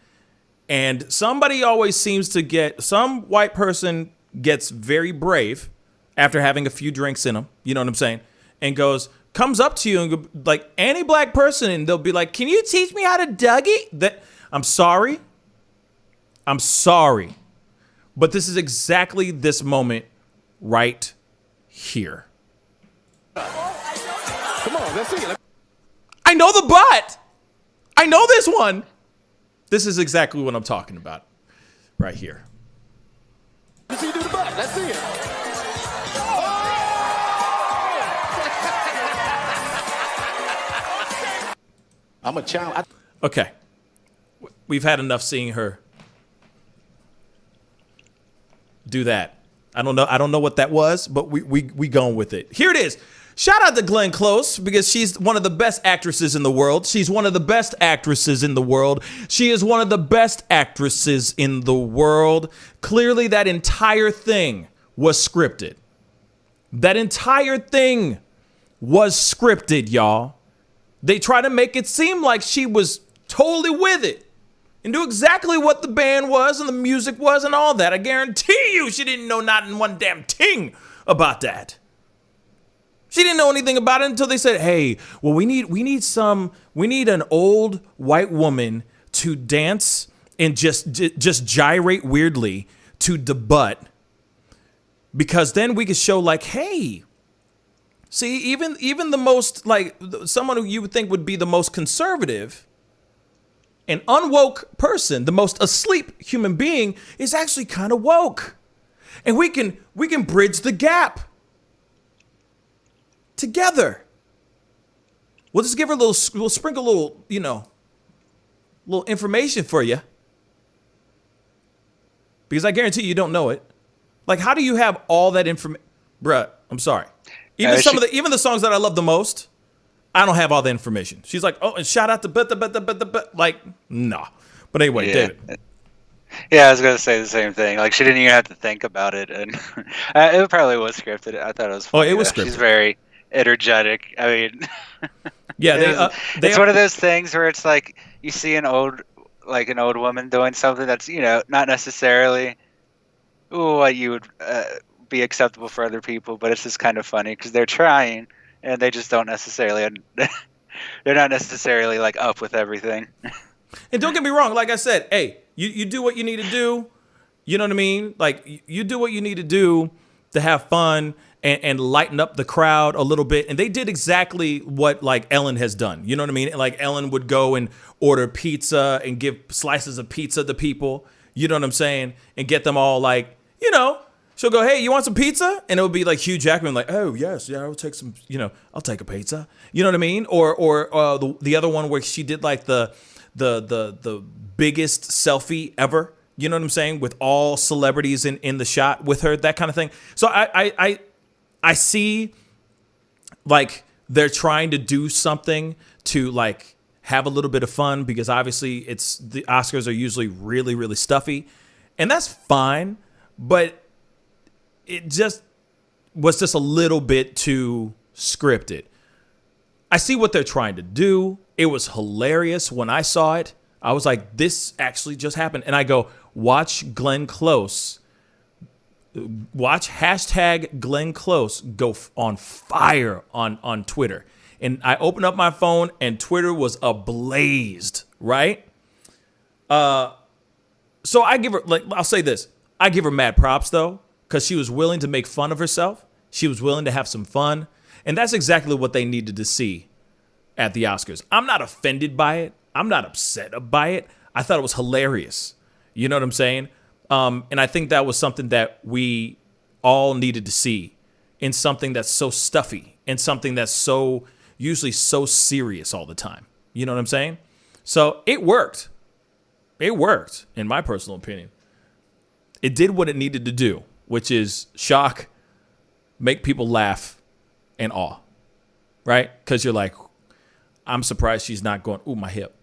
Speaker 1: And somebody always seems to some white person gets very brave after having a few drinks in them, you know what I'm saying? And comes up to you and like any black person, and they'll be like, "Can you teach me how to Dougie?" I'm sorry, but this is exactly this moment right here.
Speaker 19: Come on, let's see it.
Speaker 1: I know the butt. I know this one. This is exactly what I'm talking about right here.
Speaker 19: Let's see you do the butt. Let's see it. I'm a child.
Speaker 1: Okay. We've had enough seeing her do that. I don't know what that was, but we going with it. Here it is. Shout out to Glenn Close because she's one of the best actresses in the world. She's one of the best actresses in the world. She is one of the best actresses in the world. Clearly, that entire thing was scripted. That entire thing was scripted, y'all. They try to make it seem like she was totally with it and knew exactly what the band was and the music was and all that. I guarantee you she didn't know not in one damn thing about that. She didn't know anything about it until they said, hey, well, we need an old white woman to dance and just gyrate weirdly to the butt. Because then we could show like, hey, see, even the most, like, someone who you would think would be the most conservative and unwoke person, the most asleep human being, is actually kind of woke. And we can bridge the gap together. We'll just give her we'll sprinkle a little, little information for you. Because I guarantee you don't know it. Like, how do you have all that information? Bruh, I'm sorry. Even even the songs that I love the most, I don't have all the information. She's like, oh, and shout out to like, nah. But anyway,
Speaker 11: Yeah.
Speaker 1: David.
Speaker 11: Yeah, I was gonna say the same thing. Like, she didn't even have to think about it, and it probably was scripted. I thought it was funny.
Speaker 1: Oh, it was
Speaker 11: though.
Speaker 1: scripted.
Speaker 11: She's very energetic. I mean,
Speaker 1: Yeah,
Speaker 11: it's one of those things where it's like you see an old woman doing something that's not necessarily what you would be acceptable for other people, but it's just kind of funny because they're trying and they just don't necessarily they're not necessarily like up with everything.
Speaker 1: And don't get me wrong, like I said, hey, you do what you need to do. You know what I mean? Like, you do what you need to do to have fun and lighten up the crowd a little bit. And they did exactly what, like, Ellen has done. You know what I mean? And, like, Ellen would go and order pizza and give slices of pizza to people. You know what I'm saying? And get them all, like, she'll go, hey, you want some pizza? And it would be like Hugh Jackman, like, oh, yes, yeah, I'll take some, I'll take a pizza. You know what I mean? Or the other one where she did, like, the biggest selfie ever. You know what I'm saying? With all celebrities in the shot with her, that kind of thing. So I see, like, they're trying to do something to, like, have a little bit of fun because obviously the Oscars are usually really, really stuffy. And that's fine, but it just was just a little bit too scripted. I see what they're trying to do. It was hilarious when I saw it. I was like, this actually just happened. And I go, watch Glenn Close. Watch hashtag Glenn Close go on fire on Twitter. And I opened up my phone and Twitter was ablazed, right? So I give her, like, I'll say this. I give her mad props, though, because she was willing to make fun of herself. She was willing to have some fun. And that's exactly what they needed to see at the Oscars. I'm not offended by it. I'm not upset by it. I thought it was hilarious. You know what I'm saying? And I think that was something that we all needed to see in something that's so stuffy and something that's so usually so serious all the time. You know what I'm saying? So it worked. It worked, in my personal opinion. It did what it needed to do, which is shock, make people laugh, and awe, right? Because you're like, I'm surprised she's not going, ooh, my hip.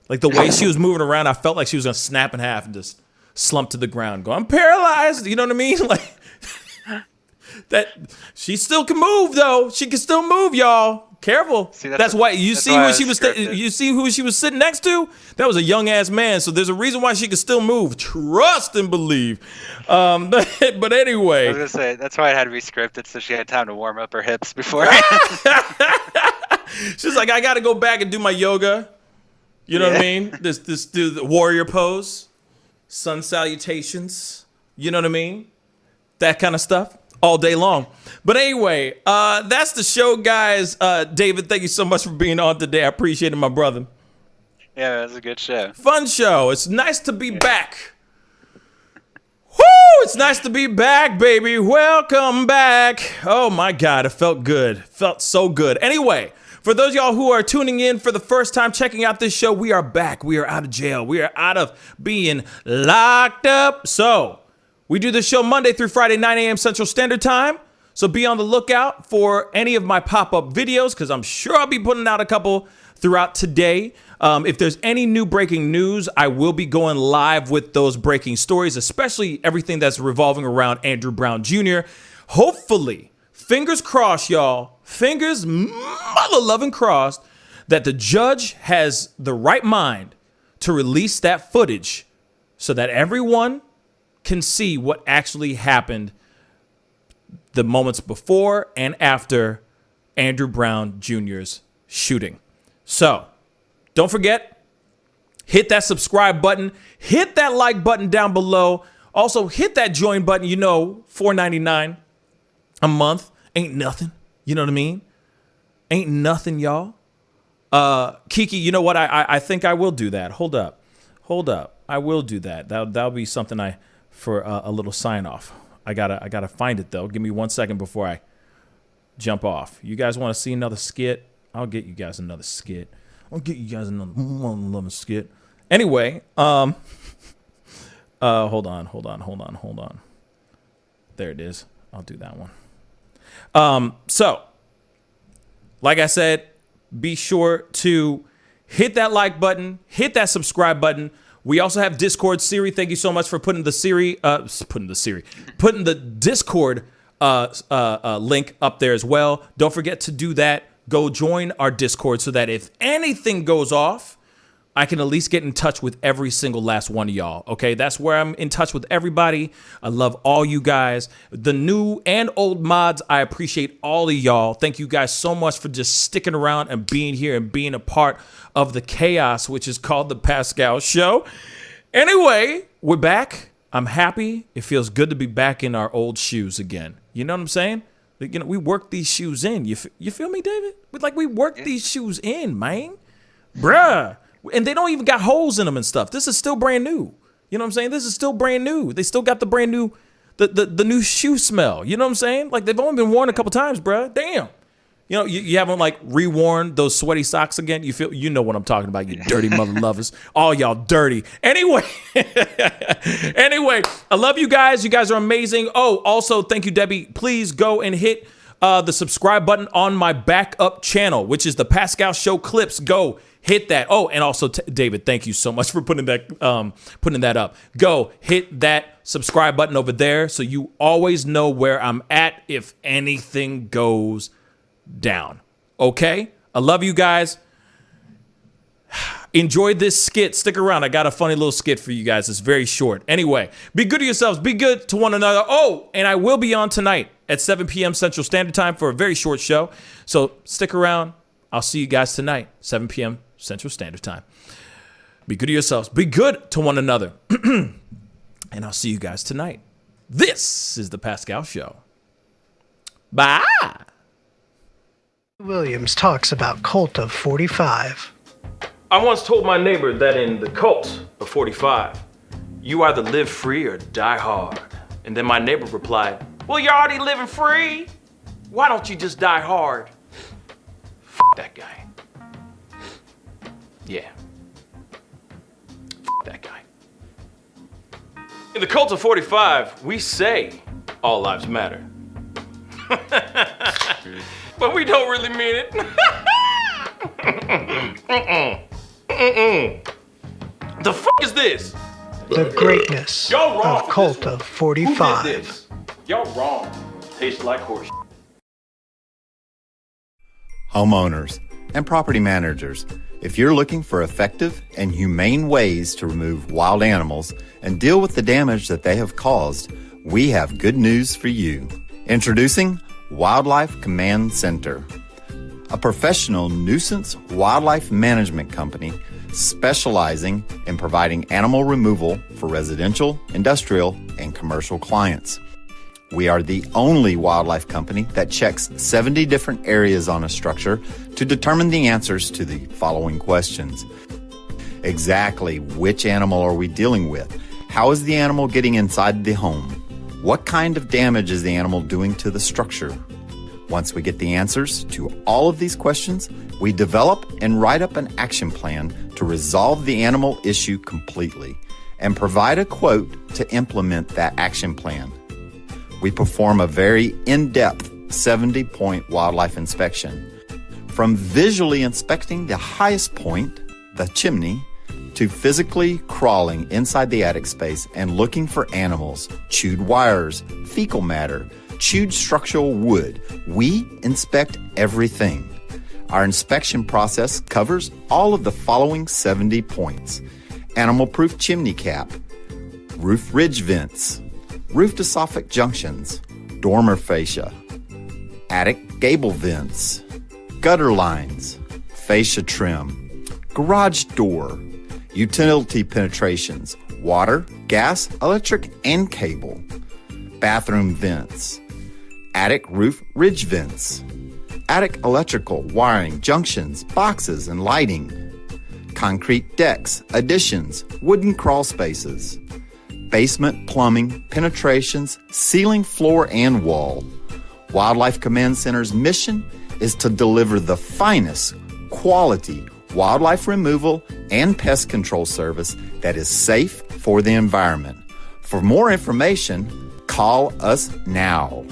Speaker 1: Like the way she was moving around, I felt like she was going to snap in half and just slump to the ground, go, I'm paralyzed. You know what I mean? Like that. She still can move, though. She can still move, y'all. Careful. See, that's why you see who she was. You see who she was sitting next to? That was a young ass man. So there's a reason why she could still move. Trust and believe. But anyway,
Speaker 11: I was gonna say that's why it had to be scripted, so she had time to warm up her hips before.
Speaker 1: She's like, I got to go back and do my yoga. You know what I mean? This do the warrior pose, sun salutations. You know what I mean? That kind of stuff. All day long. But anyway, that's the show, guys. David, thank you so much for being on today. I appreciate it, my brother.
Speaker 11: Yeah, it was a good show.
Speaker 1: Fun show. It's nice to be back. Woo! It's nice to be back, baby. Welcome back. Oh, my God. It felt good. Felt so good. Anyway, For those of y'all who are tuning in for the first time, checking out this show, we are back. We are out of jail. We are out of being locked up. So we do this show Monday through Friday, 9 a.m. Central Standard Time. So be on the lookout for any of my pop-up videos, because I'm sure I'll be putting out a couple throughout today. If there's any new breaking news, I will be going live with those breaking stories, especially everything that's revolving around Andrew Brown Jr. Hopefully, fingers crossed, y'all, fingers mother-loving crossed, that the judge has the right mind to release that footage so that everyone can see what actually happened the moments before and after Andrew Brown Jr.'s shooting. So don't forget, hit that subscribe button, hit that like button down below. Also hit that join button. You know, $4.99 a month ain't nothing. You know what I mean? Ain't nothing, y'all. Kiki, you know what? I think I will do that. Hold up. I will do that. That'll be something for a little sign off. I gotta find it though. Give me 1 second before I jump off. You guys want to see another skit? I'll get you guys another skit. Skit. Anyway, hold on. There it is. I'll do that one. So, like I said, be sure to hit that like button, hit that subscribe button. We also have Discord. Siri, thank you so much for putting the Discord link up there as well. Don't forget to do that. Go join our Discord so that if anything goes off, I can at least get in touch with every single last one of y'all. Okay, that's where I'm in touch with everybody. I love all you guys, the new and old mods. I appreciate all of y'all. Thank you guys so much for just sticking around and being here and being a part of the chaos, which is called the Pascal Show. Anyway, we're back. I'm happy. It feels good to be back in our old shoes again. You know what I'm saying? You know, we work these shoes in. You feel me, David? We work these shoes in, man. Bruh. And they don't even got holes in them and stuff. This is still brand new. You know what I'm saying? This is still brand new. They still got the brand new, the new shoe smell. You know what I'm saying? Like, they've only been worn a couple times, bruh. Damn. You know, you haven't like reworn those sweaty socks again. You know what I'm talking about, you dirty mother lovers. All y'all dirty. Anyway, I love you guys. You guys are amazing. Oh, also, thank you, Debbie. Please go and hit the subscribe button on my backup channel, which is the Pascal Show Clips. Go hit that. Oh, and also, David, thank you so much for putting that up. Go hit that subscribe button over there so you always know where I'm at if anything goes down. Okay? I love you guys. Enjoy this skit. Stick around. I got a funny little skit for you guys. It's very short. Anyway, be good to yourselves. Be good to one another. Oh, and I will be on tonight at 7 p.m. Central Standard Time for a very short show. So stick around. I'll see you guys tonight, 7 p.m. Central Standard Time. Be good to yourselves. Be good to one another. And I'll see you guys tonight. This is the Pascal Show. Bye.
Speaker 8: Williams talks about Cult of 45.
Speaker 9: I once told my neighbor that in the Cult of 45, you either live free or die hard. And then my neighbor replied, well, you're already living free. Why don't you just die hard? F that guy. Yeah. F that guy. In the Cult of 45, we say all lives matter. But we don't really mean it. The f is this?
Speaker 8: The greatness of Cult of 45.
Speaker 9: Who did this? Y'all wrong. Tastes like horse.
Speaker 5: Homeowners and property managers, if you're looking for effective and humane ways to remove wild animals and deal with the damage that they have caused, we have good news for you. Introducing Wildlife Command Center, a professional nuisance wildlife management company specializing in providing animal removal for residential, industrial, and commercial clients. We are the only wildlife company that checks 70 different areas on a structure to determine the answers to the following questions. Exactly which animal are we dealing with? How is the animal getting inside the home? What kind of damage is the animal doing to the structure? Once we get the answers to all of these questions, we develop and write up an action plan to resolve the animal issue completely and provide a quote to implement that action plan. We perform a very in-depth 70-point wildlife inspection. From visually inspecting the highest point, the chimney, to physically crawling inside the attic space and looking for animals, chewed wires, fecal matter, chewed structural wood. We inspect everything. Our inspection process covers all of the following 70 points: animal-proof chimney cap, roof ridge vents, roof to soffit junctions, dormer fascia, attic gable vents, gutter lines, fascia trim, garage door, utility penetrations, water, gas, electric, and cable, bathroom vents, attic roof ridge vents, attic electrical, wiring, junctions, boxes, and lighting, concrete decks, additions, wooden crawl spaces, basement plumbing, penetrations, ceiling, floor, and wall. Wildlife Command Center's mission is to deliver the finest quality wildlife removal and pest control service that is safe for the environment. For more information, call us now.